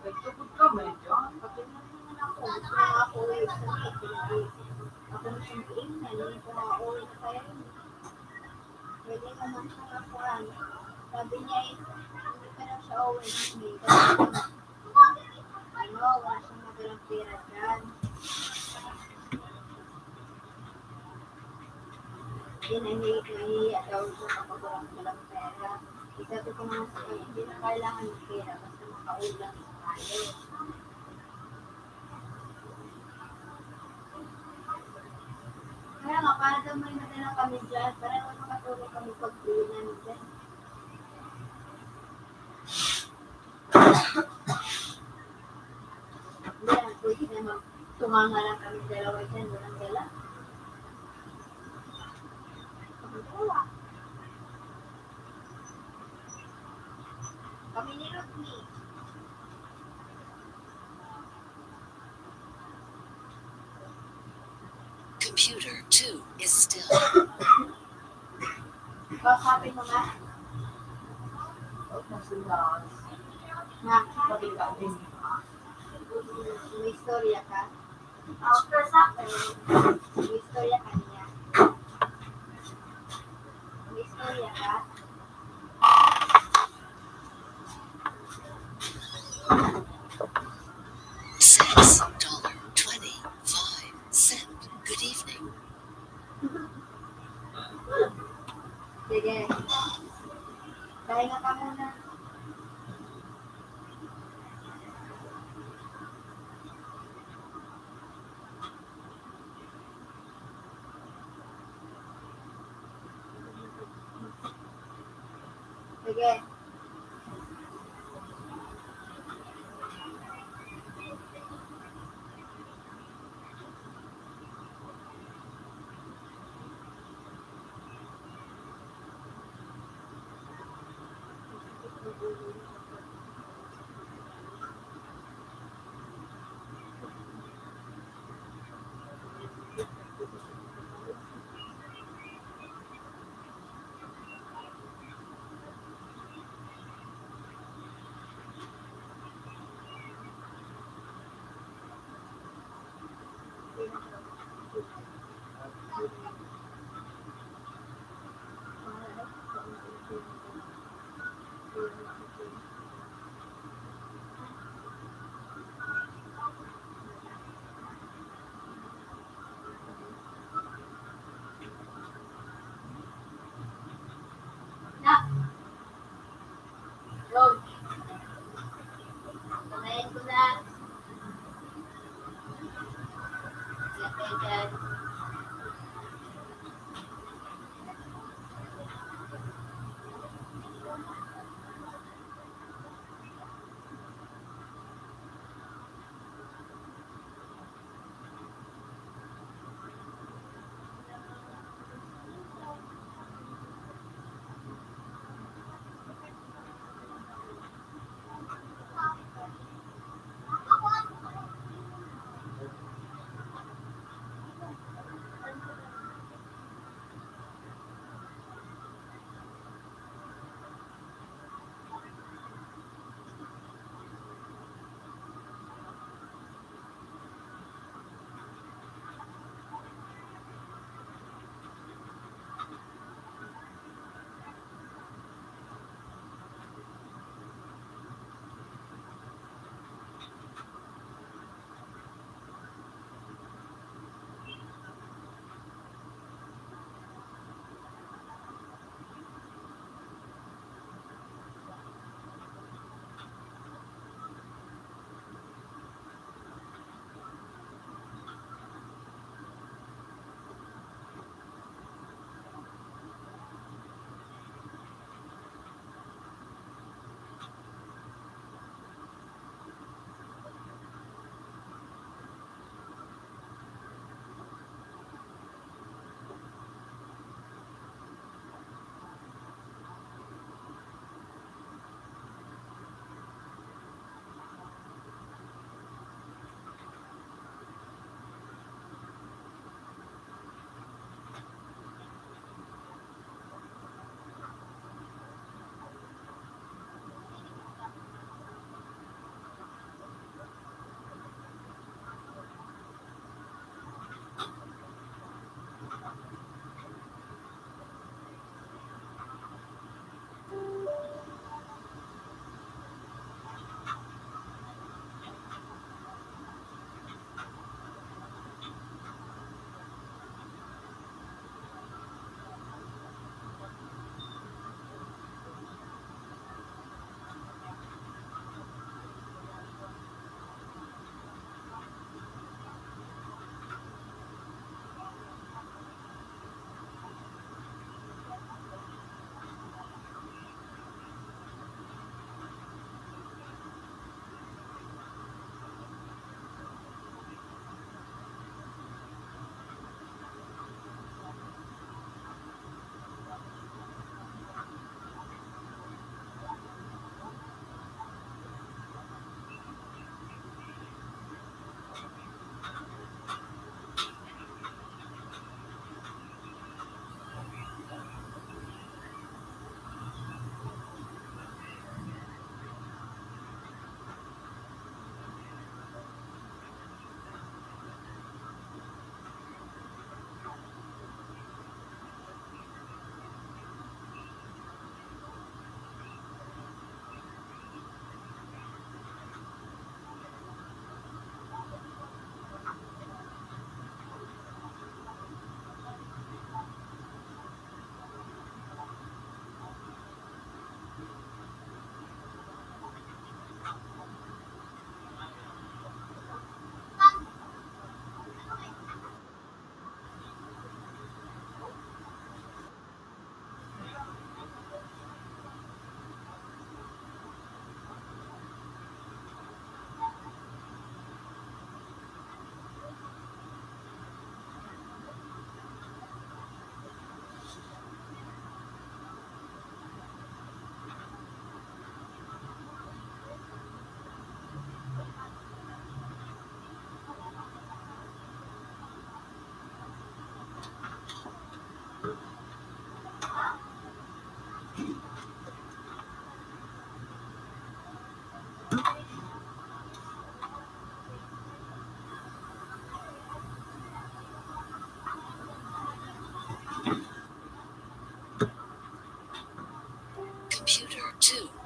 Nagtupod ka medyo. Pagdating naman ako, gusto na ako uwi sa Pilipinas. Ako na siyang tingnan, hindi ko makauwi na kaya rin. Pwede naman siya kakuhan. Sabi niya, hindi ka na siya uwi. Hindi ka na. Wala siyang magalang pera dyan. Nahihiya daw siya kapag walang pera. Isabi ko naman sa kanya, hindi na kailangan ng pera basta makaulang tayo. Kaya nga, para daw may nadala kami dyan, para naman makatulog kami pag-uwi namin dyan. Hindi, pwede naman tumanga lang kami dalawa dyan, walang dala. Wala. Kami ni Rodney. Computer 2 is still. Sabi mo nga, Huwag na sila. na, Pagkita din. may istorya ka. After sa akin, may istorya ka niya. May istorya ka. $6.25. Good evening. Sige. Pahinga ka muna. Sige. Lord. Pamayin ko na. Iyak kayo dyan.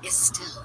is still.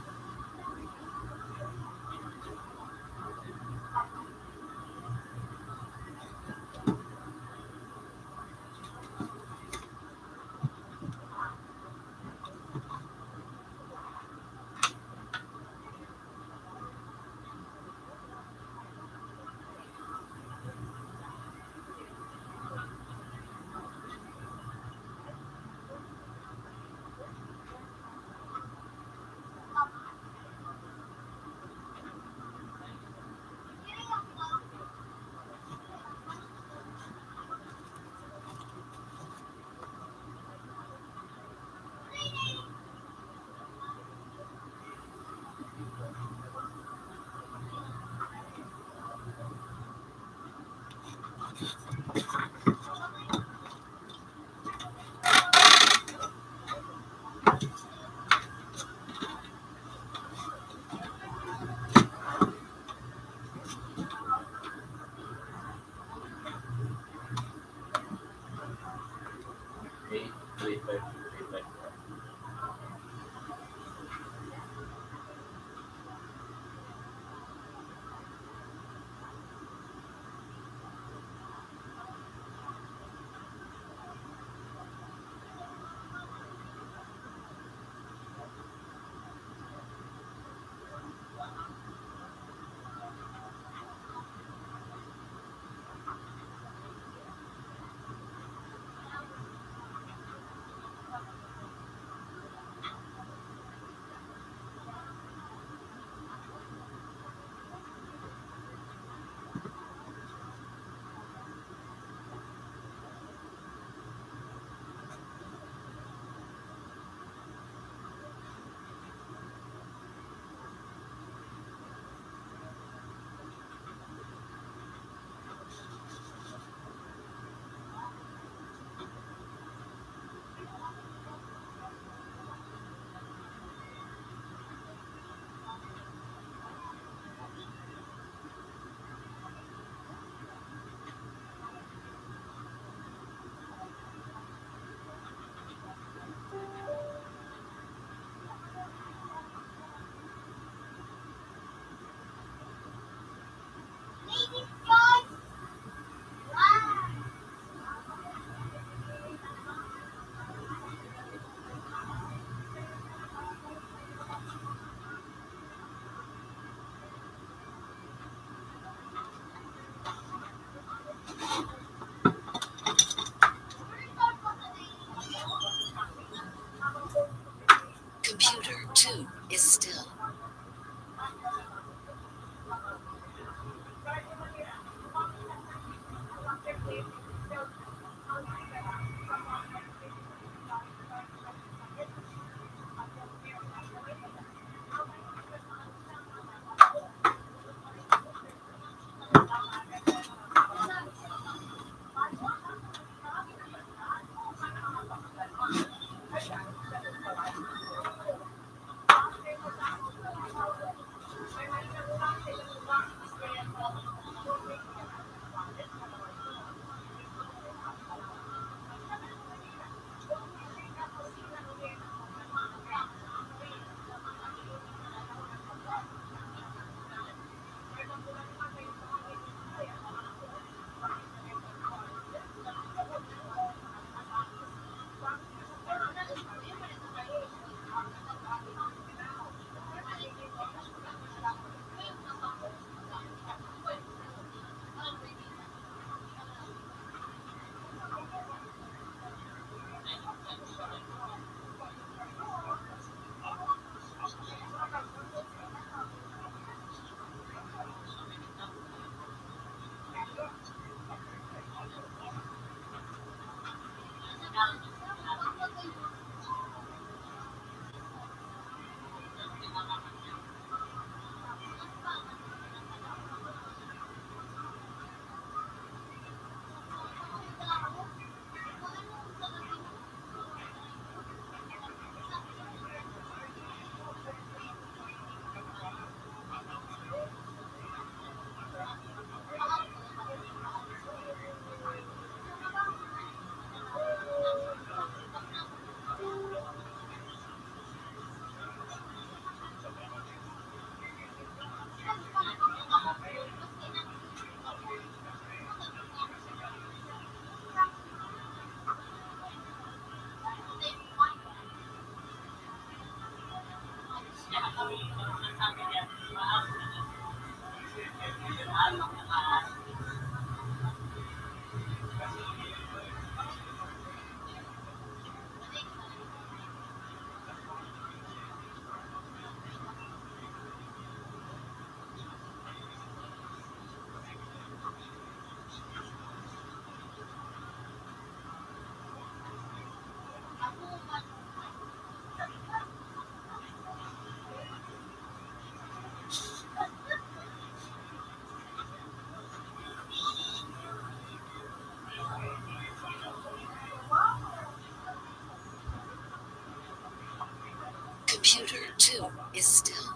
Okay, 3-5, 3-5. Computer 2 is still.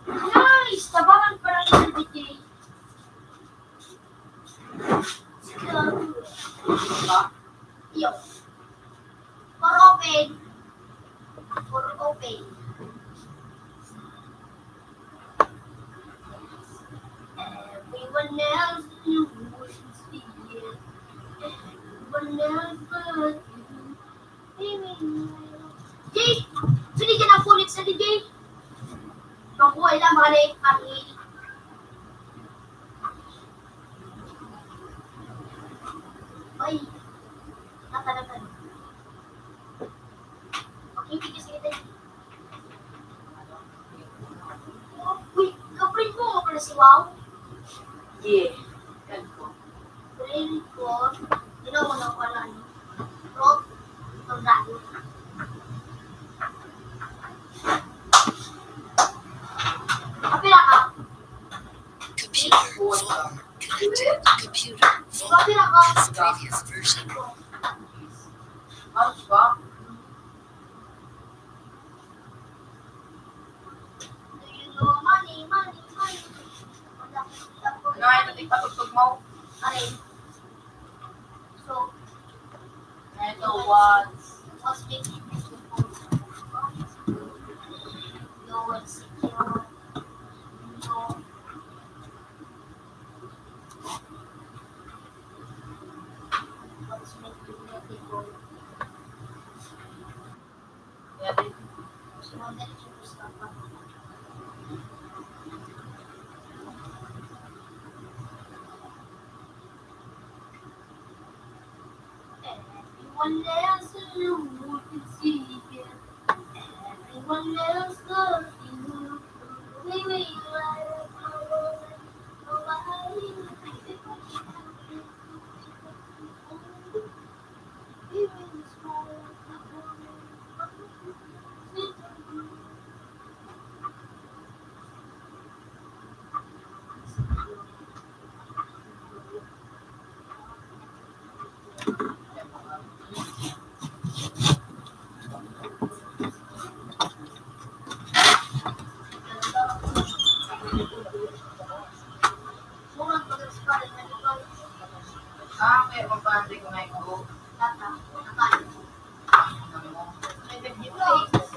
Nice! Tabangan pa lang yung DJ. Yo. For open. For open. Everyone else knows it's here. Everyone else but you. Jay! Sini ka na pulit sa DJ? Mabuhay lang balik kami. Ay, nakalakan. Okay, bigyan sa kita. Uy, kaprin mo ako na si Wow. Yeah. Yan ko. Kaprin ko, ginawa na ko na ano. Rock, ang dami. Kapila ka. Computer 4 connected. Computer 4 Kapila ka. has previous version. Mouse ba? Do you know money, money, money? Ano ay nating patugtog mo? Aray. So, What's making no insecure? No. What's making you let it go? yeah, So, what did you stop at? Everyone else alone can see it. Everyone else loves you. We will light nobody. We will smile. Murang pag-expire na ito. kaya magpapandi ko na ito. Tata, nakain. Ano mo? May birthday cake.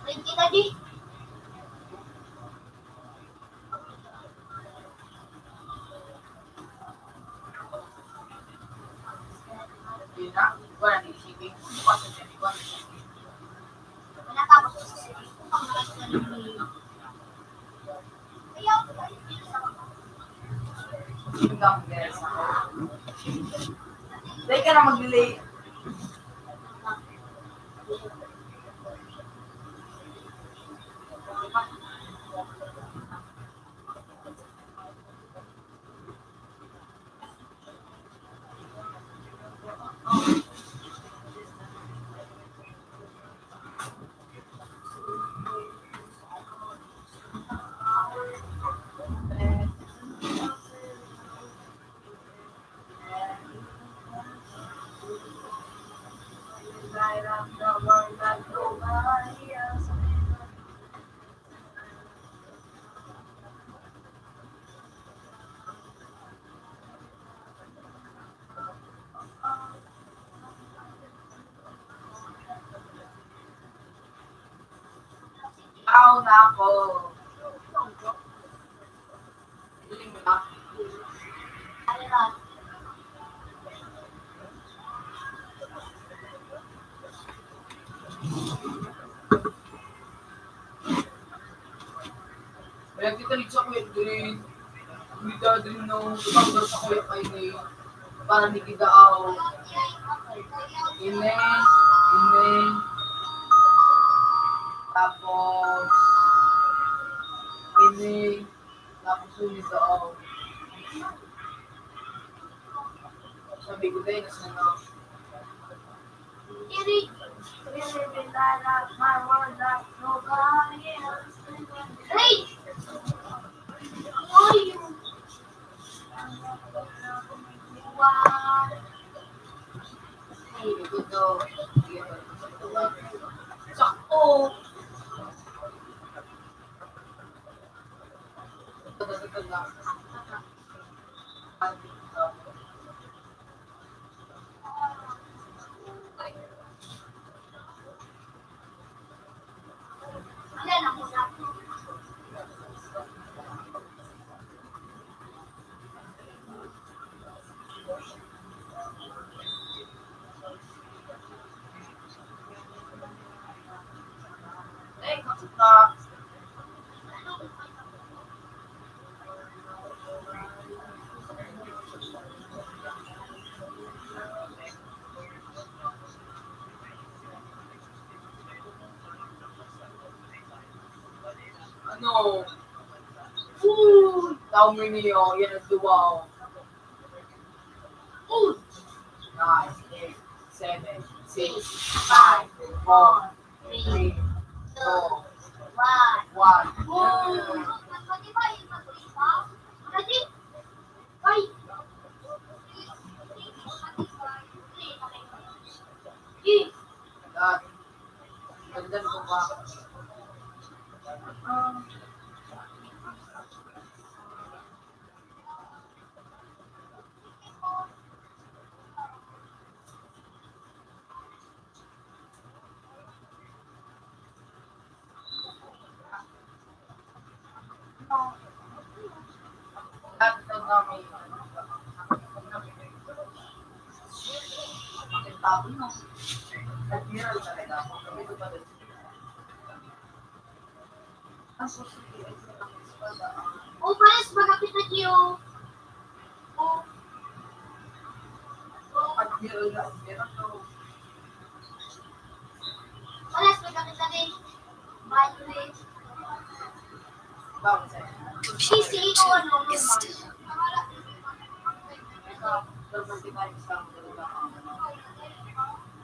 Thank you, Daddy. Yun na. Wala na isipin. Bukas na siya. Pinatapos ko sa city. Ang lakas na ng Ayaw. Yung gang guys. Dahil ka na mag-delay. Aw na ako. Hiling mo na. Ano na? Kaya kita rin sa kuya din. Hindi dadalhin ng tutanggal sa kuya kay ni. Para hindi kita aw. Ine. Tapos. Ine. Tapos ulit aw. Sabi ko din, nasa na. Iri. Really love my world like nobody else. Hey! Who are you? Wow. Ay, ito. Sakto. Ilan ako na? Eh, kasuta. No. Ooh, tao mo niyo, yan ang duwa. Ooh. 9, 8, 7, 6, 5, 4, 3, 2, 1. Dad, ganda ko ba? Dad, ito na may tapo no. Admiral talaga ako. Kami ito pa din. Ang susunod ay sa espada. Oh, pares ba kapita niyo? Admiral na admiral to. Pares ba kapita din? Violet. Bakit sa'yo? Computer 2 is still.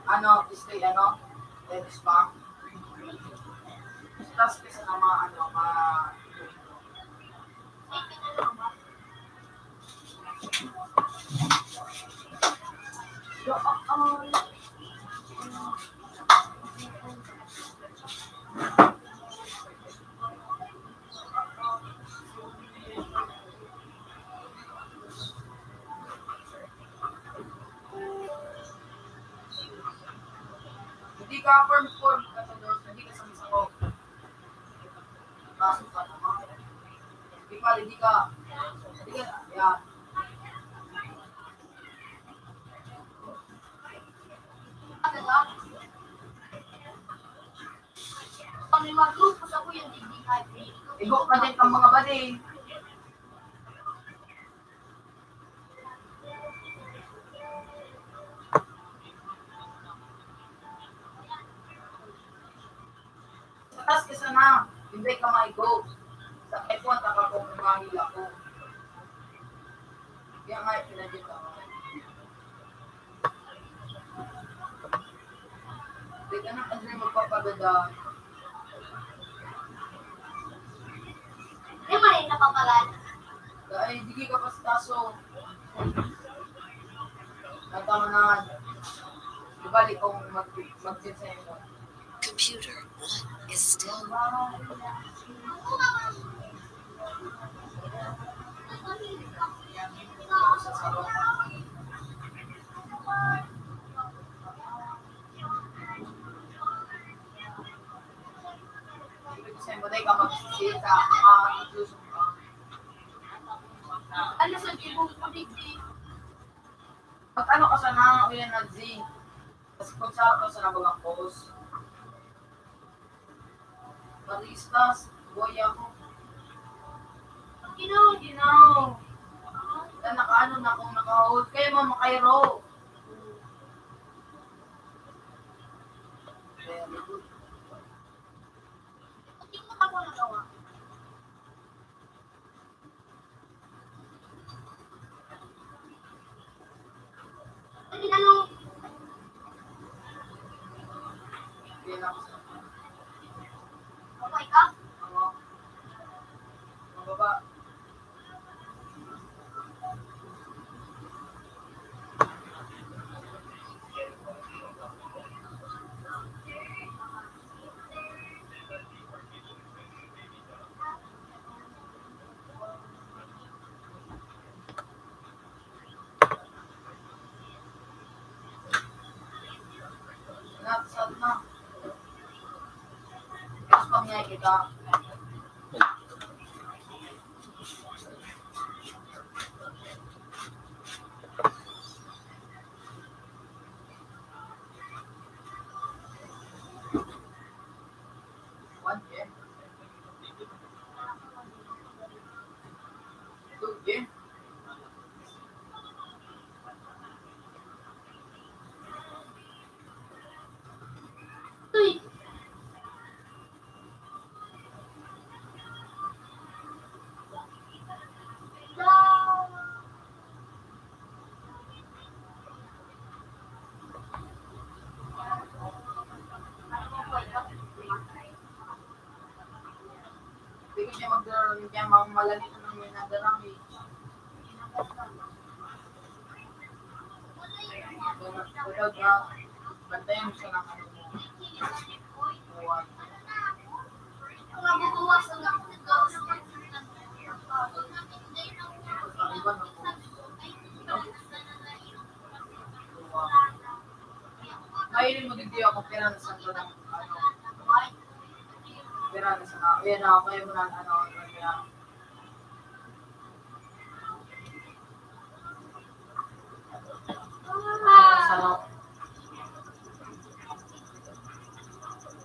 Ano, display ano? Tennis pa? Tapos kasi na mga ano, hindi ka form ka sa doon, hindi ka sa mismo. Pasok ka naman. Hindi ka, yan. Pag may mga grupo sa kuya, hindi hybrid. Igo ka din kang mga bali. Tapos kasi na, hindi ka maigo. Sa F1, taka kong mahila ko. Kaya nga, pinadit ako. Hindi ka na kasi magpapagada. Di ba rin napapalan? Dahil hindi ka pa sa taso. Nagtamanan. Ibalik kong mag-sensay mo. Computer 1 is still. Kasi mo dahil ka magsisita, makakitusun ka. Ano sa tibong kuliti? Pag ano ka sana, uyan na Z. Kasi kung sa ka sana bagang post. Maristas, buhay ako. Ginaw. Dahil nakaano na akong nakahold. Kayo mo makairo. Very good. Hindi ko ako nagawa. Ang tinanong, Yan ako sa okay ka? ano. Mababa. Natsat na. Tapos pamiyay kita. One year. 2 year. Uy, Kaya mga malamit naman yung nagalang eh. Tulog na. Bantayan mo siya ng ano mo. Buwan. Iban ako. Mahirin mo digdi ako pera na sa ng ano. Pera na sa na. Ayan na, kaya mo na ano. Kaya. Sarap.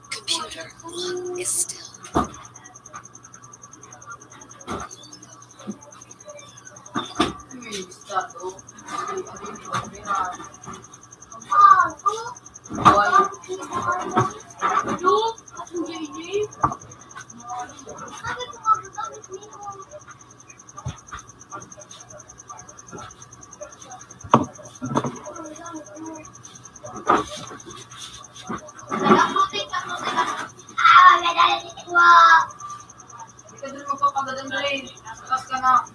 Computer lock is still. May estado. Ikaw din magpapagadan rin. Sakas ka na.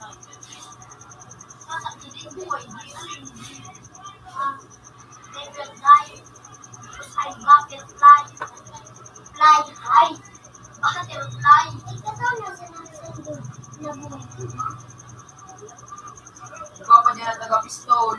Ikaw pa dyan ang taga-pistol.